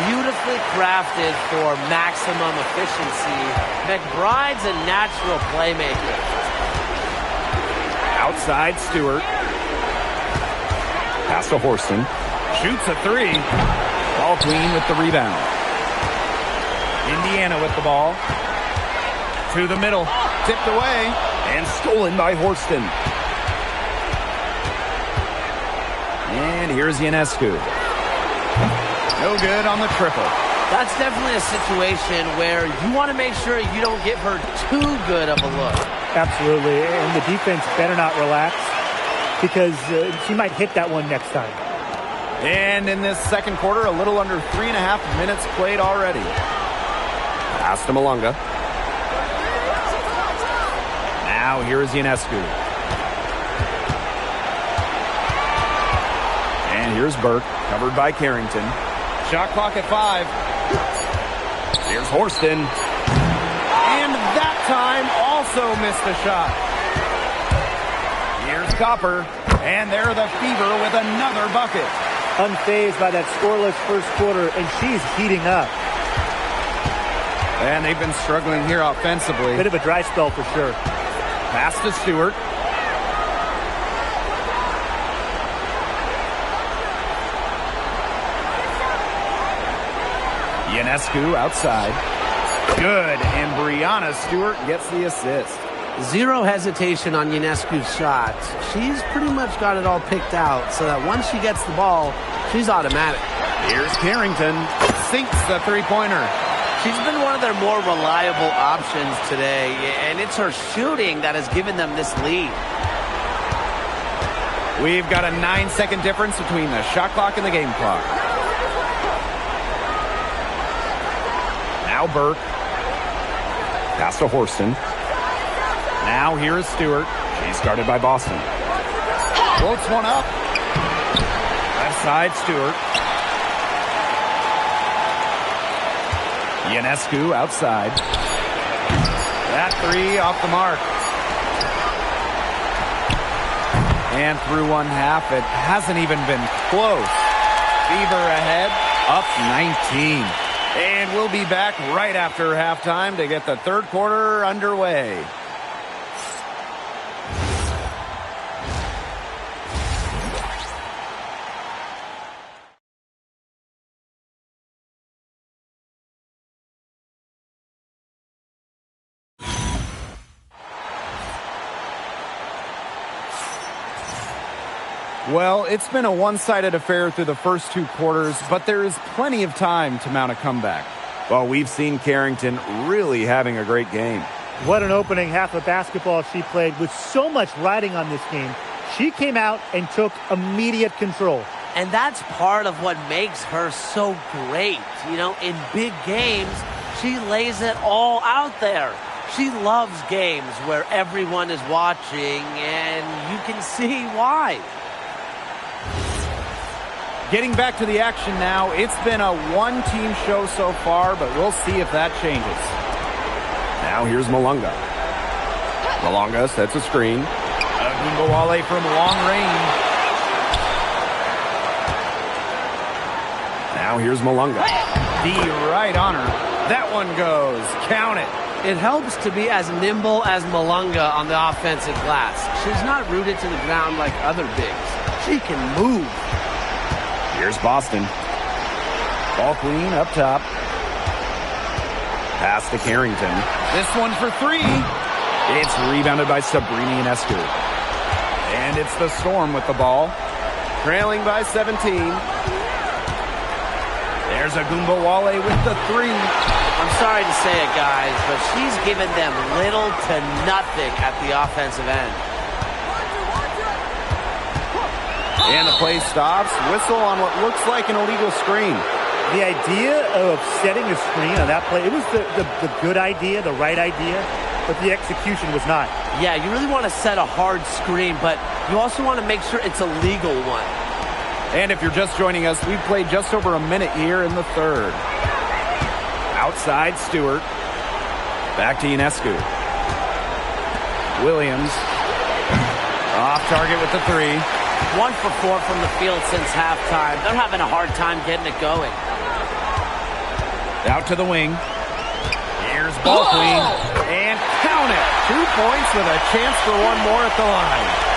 Beautifully crafted for maximum efficiency. McBride's a natural playmaker. Outside Stewart. Pass to Horston. Shoots a three. Ball Queen with the rebound. Indiana with the ball. To the middle. Tipped away. And stolen by Horston. And here's Ionescu. No good on the triple. That's definitely a situation where you want to make sure you don't give her too good of a look. Absolutely. And the defense better not relax because she might hit that one next time. And in this second quarter, a little under 3.5 minutes played already. Pass to Malunga. Now here is Ionescu. And here's Burke, covered by Carrington. Shot clock at 5. Here's Horston. And that time also missed the shot. Here's Copper. And there the Fever with another bucket. Unfazed by that scoreless first quarter, and she's heating up. And they've been struggling here offensively. Bit of a dry spell for sure. Pass to Stewart. Ionescu outside. Good, and Brianna Stewart gets the assist. Zero hesitation on Ionescu's shot. She's pretty much got it all picked out so that once she gets the ball, she's automatic. Here's Carrington. Sinks the three-pointer. She's been one of their more reliable options today, and it's her shooting that has given them this lead. We've got a 9-second difference between the shot clock and the game clock. Now Burke. Pass to Horston. Now here is Stewart. She's guarded by Boston. Floats one up. Left side, Stewart. Ionescu outside. That three off the mark. And through one half, it hasn't even been close. Fever ahead, up 19. And we'll be back right after halftime to get the third quarter underway. Well, it's been a one-sided affair through the first two quarters, but there is plenty of time to mount a comeback. Well, we've seen Carrington really having a great game. What an opening half of basketball she played with so much riding on this game. She came out and took immediate control. And that's part of what makes her so great. You know, in big games, she lays it all out there. She loves games where everyone is watching, and you can see why. Getting back to the action now, it's been a one-team show so far, but we'll see if that changes. Now here's Malunga. Malunga sets a screen. Agumbawale from long range. Now here's Malunga. D right on her. That one goes. Count it. It helps to be as nimble as Malunga on the offensive glass. She's not rooted to the ground like other bigs. She can move. Here's Boston. Ball queen up top. Pass to Carrington. This one for three. It's rebounded by Sabrini Ionescu. And it's the Storm with the ball. Trailing by 17. There's Agumbawale with the three. I'm sorry to say it, guys, but she's given them little to nothing at the offensive end. And the play stops. Whistle on what looks like an illegal screen. The idea of setting a screen on that play, it was the good idea, the right idea, but the execution was not. Yeah, you really want to set a hard screen, but you also want to make sure it's a legal one. And if you're just joining us, we've played just over a minute here in the third. Outside, Stewart. Back to Ionescu. Williams. Off target with the three. 1 for 4 from the field since halftime. They're having a hard time getting it going. Out to the wing. Here's ball queen. And count it. 2 points with a chance for one more at the line.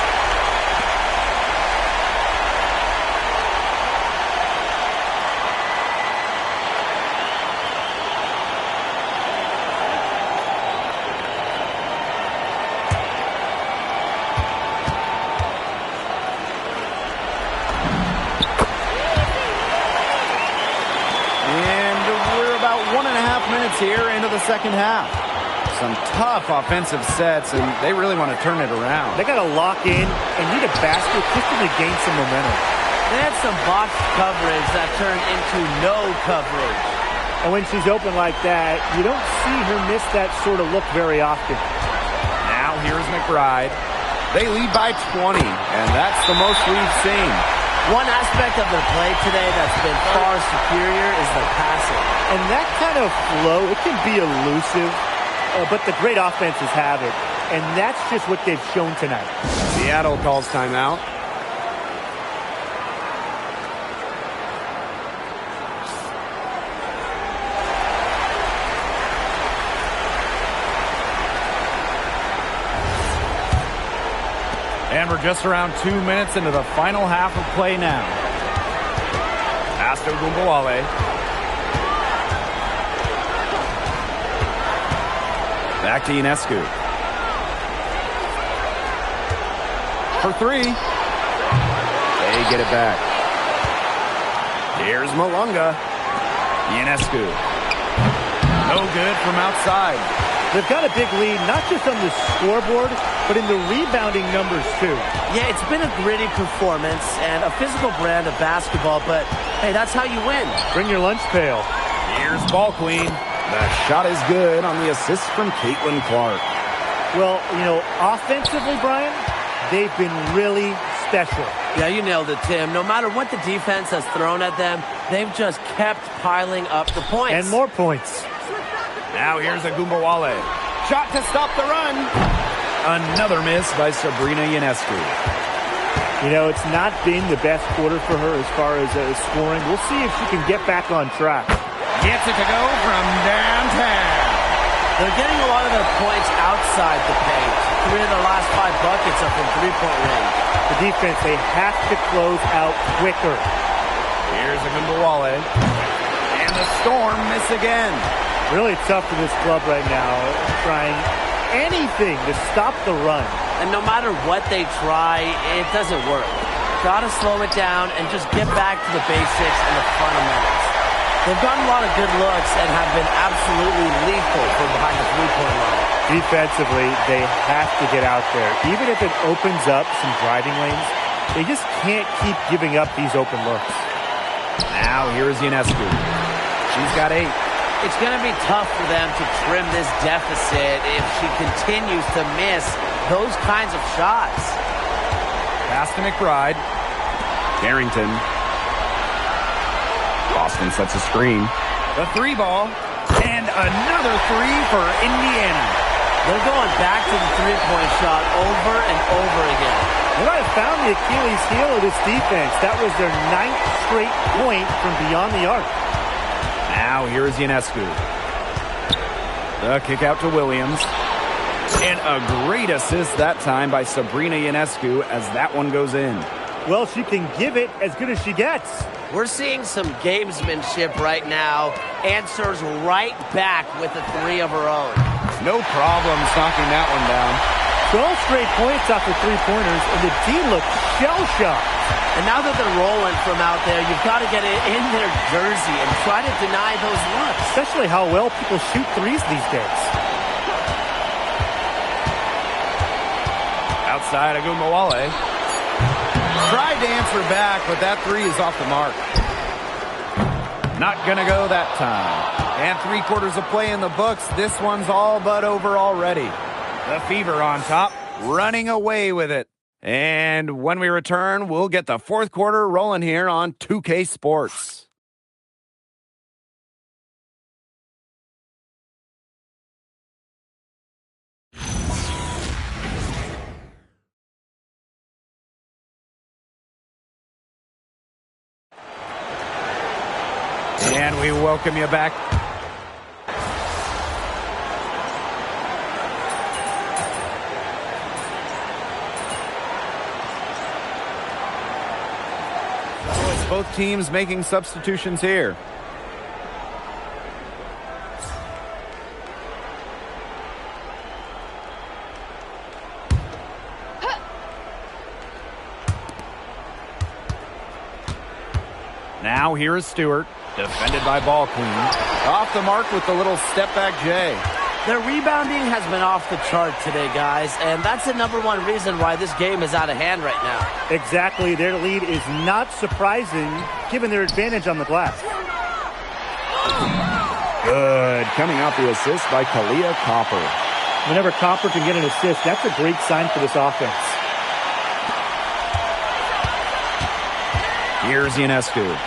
Here into the second half. Some tough offensive sets, and they really want to turn it around. They got to lock in and need a basket just to gain some momentum. They had some box coverage that turned into no coverage. And when she's open like that, you don't see her miss that sort of look very often. Now here's McBride. They lead by 20, and that's the most we've seen. One aspect of their play today that's been far superior is the passing. And that kind of flow, it can be elusive, but the great offenses have it. And that's just what they've shown tonight. Seattle calls timeout. And we're just around 2 minutes into the final half of play now. Pass to Agumbawale. Back to Ionescu. For three. They get it back. Here's Malunga. Ionescu. No good from outside. They've got a big lead, not just on the scoreboard, but in the rebounding numbers, too. Yeah, it's been a gritty performance and a physical brand of basketball, but, hey, that's how you win. Bring your lunch pail. Here's ball queen. The shot is good on the assist from Caitlin Clark. Well, you know, offensively, Brian, they've been really special. Yeah, you nailed it, Tim. No matter what the defense has thrown at them, they've just kept piling up the points. And more points. Now here's Agumbawale. shot to stop the run. Another miss by Sabrina Ionescu. You know, it's not been the best quarter for her as far as scoring. We'll see if she can get back on track. Gets it to go from downtown. They're getting a lot of their points outside the paint. 3 of their last 5 buckets are from three-point range. The defense, they have to close out quicker. Here's Agumbawale. And the Storm miss again. Really tough for this club right now, trying anything to stop the run. And no matter what they try, it doesn't work. Gotta slow it down and just get back to the basics and the fundamentals. They've gotten a lot of good looks and have been absolutely lethal from behind the three-point line. Defensively, they have to get out there. Even if it opens up some driving lanes, they just can't keep giving up these open looks. Now here's Ionescu. She's got 8. It's going to be tough for them to trim this deficit if she continues to miss those kinds of shots. Pass to McBride. Barrington. Boston sets a screen. The 3 ball. And another 3 for Indiana. They're going back to the three-point shot over and over again. They might have found the Achilles heel of this defense. That was their 9th straight point from beyond the arc. Now here's Ionescu. The kick out to Williams. And a great assist that time by Sabrina Ionescu as that one goes in. Well, she can give it as good as she gets. We're seeing some gamesmanship right now. Answers right back with a 3 of her own. No problems knocking that one down. 12 straight points off the three-pointers, and the D looks shell-shocked. And now that they're rolling from out there, you've got to get it in their jersey and try to deny those looks. Especially how well people shoot threes these days. Outside Agumbawale. Tried to answer back, but that 3 is off the mark. Not gonna go that time. And 3/4 of play in the books. This one's all but over already. The Fever on top, running away with it. And when we return, we'll get the 4th quarter rolling here on 2K Sports. And we welcome you back. So it's both teams making substitutions here. Now here is Stewart. Defended by Ball Queen. Off the mark with the little step-back J. Their rebounding has been off the chart today, guys, and that's the #1 reason why this game is out of hand right now. Exactly. Their lead is not surprising, given their advantage on the glass. Good. Coming out the assist by Kalia Copper. Whenever Copper can get an assist, that's a great sign for this offense. Here's Ionescu.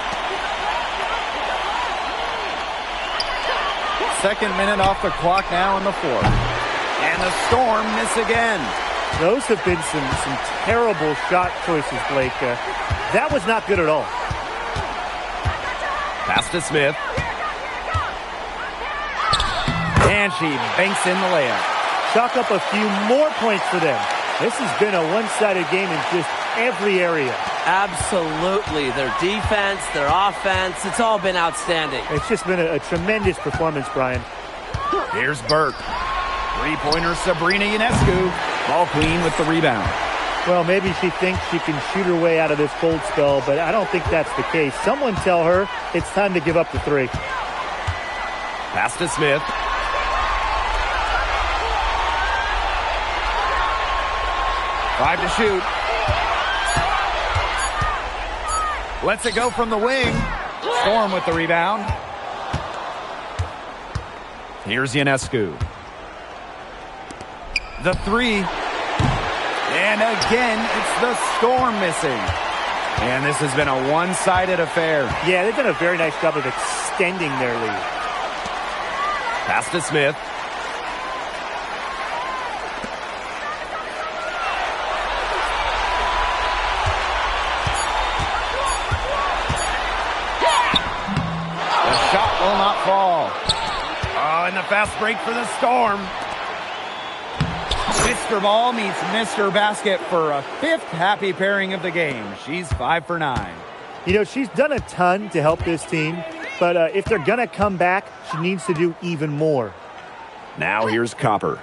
2nd minute off the clock now in the 4th. And the Storm miss again. Those have been some terrible shot choices, Blake. That was not good at all. Pass to Smith. And she banks in the layup. Chalk up a few more points for them. This has been a one-sided game in just every area. Absolutely. Their defense, their offense, it's all been outstanding. It's just been a tremendous performance, Brian. Here's Burke. 3-pointer Sabrina Ionescu. Ball Queen with the rebound. Well, maybe she thinks she can shoot her way out of this cold spell, but I don't think that's the case. Someone tell her it's time to give up the 3. Pass to Smith. Five to shoot. Lets it go from the wing. Storm with the rebound. Here's Ionescu. The 3. And again, it's the Storm missing. And this has been a one-sided affair. Yeah, they've done a very nice job of extending their lead. Pass to Smith. and the fast break for the Storm. Mr. Ball meets Mr. Basket for a 5th happy pairing of the game. She's 5 for 9. You know, she's done a ton to help this team, but if they're going to come back, she needs to do even more. Now here's Copper.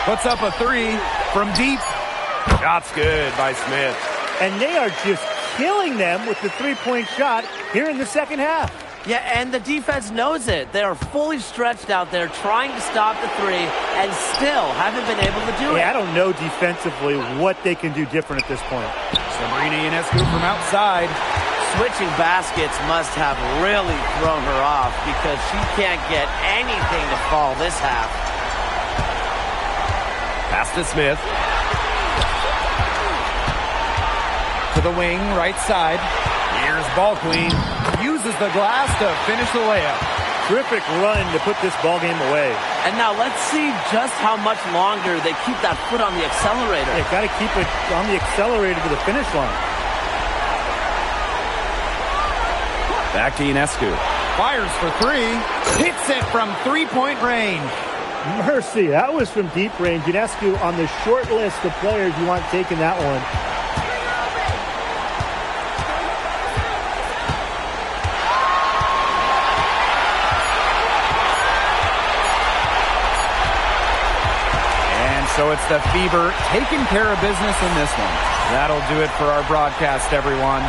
Puts up a 3 from deep. Shot's good by Smith. And they are just killing them with the three-point shot here in the second half. Yeah, and the defense knows it. They are fully stretched out there trying to stop the 3 and still haven't been able to do it. I don't know defensively what they can do different at this point. Sabrina Ionescu from outside. Switching baskets must have really thrown her off because she can't get anything to fall this half. Pass to Smith. To the wing, right side. Here's Ball Queen. Uses the glass to finish the layup. Terrific run to put this ball game away. And now let's see just how much longer they keep that foot on the accelerator. They've got to keep it on the accelerator to the finish line. Back to Ionescu. Fires for 3. Hits it from three-point range. Mercy, that was from deep range. Ionescu on the short list of players you want taking that one. And so it's the Fever taking care of business in this one. That'll do it for our broadcast, everyone.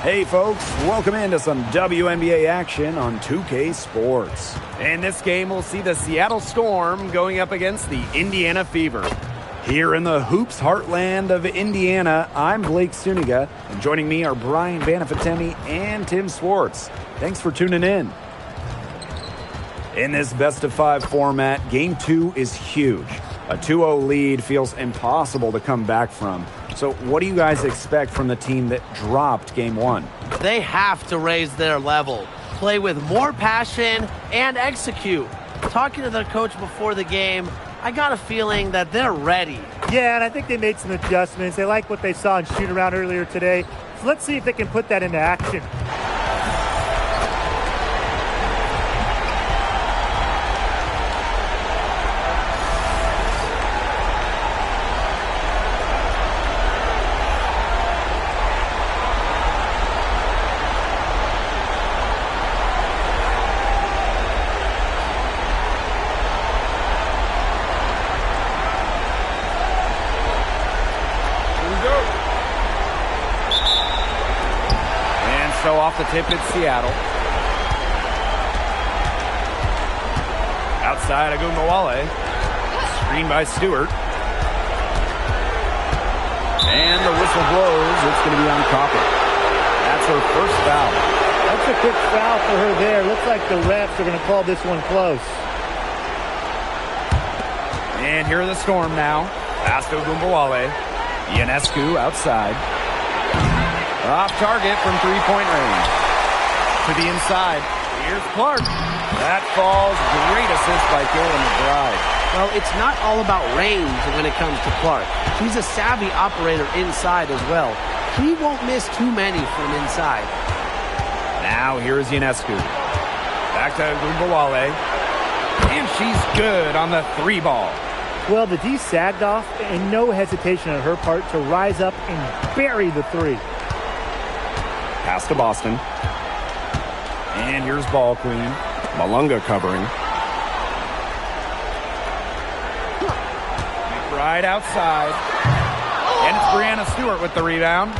Hey folks, welcome into some WNBA action on 2K Sports. In this game, we'll see the Seattle Storm going up against the Indiana Fever. Here in the hoops heartland of Indiana, I'm Blake Suniga, and joining me are Brian Banafitemi and Tim Swartz. Thanks for tuning in. In this best-of-5 format, Game 2 is huge. A 2-0 lead feels impossible to come back from. So what do you guys expect from the team that dropped Game 1? They have to raise their level, play with more passion, and execute. Talking to their coach before the game, I got a feeling that they're ready. Yeah, and I think they made some adjustments. They like what they saw in shoot-around earlier today. So let's see if they can put that into action. off the tip, it's Seattle. Outside, Agumbawale. Screen by Stewart. And the whistle blows. It's going to be on Copper. That's her first foul. That's a quick foul for her there. Looks like the refs are going to call this one close. And here are the Storm now. Pass to Agumbawale. Ionescu outside. Off target from three-point range. To the inside. Here's Clark. That falls. Great assist by Kayla McBride. Well, it's not all about range when it comes to Clark. She's a savvy operator inside as well. She won't miss too many from inside. Now here's Ionescu. Back to Agumbawale. And she's good on the three ball. Well, the D sagged off, and no hesitation on her part to rise up and bury the three. Pass to Boston. And here's Ball Queen. Malunga covering. McBride outside. And it's Brianna Stewart with the rebound.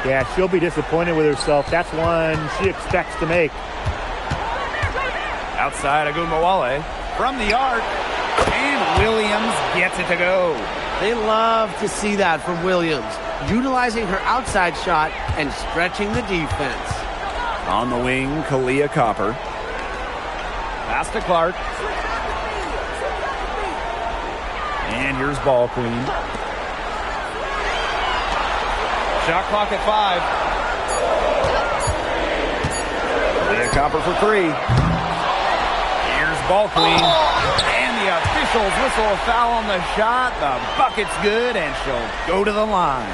Yeah, she'll be disappointed with herself. That's one she expects to make. Outside Agumbawale. From the arc. And Williams gets it to go. They love to see that from Williams, utilizing her outside shot and stretching the defense. On the wing, Kalia Copper. Pass to Clark. And here's Ball Queen. Shot clock at 5. Kalia Copper for 3. Here's Ball Queen. And the officials whistle a foul on the shot. The bucket's good, and she'll go to the line.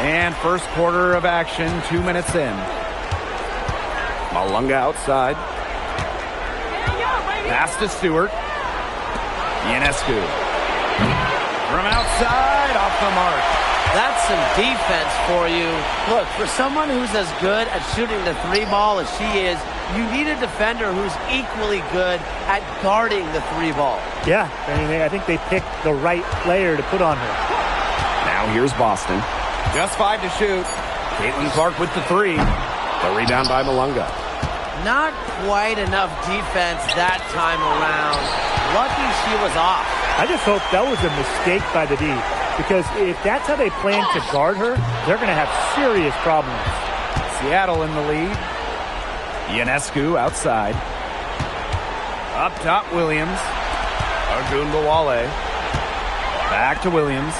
And first quarter of action, 2 minutes in. Malunga outside. Pass to Stewart. Ionescu. From outside, off the mark. That's some defense for you. Look, for someone who's as good at shooting the three ball as she is, you need a defender who's equally good at guarding the three ball. Yeah, I think they picked the right player to put on her. Now here's Boston. Just 5 to shoot. Caitlin Clark with the 3. The rebound by Malunga. Not quite enough defense that time around. Lucky she was off. I just hope that was a mistake by the D, because if that's how they plan to guard her, they're going to have serious problems. Seattle in the lead. Ionescu outside. Up top, Williams. Agumbawale. Back to Williams.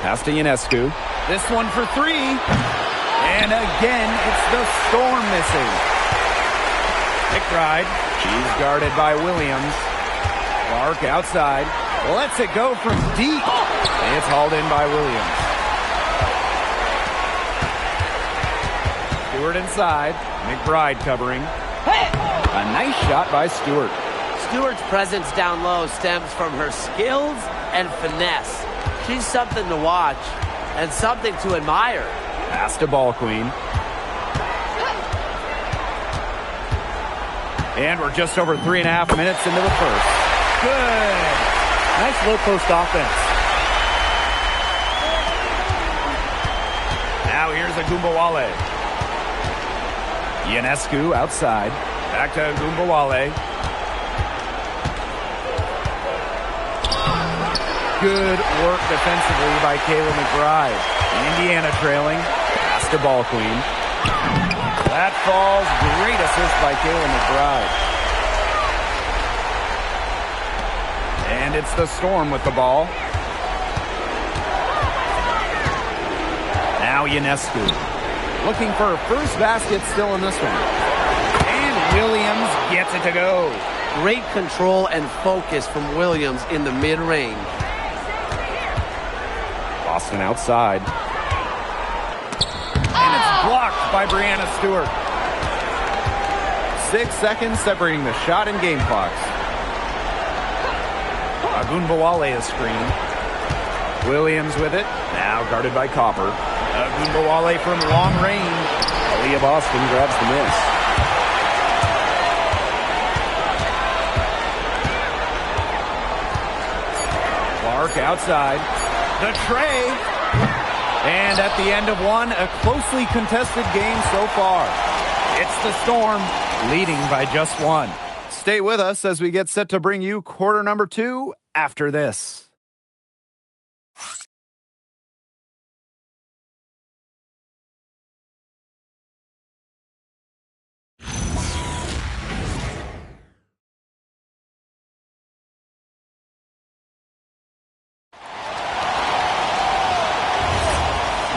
Pass to Ionescu. This one for 3. And again, it's the Storm missing. McBride. She's guarded by Williams. Clark outside. Lets it go from deep. It's hauled in by Williams. Stewart inside. McBride covering. A nice shot by Stewart. Stewart's presence down low stems from her skills and finesse. She's something to watch and something to admire. Pass to Ball Queen. And we're just over 3.5 minutes into the first. Good. Nice low post offense. Now here's Agumbawale. Ionescu outside. Back to Agumbawale. Good work defensively by Kayla McBride. Indiana trailing. Pass to Ball Queen. That falls. Great assist by Kayla McBride. And it's the Storm with the ball. Now Ionescu. Looking for her first basket still in this one. And Williams gets it to go. Great control and focus from Williams in the mid-range. Boston outside. And by Breanna Stewart. 6 seconds separating the shot and game clocks. Agunbowale is screened. Williams with it. Now guarded by Copper. Agunbowale from long range. Aaliyah Boston grabs the miss. Clark outside. The tray. And at the end of one, a closely contested game so far. It's the Storm leading by just one. Stay with us as we get set to bring you quarter number 2 after this.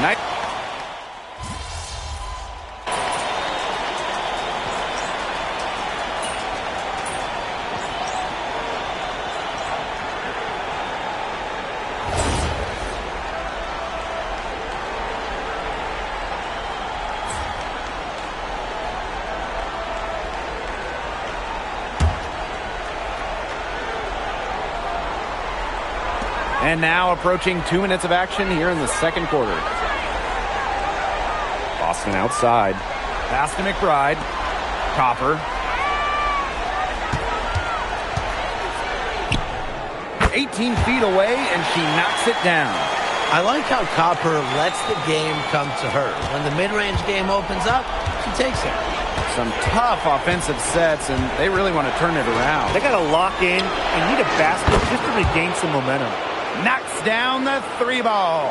Night. And now approaching 2 minutes of action here in the second quarter. Boston outside. Pass to McBride. Copper. 18 feet away, and she knocks it down. I like how Copper lets the game come to her. When the mid-range game opens up, she takes it. Some tough offensive sets, and they really want to turn it around. They got to lock in and need a basket just to regain some momentum. Knocks down the 3 ball.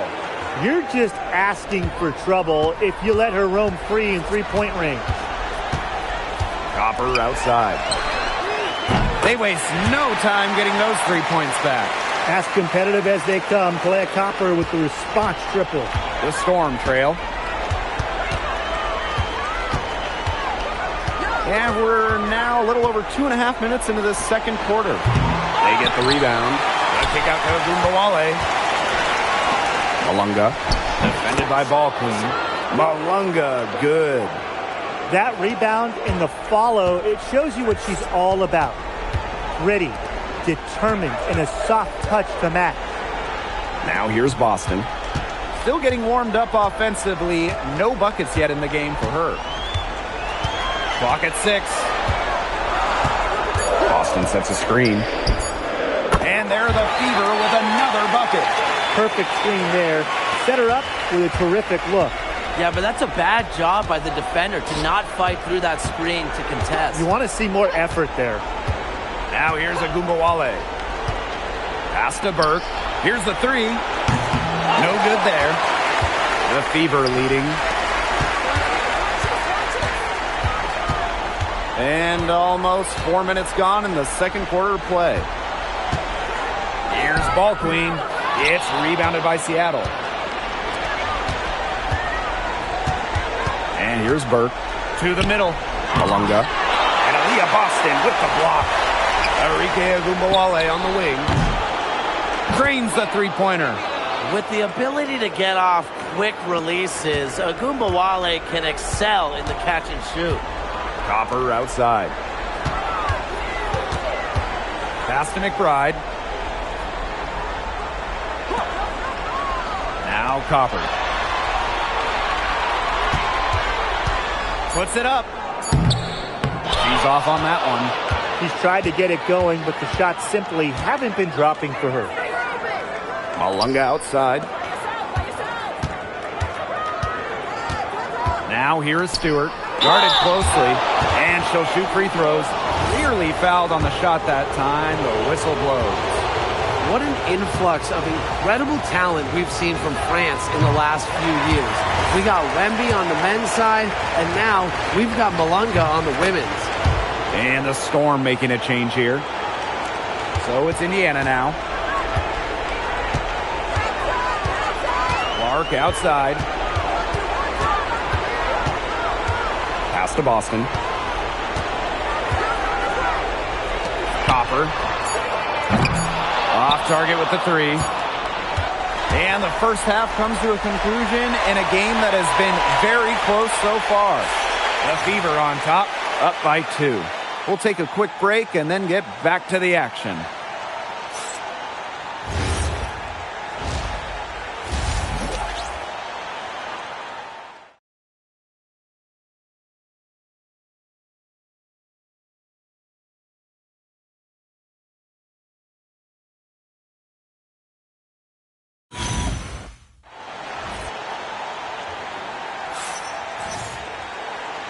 You're just asking for trouble if you let her roam free in three-point range. Copper outside. They waste no time getting those 3 points back. As competitive as they come, Kalea Copper with the response triple. The Storm trail. And we're now a little over 2.5 minutes into this second quarter. They get the rebound. A kick out to Agunbowale. Malunga. Defended by Ball Queen. Malunga, good. That rebound and the follow, it shows you what she's all about. Gritty, determined, and a soft touch to match. Now here's Boston. Still getting warmed up offensively. No buckets yet in the game for her. Clock at 6. Boston sets a screen. And they're the Fever with another bucket. Perfect screen there. Set her up with a terrific look. Yeah, but that's a bad job by the defender to not fight through that screen to contest. You want to see more effort there. Now here's Agunbowale. Pass to Burke. Here's the 3. No good there. The Fever leading. And almost 4 minutes gone in the second quarter play. Here's Ball Queen. It's rebounded by Seattle. And here's Burke. To the middle. Malunga. And Aaliyah Boston with the block. Arike Agunbowale on the wing. Drains the three-pointer. With the ability to get off quick releases, Agunbowale can excel in the catch and shoot. Copper outside. Pass to McBride. Now Copper. Puts it up. She's off on that one. She's tried to get it going, but the shots simply haven't been dropping for her. Malunga outside. Now here is Stewart. Guarded closely. And she'll shoot free throws. Clearly fouled on the shot that time. The whistle blows. What an influx of incredible talent we've seen from France in the last few years. We got Wemby on the men's side, and now we've got Malunga on the women's. And the Storm making a change here. So it's Indiana now. Clark outside. Pass to Boston. Copper. Off target with the 3. And the first half comes to a conclusion in a game that has been very close so far. The Fever on top, up by 2. We'll take a quick break and then get back to the action.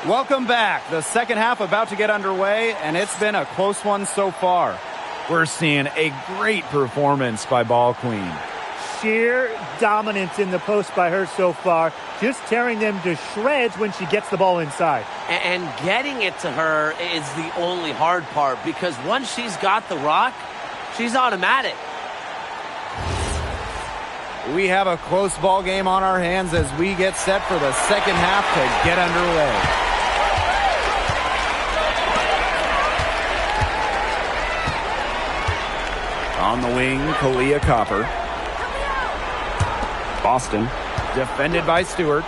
Welcome back. The second half about to get underway, and it's been a close one so far. We're seeing a great performance by Ball Queen. Sheer dominance in the post by her so far, just tearing them to shreds when she gets the ball inside. And getting it to her is the only hard part, because once she's got the rock, she's automatic. We have a close ball game on our hands as we get set for the second half to get underway. On the wing, Kalia Copper. Boston, defended by Stewart.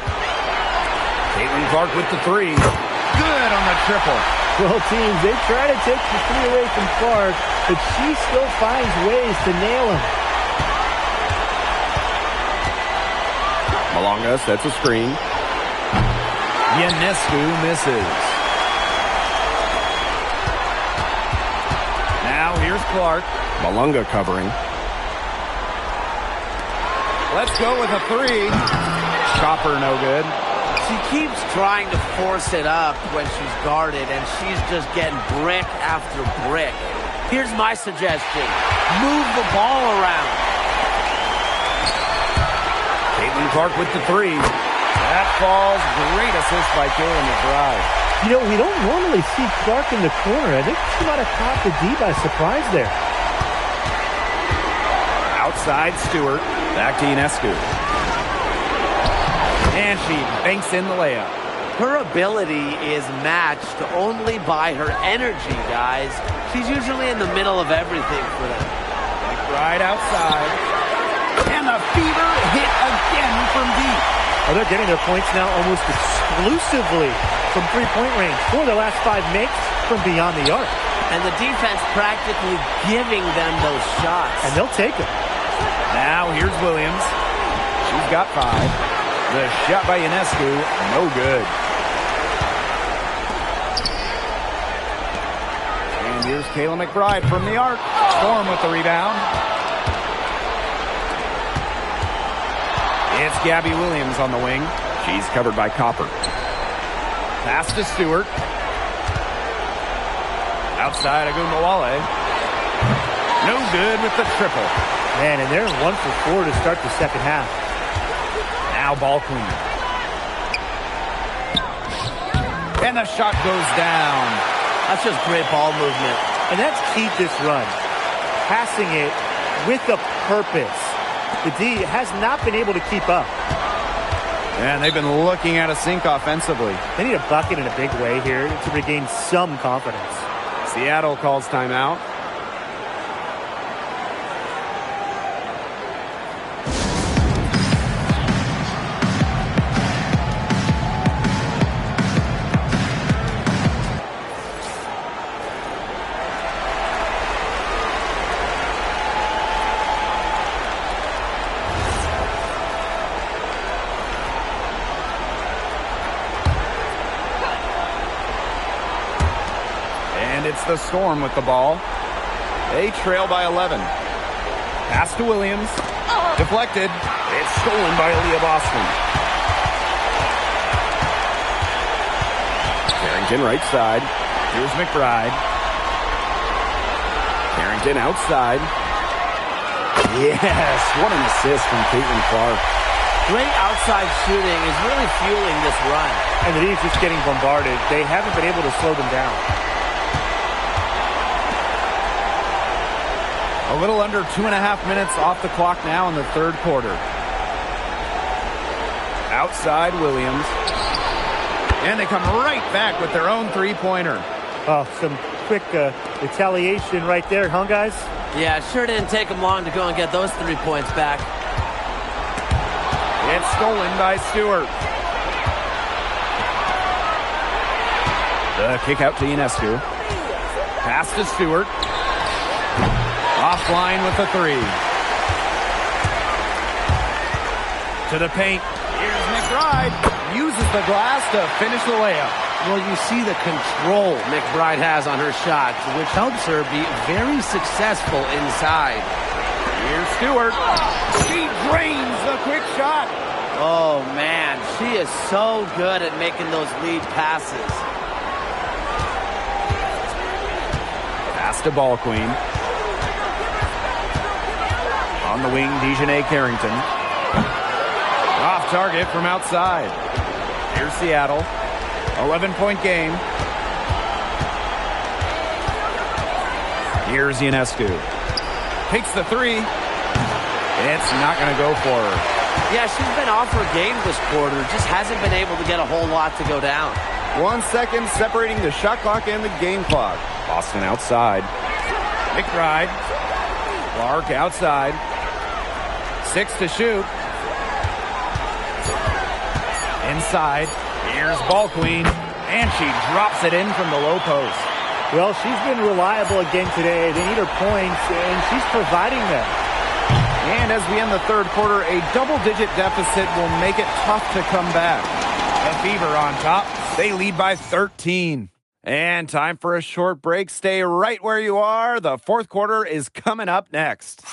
Caitlin Clark with the 3. Good on the triple. Both teams, they try to take the 3 away from Clark, but she still finds ways to nail him. Malonga sets a screen. Ionescu misses. Now here's Clark. Malonga covering. Let's go with a 3. Chopper no good. She keeps trying to force it up when she's guarded, and she's just getting brick after brick. Here's my suggestion. Move the ball around. Caitlin Clark with the 3. That falls. Great assist by Kayla McBride. You know, we don't normally see Clark in the corner. I think she might have caught the D by surprise there. Outside Stewart. Back to Ionescu. And she banks in the layup. Her ability is matched only by her energy, guys. She's usually in the middle of everything for them. McBride outside. And the Fever hit again from deep. Oh, they're getting their points now almost exclusively from three-point range. 4 of their last 5 makes from beyond the arc. And the defense practically giving them those shots. And they'll take them. Now here's Williams. She's got 5. The shot by Ionescu, no good. And here's Kayla McBride from the arc. Storm with the rebound. It's Gabby Williams on the wing. She's covered by Copper. Pass to Stewart. Outside Agumbawale. No good with the triple. Man, and they're 1 for 4 to start the second half. Now Ball Queen. And the shot goes down. That's just great ball movement. And that's key this run. Passing it with a purpose. The D has not been able to keep up. And they've been looking at a sink offensively. They need a bucket in a big way here to regain some confidence. Seattle calls timeout. It's the Storm with the ball. They trail by 11. Pass to Williams. Deflected. It's stolen by Aaliyah Boston. Carrington right side. Here's McBride. Carrington outside. Yes, what an assist from Caitlin Clark. Great outside shooting is really fueling this run. And the D's just getting bombarded. They haven't been able to slow them down. A little under 2.5 minutes off the clock now in the third quarter. Outside Williams. And they come right back with their own three-pointer. Oh, some quick retaliation right there, huh, guys? Yeah, it sure didn't take them long to go and get those 3 points back. It's stolen by Stewart. The kick out to Ionescu. Pass to Stewart. Offline with the 3. To the paint. Here's McBride. Uses the glass to finish the layup. Well, you see the control McBride has on her shot, which helps her be very successful inside. Here's Stewart. She drains the quick shot. Oh, man, she is so good at making those lead passes. Pass to Ball Queen. On the wing, Dejanay Carrington. Off target from outside. Here's Seattle. 11-point game. Here's Ionescu. Takes the 3. It's not going to go for her. Yeah, she's been off her game this quarter. Just hasn't been able to get a whole lot to go down. 1 second separating the shot clock and the game clock. Boston outside. McBride. Clark outside. 6 to shoot. Inside. Here's Ball Queen. And she drops it in from the low post. Well, she's been reliable again today. They need her points, and she's providing them. And as we end the third quarter, a double-digit deficit will make it tough to come back. The Fever on top. They lead by 13. And time for a short break. Stay right where you are. The fourth quarter is coming up next.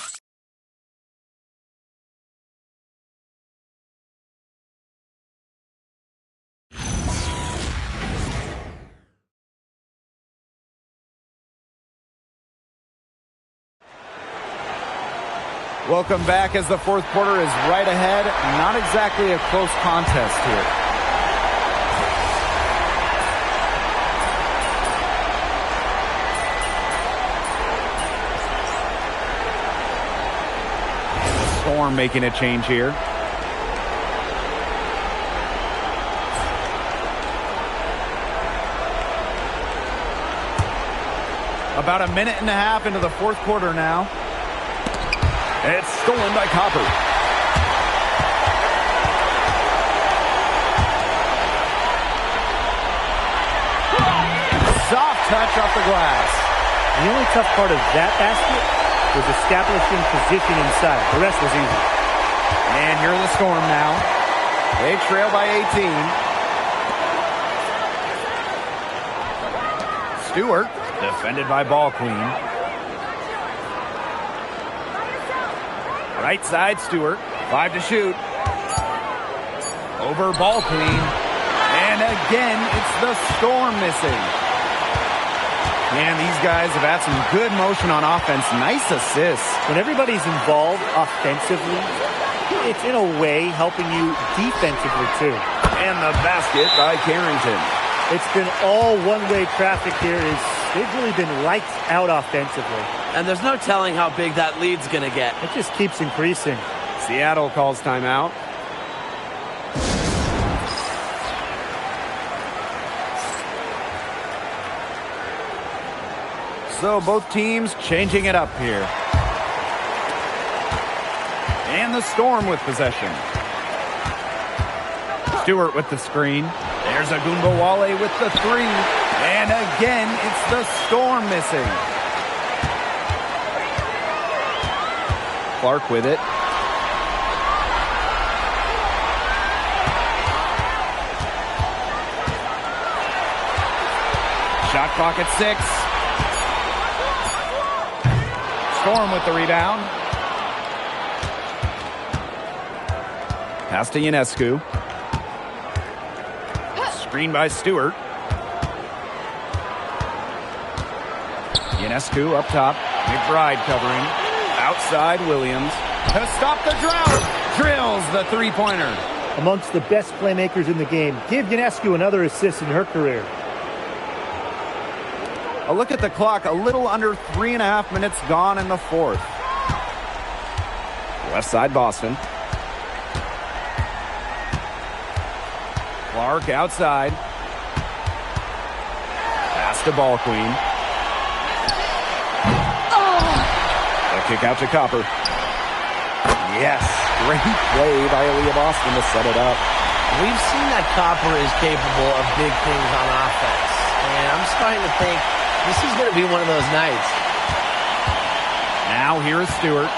Welcome back as the fourth quarter is right ahead. Not exactly a close contest here. The Storm making a change here. About a minute and a half into the fourth quarter now. It's stolen by Copper. Soft touch off the glass. The only tough part of that basket was establishing position inside. The rest was easy. And here are the Storm now. They trail by 18. Stewart, defended by Ball Queen. Right side, Stewart. 5 to shoot. Over Ball Queen. And again, it's the Storm missing. And these guys have had some good motion on offense. Nice assists. When everybody's involved offensively, it's in a way helping you defensively too. And the basket by Carrington. It's been all one-way traffic here. They've really been lights out offensively. And there's no telling how big that lead's going to get. It just keeps increasing. Seattle calls timeout. So both teams changing it up here. And the Storm with possession. Stewart with the screen. There's Agumbawale with the 3. And again, it's the Storm missing. Clark with it. Shot clock at 6. Storm with the rebound. Pass to Ionescu. Screen by Stewart. Ionescu up top. McBride covering. Outside Williams. To stop the drought. Drills the three-pointer. Amongst the best playmakers in the game. Give Ionescu another assist in her career. A look at the clock. A little under 3.5 minutes gone in the fourth. Left side Boston. Clark outside. Pass to Ball Queen. The kick out to Copper. Yes. Great play by Aaliyah Boston to set it up. We've seen that Copper is capable of big things on offense. And I'm starting to think this is going to be one of those nights. Now here is Stewart.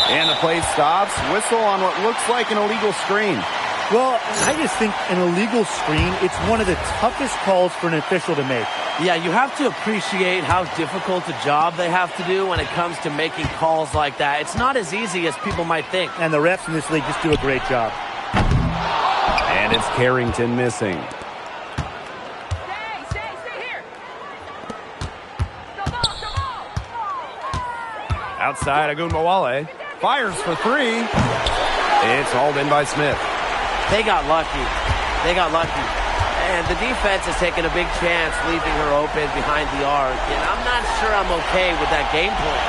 And the play stops. Whistle on what looks like an illegal screen. Well, I just think an illegal screen, it's one of the toughest calls for an official to make. Yeah, you have to appreciate how difficult a job they have to do when it comes to making calls like that. It's not as easy as people might think. And the refs in this league just do a great job. And it's Carrington missing. Outside, Agunmawale fires for three. It's hauled in by Smith. They got lucky. They got lucky. And the defense has taken a big chance leaving her open behind the arc. And I'm not sure I'm okay with that game plan.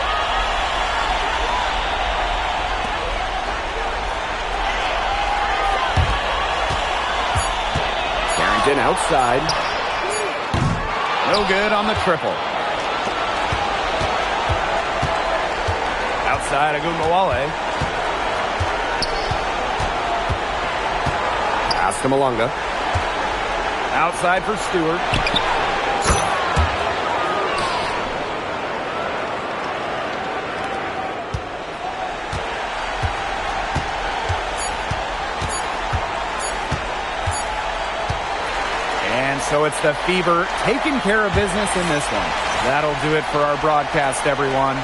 Carrington outside. No good on the triple. Outside, Agunmawale. Pass to Malunga. Outside for Stewart. And so it's the Fever taking care of business in this one. That'll do it for our broadcast, everyone.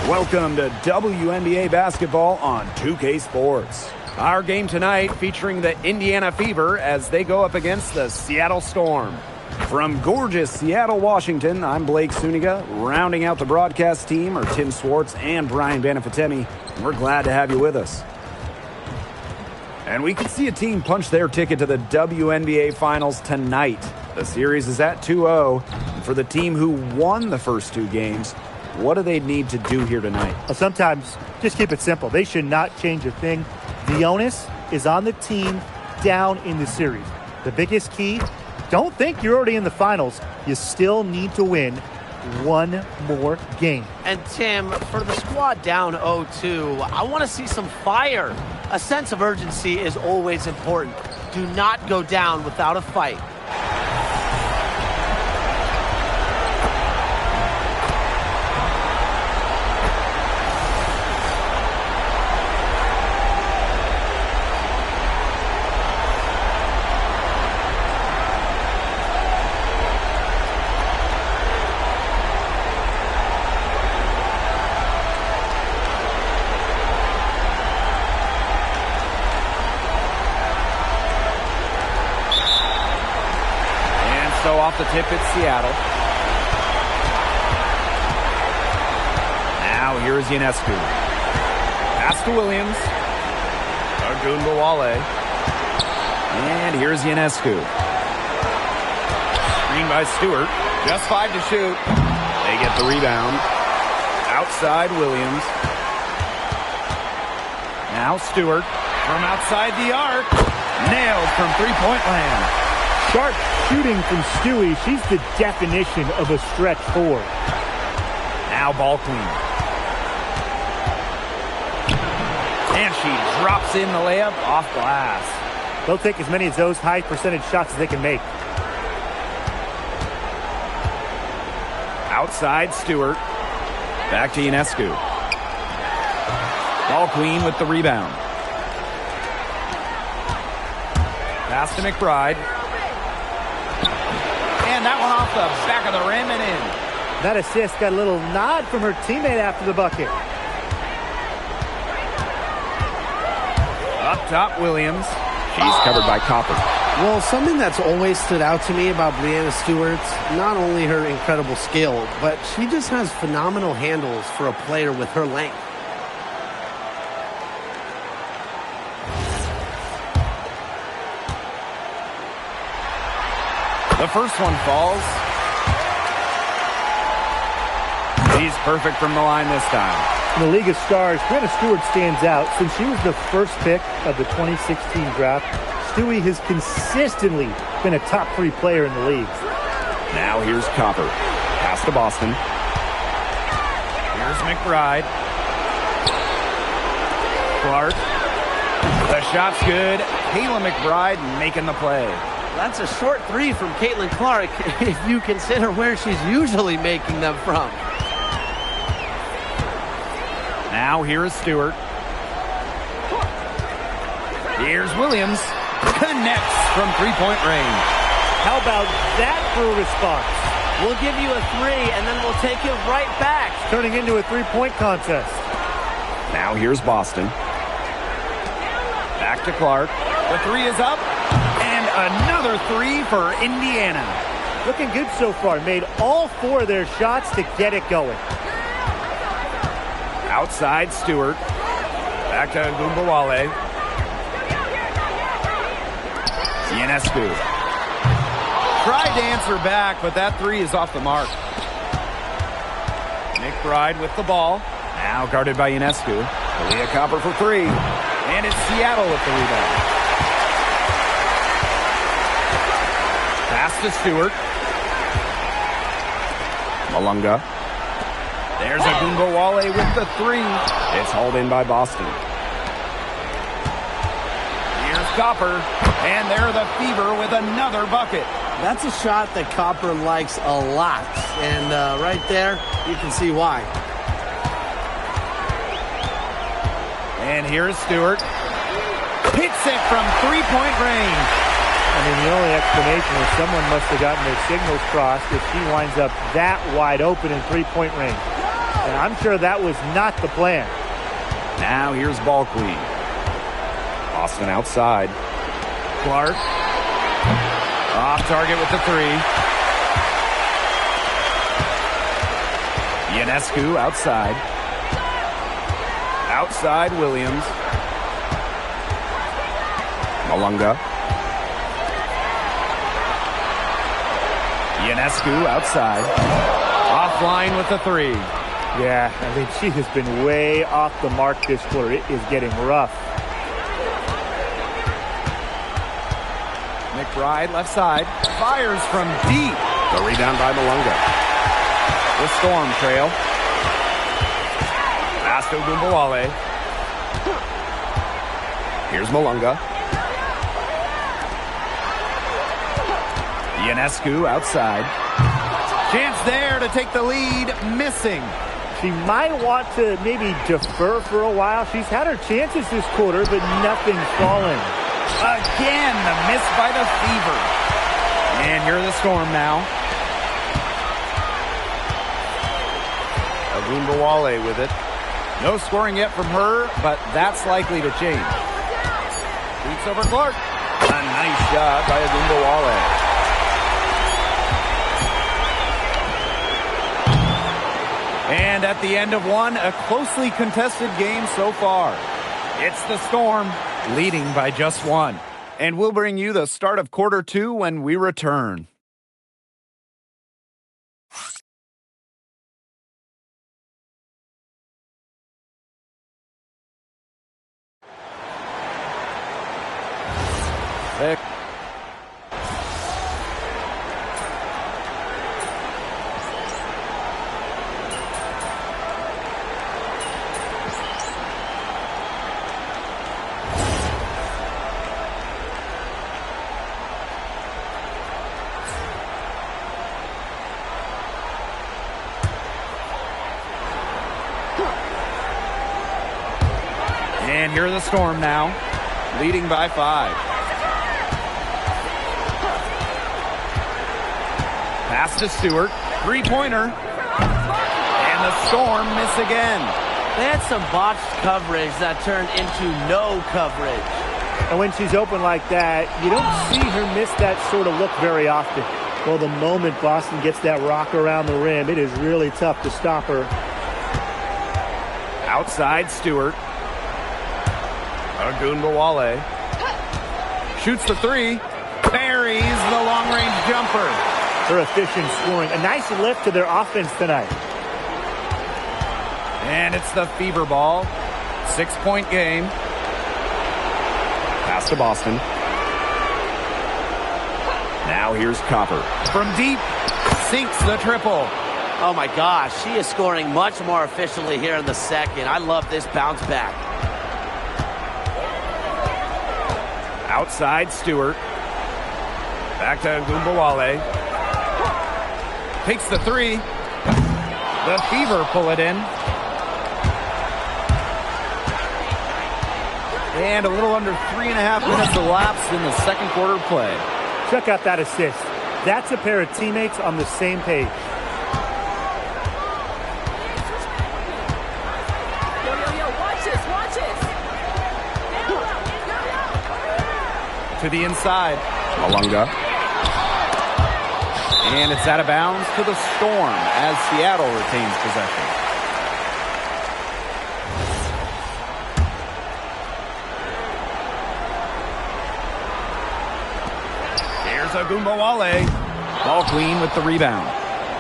Welcome to WNBA basketball on 2K Sports. Our game tonight featuring the Indiana Fever as they go up against the Seattle Storm. From gorgeous Seattle, Washington, I'm Blake Suniga. Rounding out the broadcast team are Tim Swartz and Brian Banafitemi. We're glad to have you with us. And we can see a team punch their ticket to the WNBA Finals tonight. The series is at 2-0. And for the team who won the first two games, what do they need to do here tonight? Well, sometimes just keep it simple. They should not change a thing. The onus is on the team down in the series. The biggest key, don't think you're already in the finals. You still need to win one more game. And Tim, for the squad down 0-2, I want to see some fire. A sense of urgency is always important. Do not go down without a fight. Off the tip, it's Seattle. Now here's Ionescu. Pass to Williams. Ogunbowale. And here's Ionescu. Screen by Stewart. Just 5 to shoot. They get the rebound. Outside Williams. Now Stewart from outside the arc. Nailed from three-point land. Sharp shooting from Stewie. She's the definition of a stretch forward. Now ball clean. And she drops in the layup off glass. They'll take as many of those high percentage shots as they can make. Outside Stewart. Back to Ionescu. Ball queen with the rebound. Pass to McBride. And that one off the back of the rim and in. That assist got a little nod from her teammate after the bucket. Up top, Williams. She's covered by Copper. Well, something that's always stood out to me about Breanna Stewart, not only her incredible skill, but she just has phenomenal handles for a player with her length. The first one falls. She's perfect from the line this time. In the League of Stars, Breanna Stewart stands out. Since she was the first pick of the 2016 draft, Stewie has consistently been a top 3 player in the league. Now here's Copper. Pass to Boston. Here's McBride. Clark. The shot's good. Kayla McBride making the play. That's a short 3 from Caitlin Clark if you consider where she's usually making them from. Now here is Stewart. Here's Williams. Connects from three-point range. How about that for a response? We'll give you a 3, and then we'll take it right back. Turning into a three-point contest. Now here's Boston. Back to Clark. The 3 is up. And another 3 for Indiana. Looking good so far. Made all 4 of their shots to get it going. Outside Stewart. Back to Gumbawale. Ionescu. Tried to answer back, but that 3 is off the mark. McBride with the ball. Now guarded by Ionescu. Leah Copper for 3. And it's Seattle with the rebound. Pass to Stewart. Malunga. There's Ogunbowale with the 3. It's hauled in by Boston. Here's Copper. And there the Fever with another bucket. That's a shot that Copper likes a lot. And right there, you can see why. And here's Stewart. Hits it from three-point range. I mean, the only explanation is someone must have gotten their signals crossed if she winds up that wide open in three-point range. And I'm sure that was not the plan. Now here's ball queen. Boston outside. Clark. Off target with the three. Ionescu outside. Outside Williams. Malunga. Ionescu outside. Offline with the three. Yeah, I mean, she has been way off the mark this quarter. It is getting rough. McBride left side. Fires from deep. The rebound by Malunga. The Storm trail. Pass to Ogunbowale. Here's Malunga. Ionescu outside. Chance there to take the lead. Missing. She might want to maybe defer for a while. She's had her chances this quarter, but nothing's fallen. Again, the miss by the Fever. And here are the Storm now. Ogunbowale with it. No scoring yet from her, but that's likely to change. Beats over Clark. A nice shot by Ogunbowale. And at the end of one, a closely contested game so far. It's the Storm leading by just one. And we'll bring you the start of quarter two when we return. And here are the Storm now, leading by 5. Pass to Stewart, three-pointer, and the Storm miss again. They had some botched coverage that turned into no coverage. And when she's open like that, you don't see her miss that sort of look very often. Well, the moment Boston gets that rock around the rim, it is really tough to stop her. Outside Stewart. Ogunbowale shoots the three, buries the long-range jumper. Her efficient scoring. A nice lift to their offense tonight. And it's the Fever ball. 6-point game. Pass to Boston. Now here's Copper. From deep, sinks the triple. Oh my gosh, she is scoring much more efficiently here in the second. I love this bounce back. Outside Stewart. Back to Ogunbowale. Takes the three. The Fever pull it in. And a little under 3.5 minutes elapsed in the second quarter play. Check out that assist. That's a pair of teammates on the same page. To the inside. Malunga. And it's out of bounds to the Storm as Seattle retains possession. Here's Ogunbowale. Ball queen with the rebound.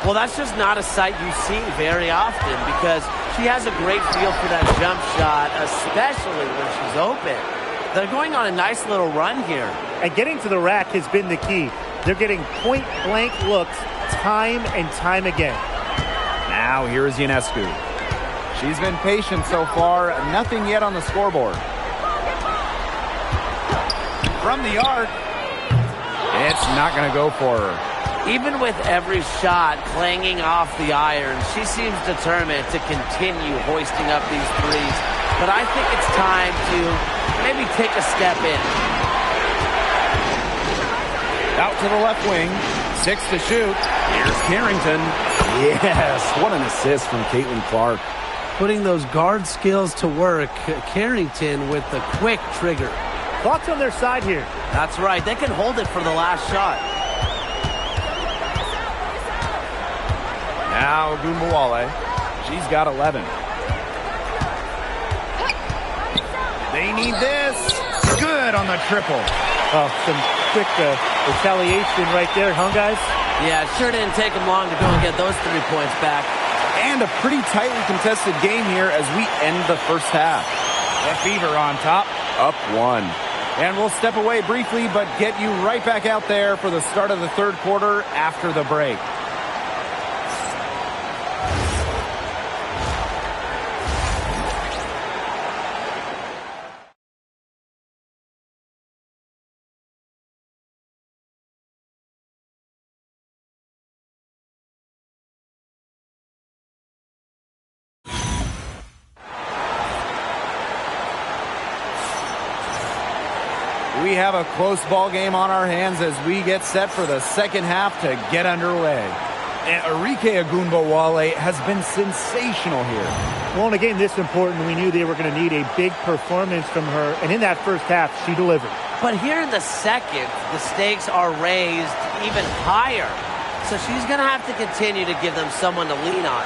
Well, that's just not a sight you see very often because she has a great feel for that jump shot, especially when she's open. They're going on a nice little run here. And getting to the rack has been the key. They're getting point-blank looks time and time again. Now here's Ionescu. She's been patient so far. Nothing yet on the scoreboard. From the arc. It's not going to go for her. Even with every shot clanging off the iron, she seems determined to continue hoisting up these threes. But I think it's time to maybe take a step in. Out to the left wing. 6 to shoot. Here's Carrington. Yes, what an assist from Caitlin Clark. Putting those guard skills to work. Carrington with the quick trigger. Clock's on their side here. That's right. They can hold it for the last shot. Now Ogunbowale. She's got 11. They need this. Good on the triple. Oh, some quick retaliation right there, huh, guys? Yeah, it sure didn't take them long to go and get those 3 points back. And a pretty tightly contested game here as we end the first half. The Fever on top, up 1. And we'll step away briefly, but get you right back out there for the start of the third quarter after the break. We have a close ball game on our hands as we get set for the second half to get underway. And Arike Ogunbowale has been sensational here. Well, in a game this important, we knew they were going to need a big performance from her. And in that first half, she delivered. But here in the second, the stakes are raised even higher. So she's going to have to continue to give them someone to lean on.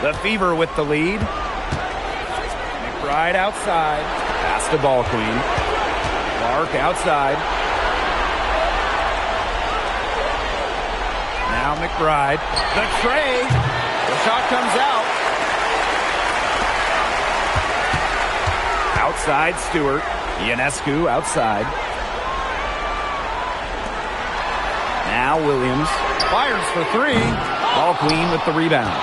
The Fever with the lead. McBride outside. Pass to Ball Queen. Clark outside. Now McBride. The tray. The shot comes out. Outside Stewart. Ionescu outside. Now Williams. Fires for 3. Ball Queen with the rebound.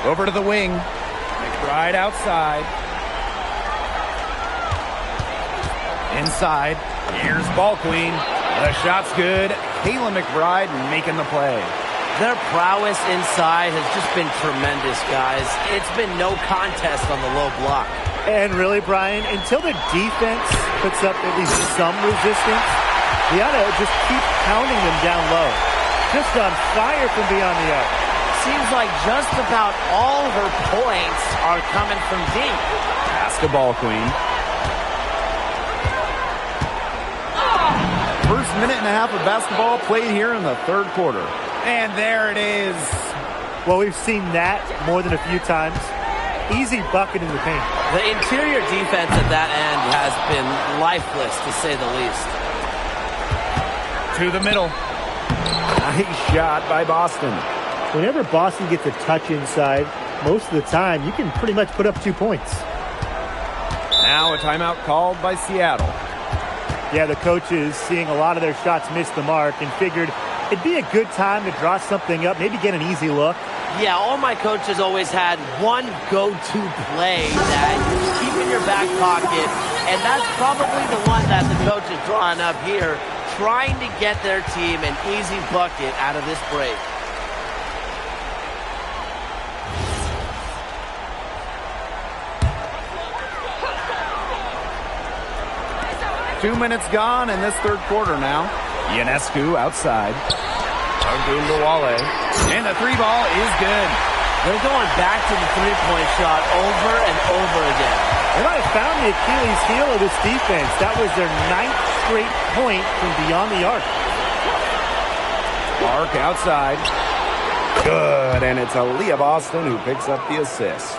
Over to the wing. McBride outside. Inside. Here's Ball Queen. The shot's good. Kayla McBride making the play. Their prowess inside has just been tremendous, guys. It's been no contest on the low block. And really, Brian, until the defense puts up at least some resistance, we ought to just keep pounding them down low. Just on fire from beyond the arc. Seems like just about all her points are coming from deep. Pass to Ball Queen. First minute and a half of basketball played here in the third quarter. And there it is. Well, we've seen that more than a few times. Easy bucket in the paint. The interior defense at that end has been lifeless, to say the least. To the middle. Nice shot by Boston. Whenever Boston gets a touch inside, most of the time, you can pretty much put up 2 points. Now a timeout called by Seattle. Yeah, the coaches, seeing a lot of their shots miss the mark, and figured it'd be a good time to draw something up, maybe get an easy look. Yeah, all my coaches always had one go-to play that you keep in your back pocket, and that's probably the one that the coach is drawing up here, trying to get their team an easy bucket out of this break. 2 minutes gone in this third quarter now. Ionescu outside. Ogunbowale. And the 3 ball is good. They're going back to the three-point shot over and over again. They might have found the Achilles heel of this defense. That was their 9th straight point from beyond the arc. Clark outside. Good, and it's Aaliyah Boston who picks up the assist.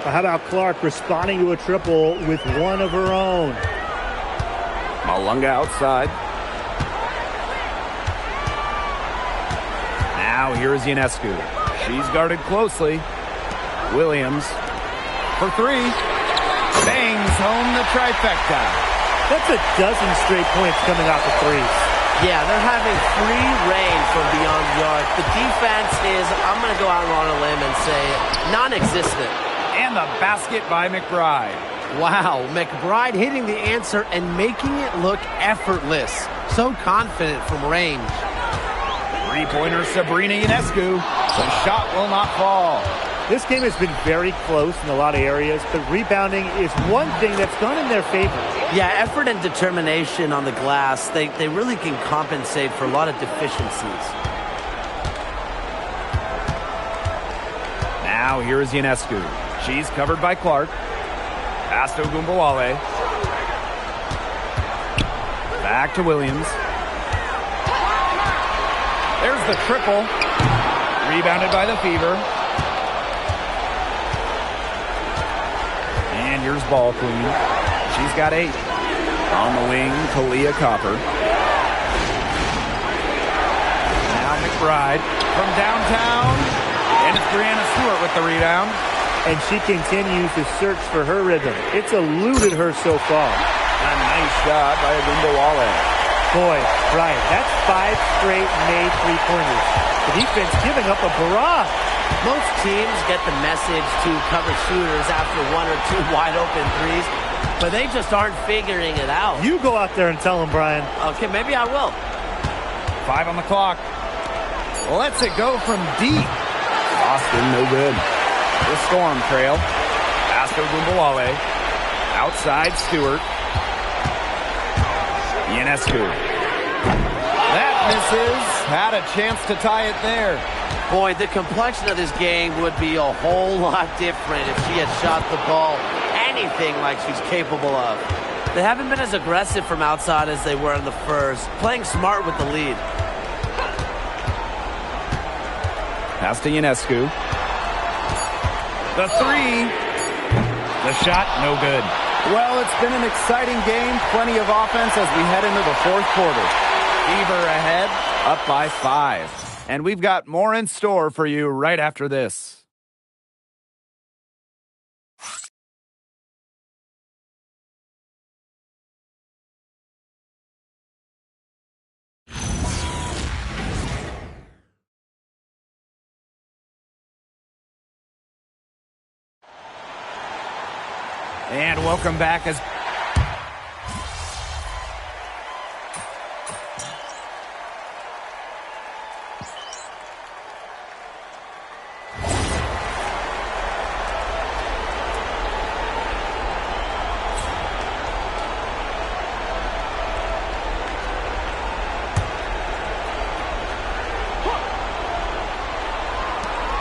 How about Clark responding to a triple with one of her own? Malunga outside. Now here's Ionescu. She's guarded closely. Williams for 3. Bangs home the trifecta. That's a dozen straight points coming off the threes. Yeah, they're having free reign from beyond the arc. The defense is, I'm going to go out on a limb and say, non-existent. And the basket by McBride. Wow, McBride hitting the answer and making it look effortless. So confident from range. Three-pointer Sabrina Ionescu. The shot will not fall. This game has been very close in a lot of areas, but rebounding is one thing that's gone in their favor. Yeah, effort and determination on the glass, they really can compensate for a lot of deficiencies. Now here is Ionescu. She's covered by Clark. Pass to Ogunbowale. Back to Williams. There's the triple. Rebounded by the Fever. And here's Ball Queen. She's got 8. On the wing, Kalia Copper. Now McBride from downtown. And it's Brianna Stewart with the rebound. And she continues to search for her rhythm. It's eluded her so far. A nice shot by Ogunbowale. Boy, Brian, that's 5 straight made three-pointers. The defense giving up a barrage. Most teams get the message to cover shooters after 1 or 2 wide-open threes, but they just aren't figuring it out. You go out there and tell them, Brian. Okay, maybe I will. 5 on the clock. Lets it go from deep. Boston, no good. The Storm trail. Pass to Ogunbowale. Outside Stewart. Ionescu. That misses. Had a chance to tie it there. Boy, the complexion of this game would be a whole lot different if she had shot the ball anything like she's capable of. They haven't been as aggressive from outside as they were in the first, playing smart with the lead. Pass to Ionescu. The 3. The shot, no good. Well, it's been an exciting game. Plenty of offense as we head into the fourth quarter. Fever ahead, up by 5. And we've got more in store for you right after this. And welcome back as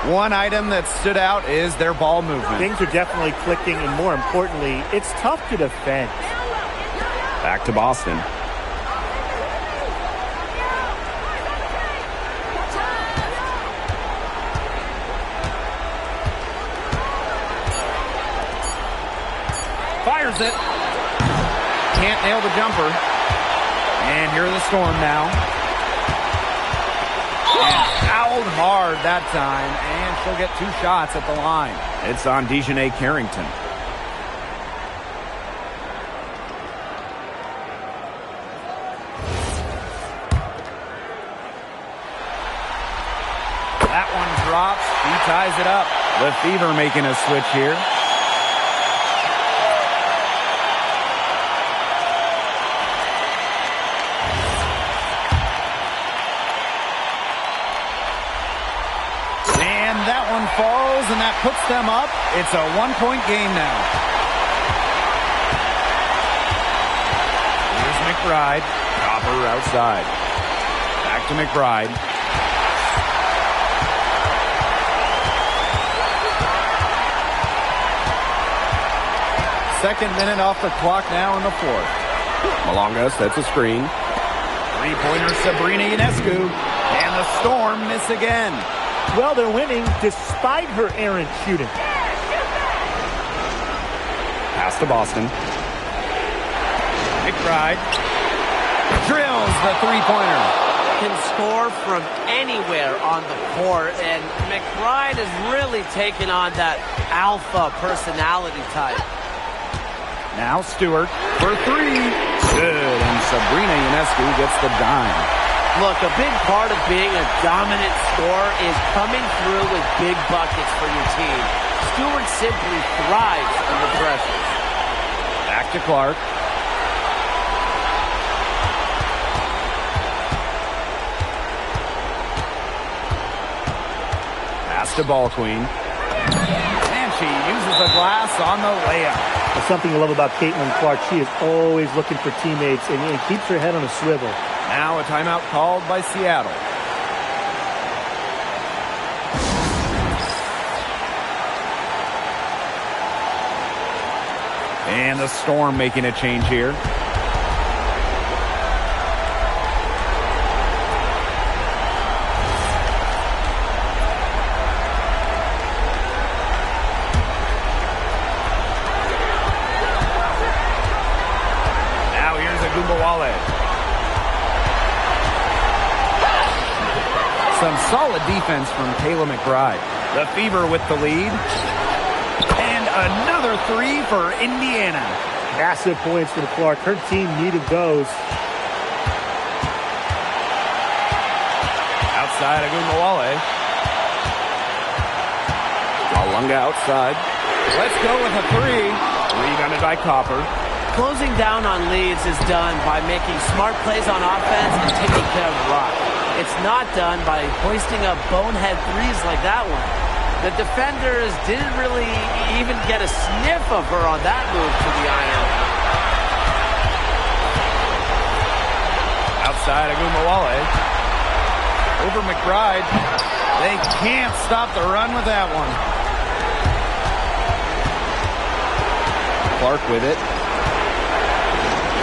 one item that stood out is their ball movement. Things are definitely clicking, and more importantly, it's tough to defend. Back to Boston. Fires it. Can't nail the jumper. And here are the Storm now. And fouled hard that time, and she'll get 2 shots at the line. It's on Dejanay Carrington. That one drops. He ties it up. The Fever making a switch here. Falls, and that puts them up. It's a 1-point game now. Here's McBride. Copper outside. Back to McBride. Second minute off the clock now in the fourth. Malonga sets a screen. Three-pointer Sabrina Ionescu. And the Storm miss again. Well, they're winning despite her errant shooting. Pass to Boston. McBride drills the three-pointer. Can score from anywhere on the court, and McBride has really taken on that alpha personality type. Now Stewart for 3. Good, and Sabrina Ionescu gets the dime. Look, a big part of being a dominant scorer is coming through with big buckets for your team. Stewart simply thrives under pressure. Back to Clark. to ball queen. And she uses the glass on the layup. There's something I love about Caitlin Clark. She is always looking for teammates and keeps her head on a swivel. Now a timeout called by Seattle. And the Storm making a change here. Now here's Agumbawale. Some solid defense from Kayla McBride. The Fever with the lead. And another three for Indiana. Massive points for Clark. Her team needed those. Outside Agumbawale. Malunga outside. Let's go with a three. Rebounded by Copper. Closing down on leads is done by making smart plays on offense and taking care of the rock. It's not done by hoisting up bonehead threes like that one. The defenders didn't really even get a sniff of her on that move to the iron. Outside Agumbawale. Over McBride. They can't stop the run with that one. Clark with it.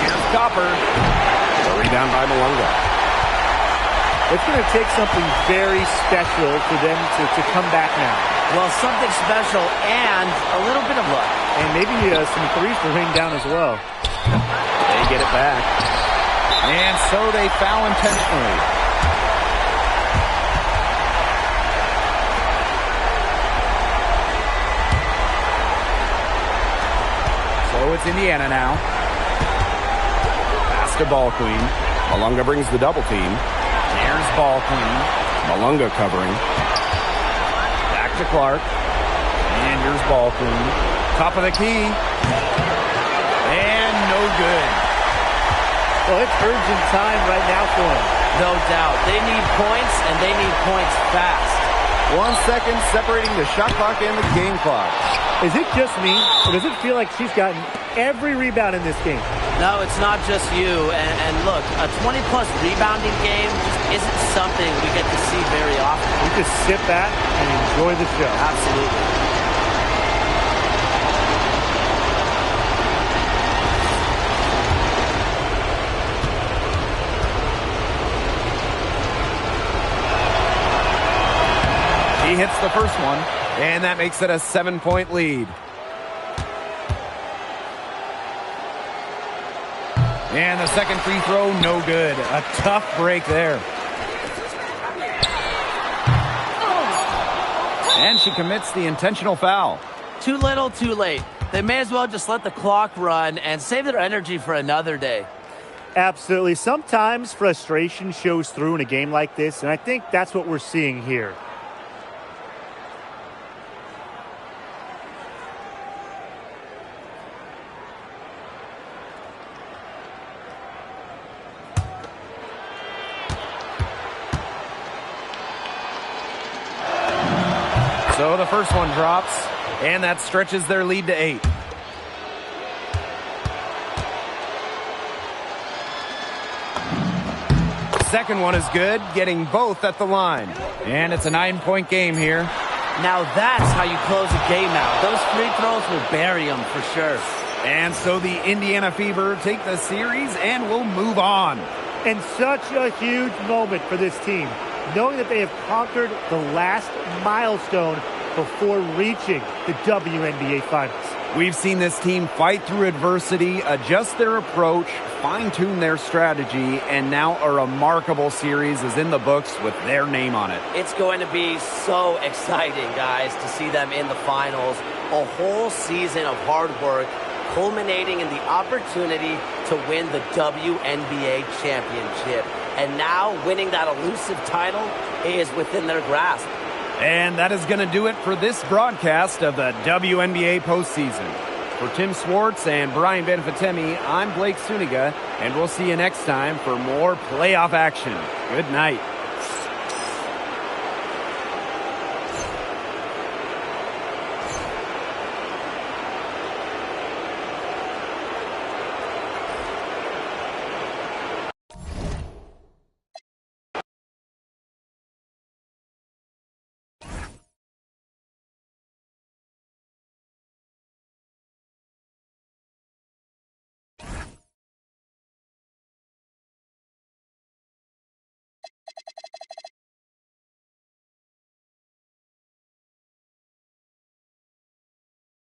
Here's Copper. The rebound by Malunga. It's going to take something very special for them to come back now. Well, something special and a little bit of luck. And maybe some threes to rain down as well. They get it back. And so they foul intentionally. So it's Indiana now. Pass to ball queen. Malunga brings the double team. Here's ball queen. Malunga covering. Back to Clark. And here's ball queen. Top of the key. And no good. Well, it's urgent time right now for them. No doubt. They need points, and they need points fast. 1 second separating the shot clock and the game clock. Is it just me, or does it feel like she's gotten every rebound in this game? No, it's not just you. And look, a 20-plus rebounding game just isn't something we get to see very often. We just sit back and enjoy the show. Absolutely. He hits the first one, and that makes it a 7-point lead. And the second free throw, no good. A tough break there. And she commits the intentional foul. Too little, too late. They may as well just let the clock run and save their energy for another day. Absolutely. Sometimes frustration shows through in a game like this, and I think that's what we're seeing here. So the first one drops, and that stretches their lead to 8. Second one is good, getting both at the line. And it's a 9-point game here. Now that's how you close a game out. Those free throws will bury them for sure. And so the Indiana Fever take the series and will move on. And such a huge moment for this team, knowing that they have conquered the last milestone before reaching the WNBA Finals. We've seen this team fight through adversity, adjust their approach, fine-tune their strategy, and now a remarkable series is in the books with their name on it. It's going to be so exciting, guys, to see them in the finals. A whole season of hard work culminating in the opportunity to win the WNBA championship. And now winning that elusive title is within their grasp. And that is going to do it for this broadcast of the WNBA postseason. For Tim Swartz and Brian Benfitemi, I'm Blake Suniga, and we'll see you next time for more playoff action. Good night.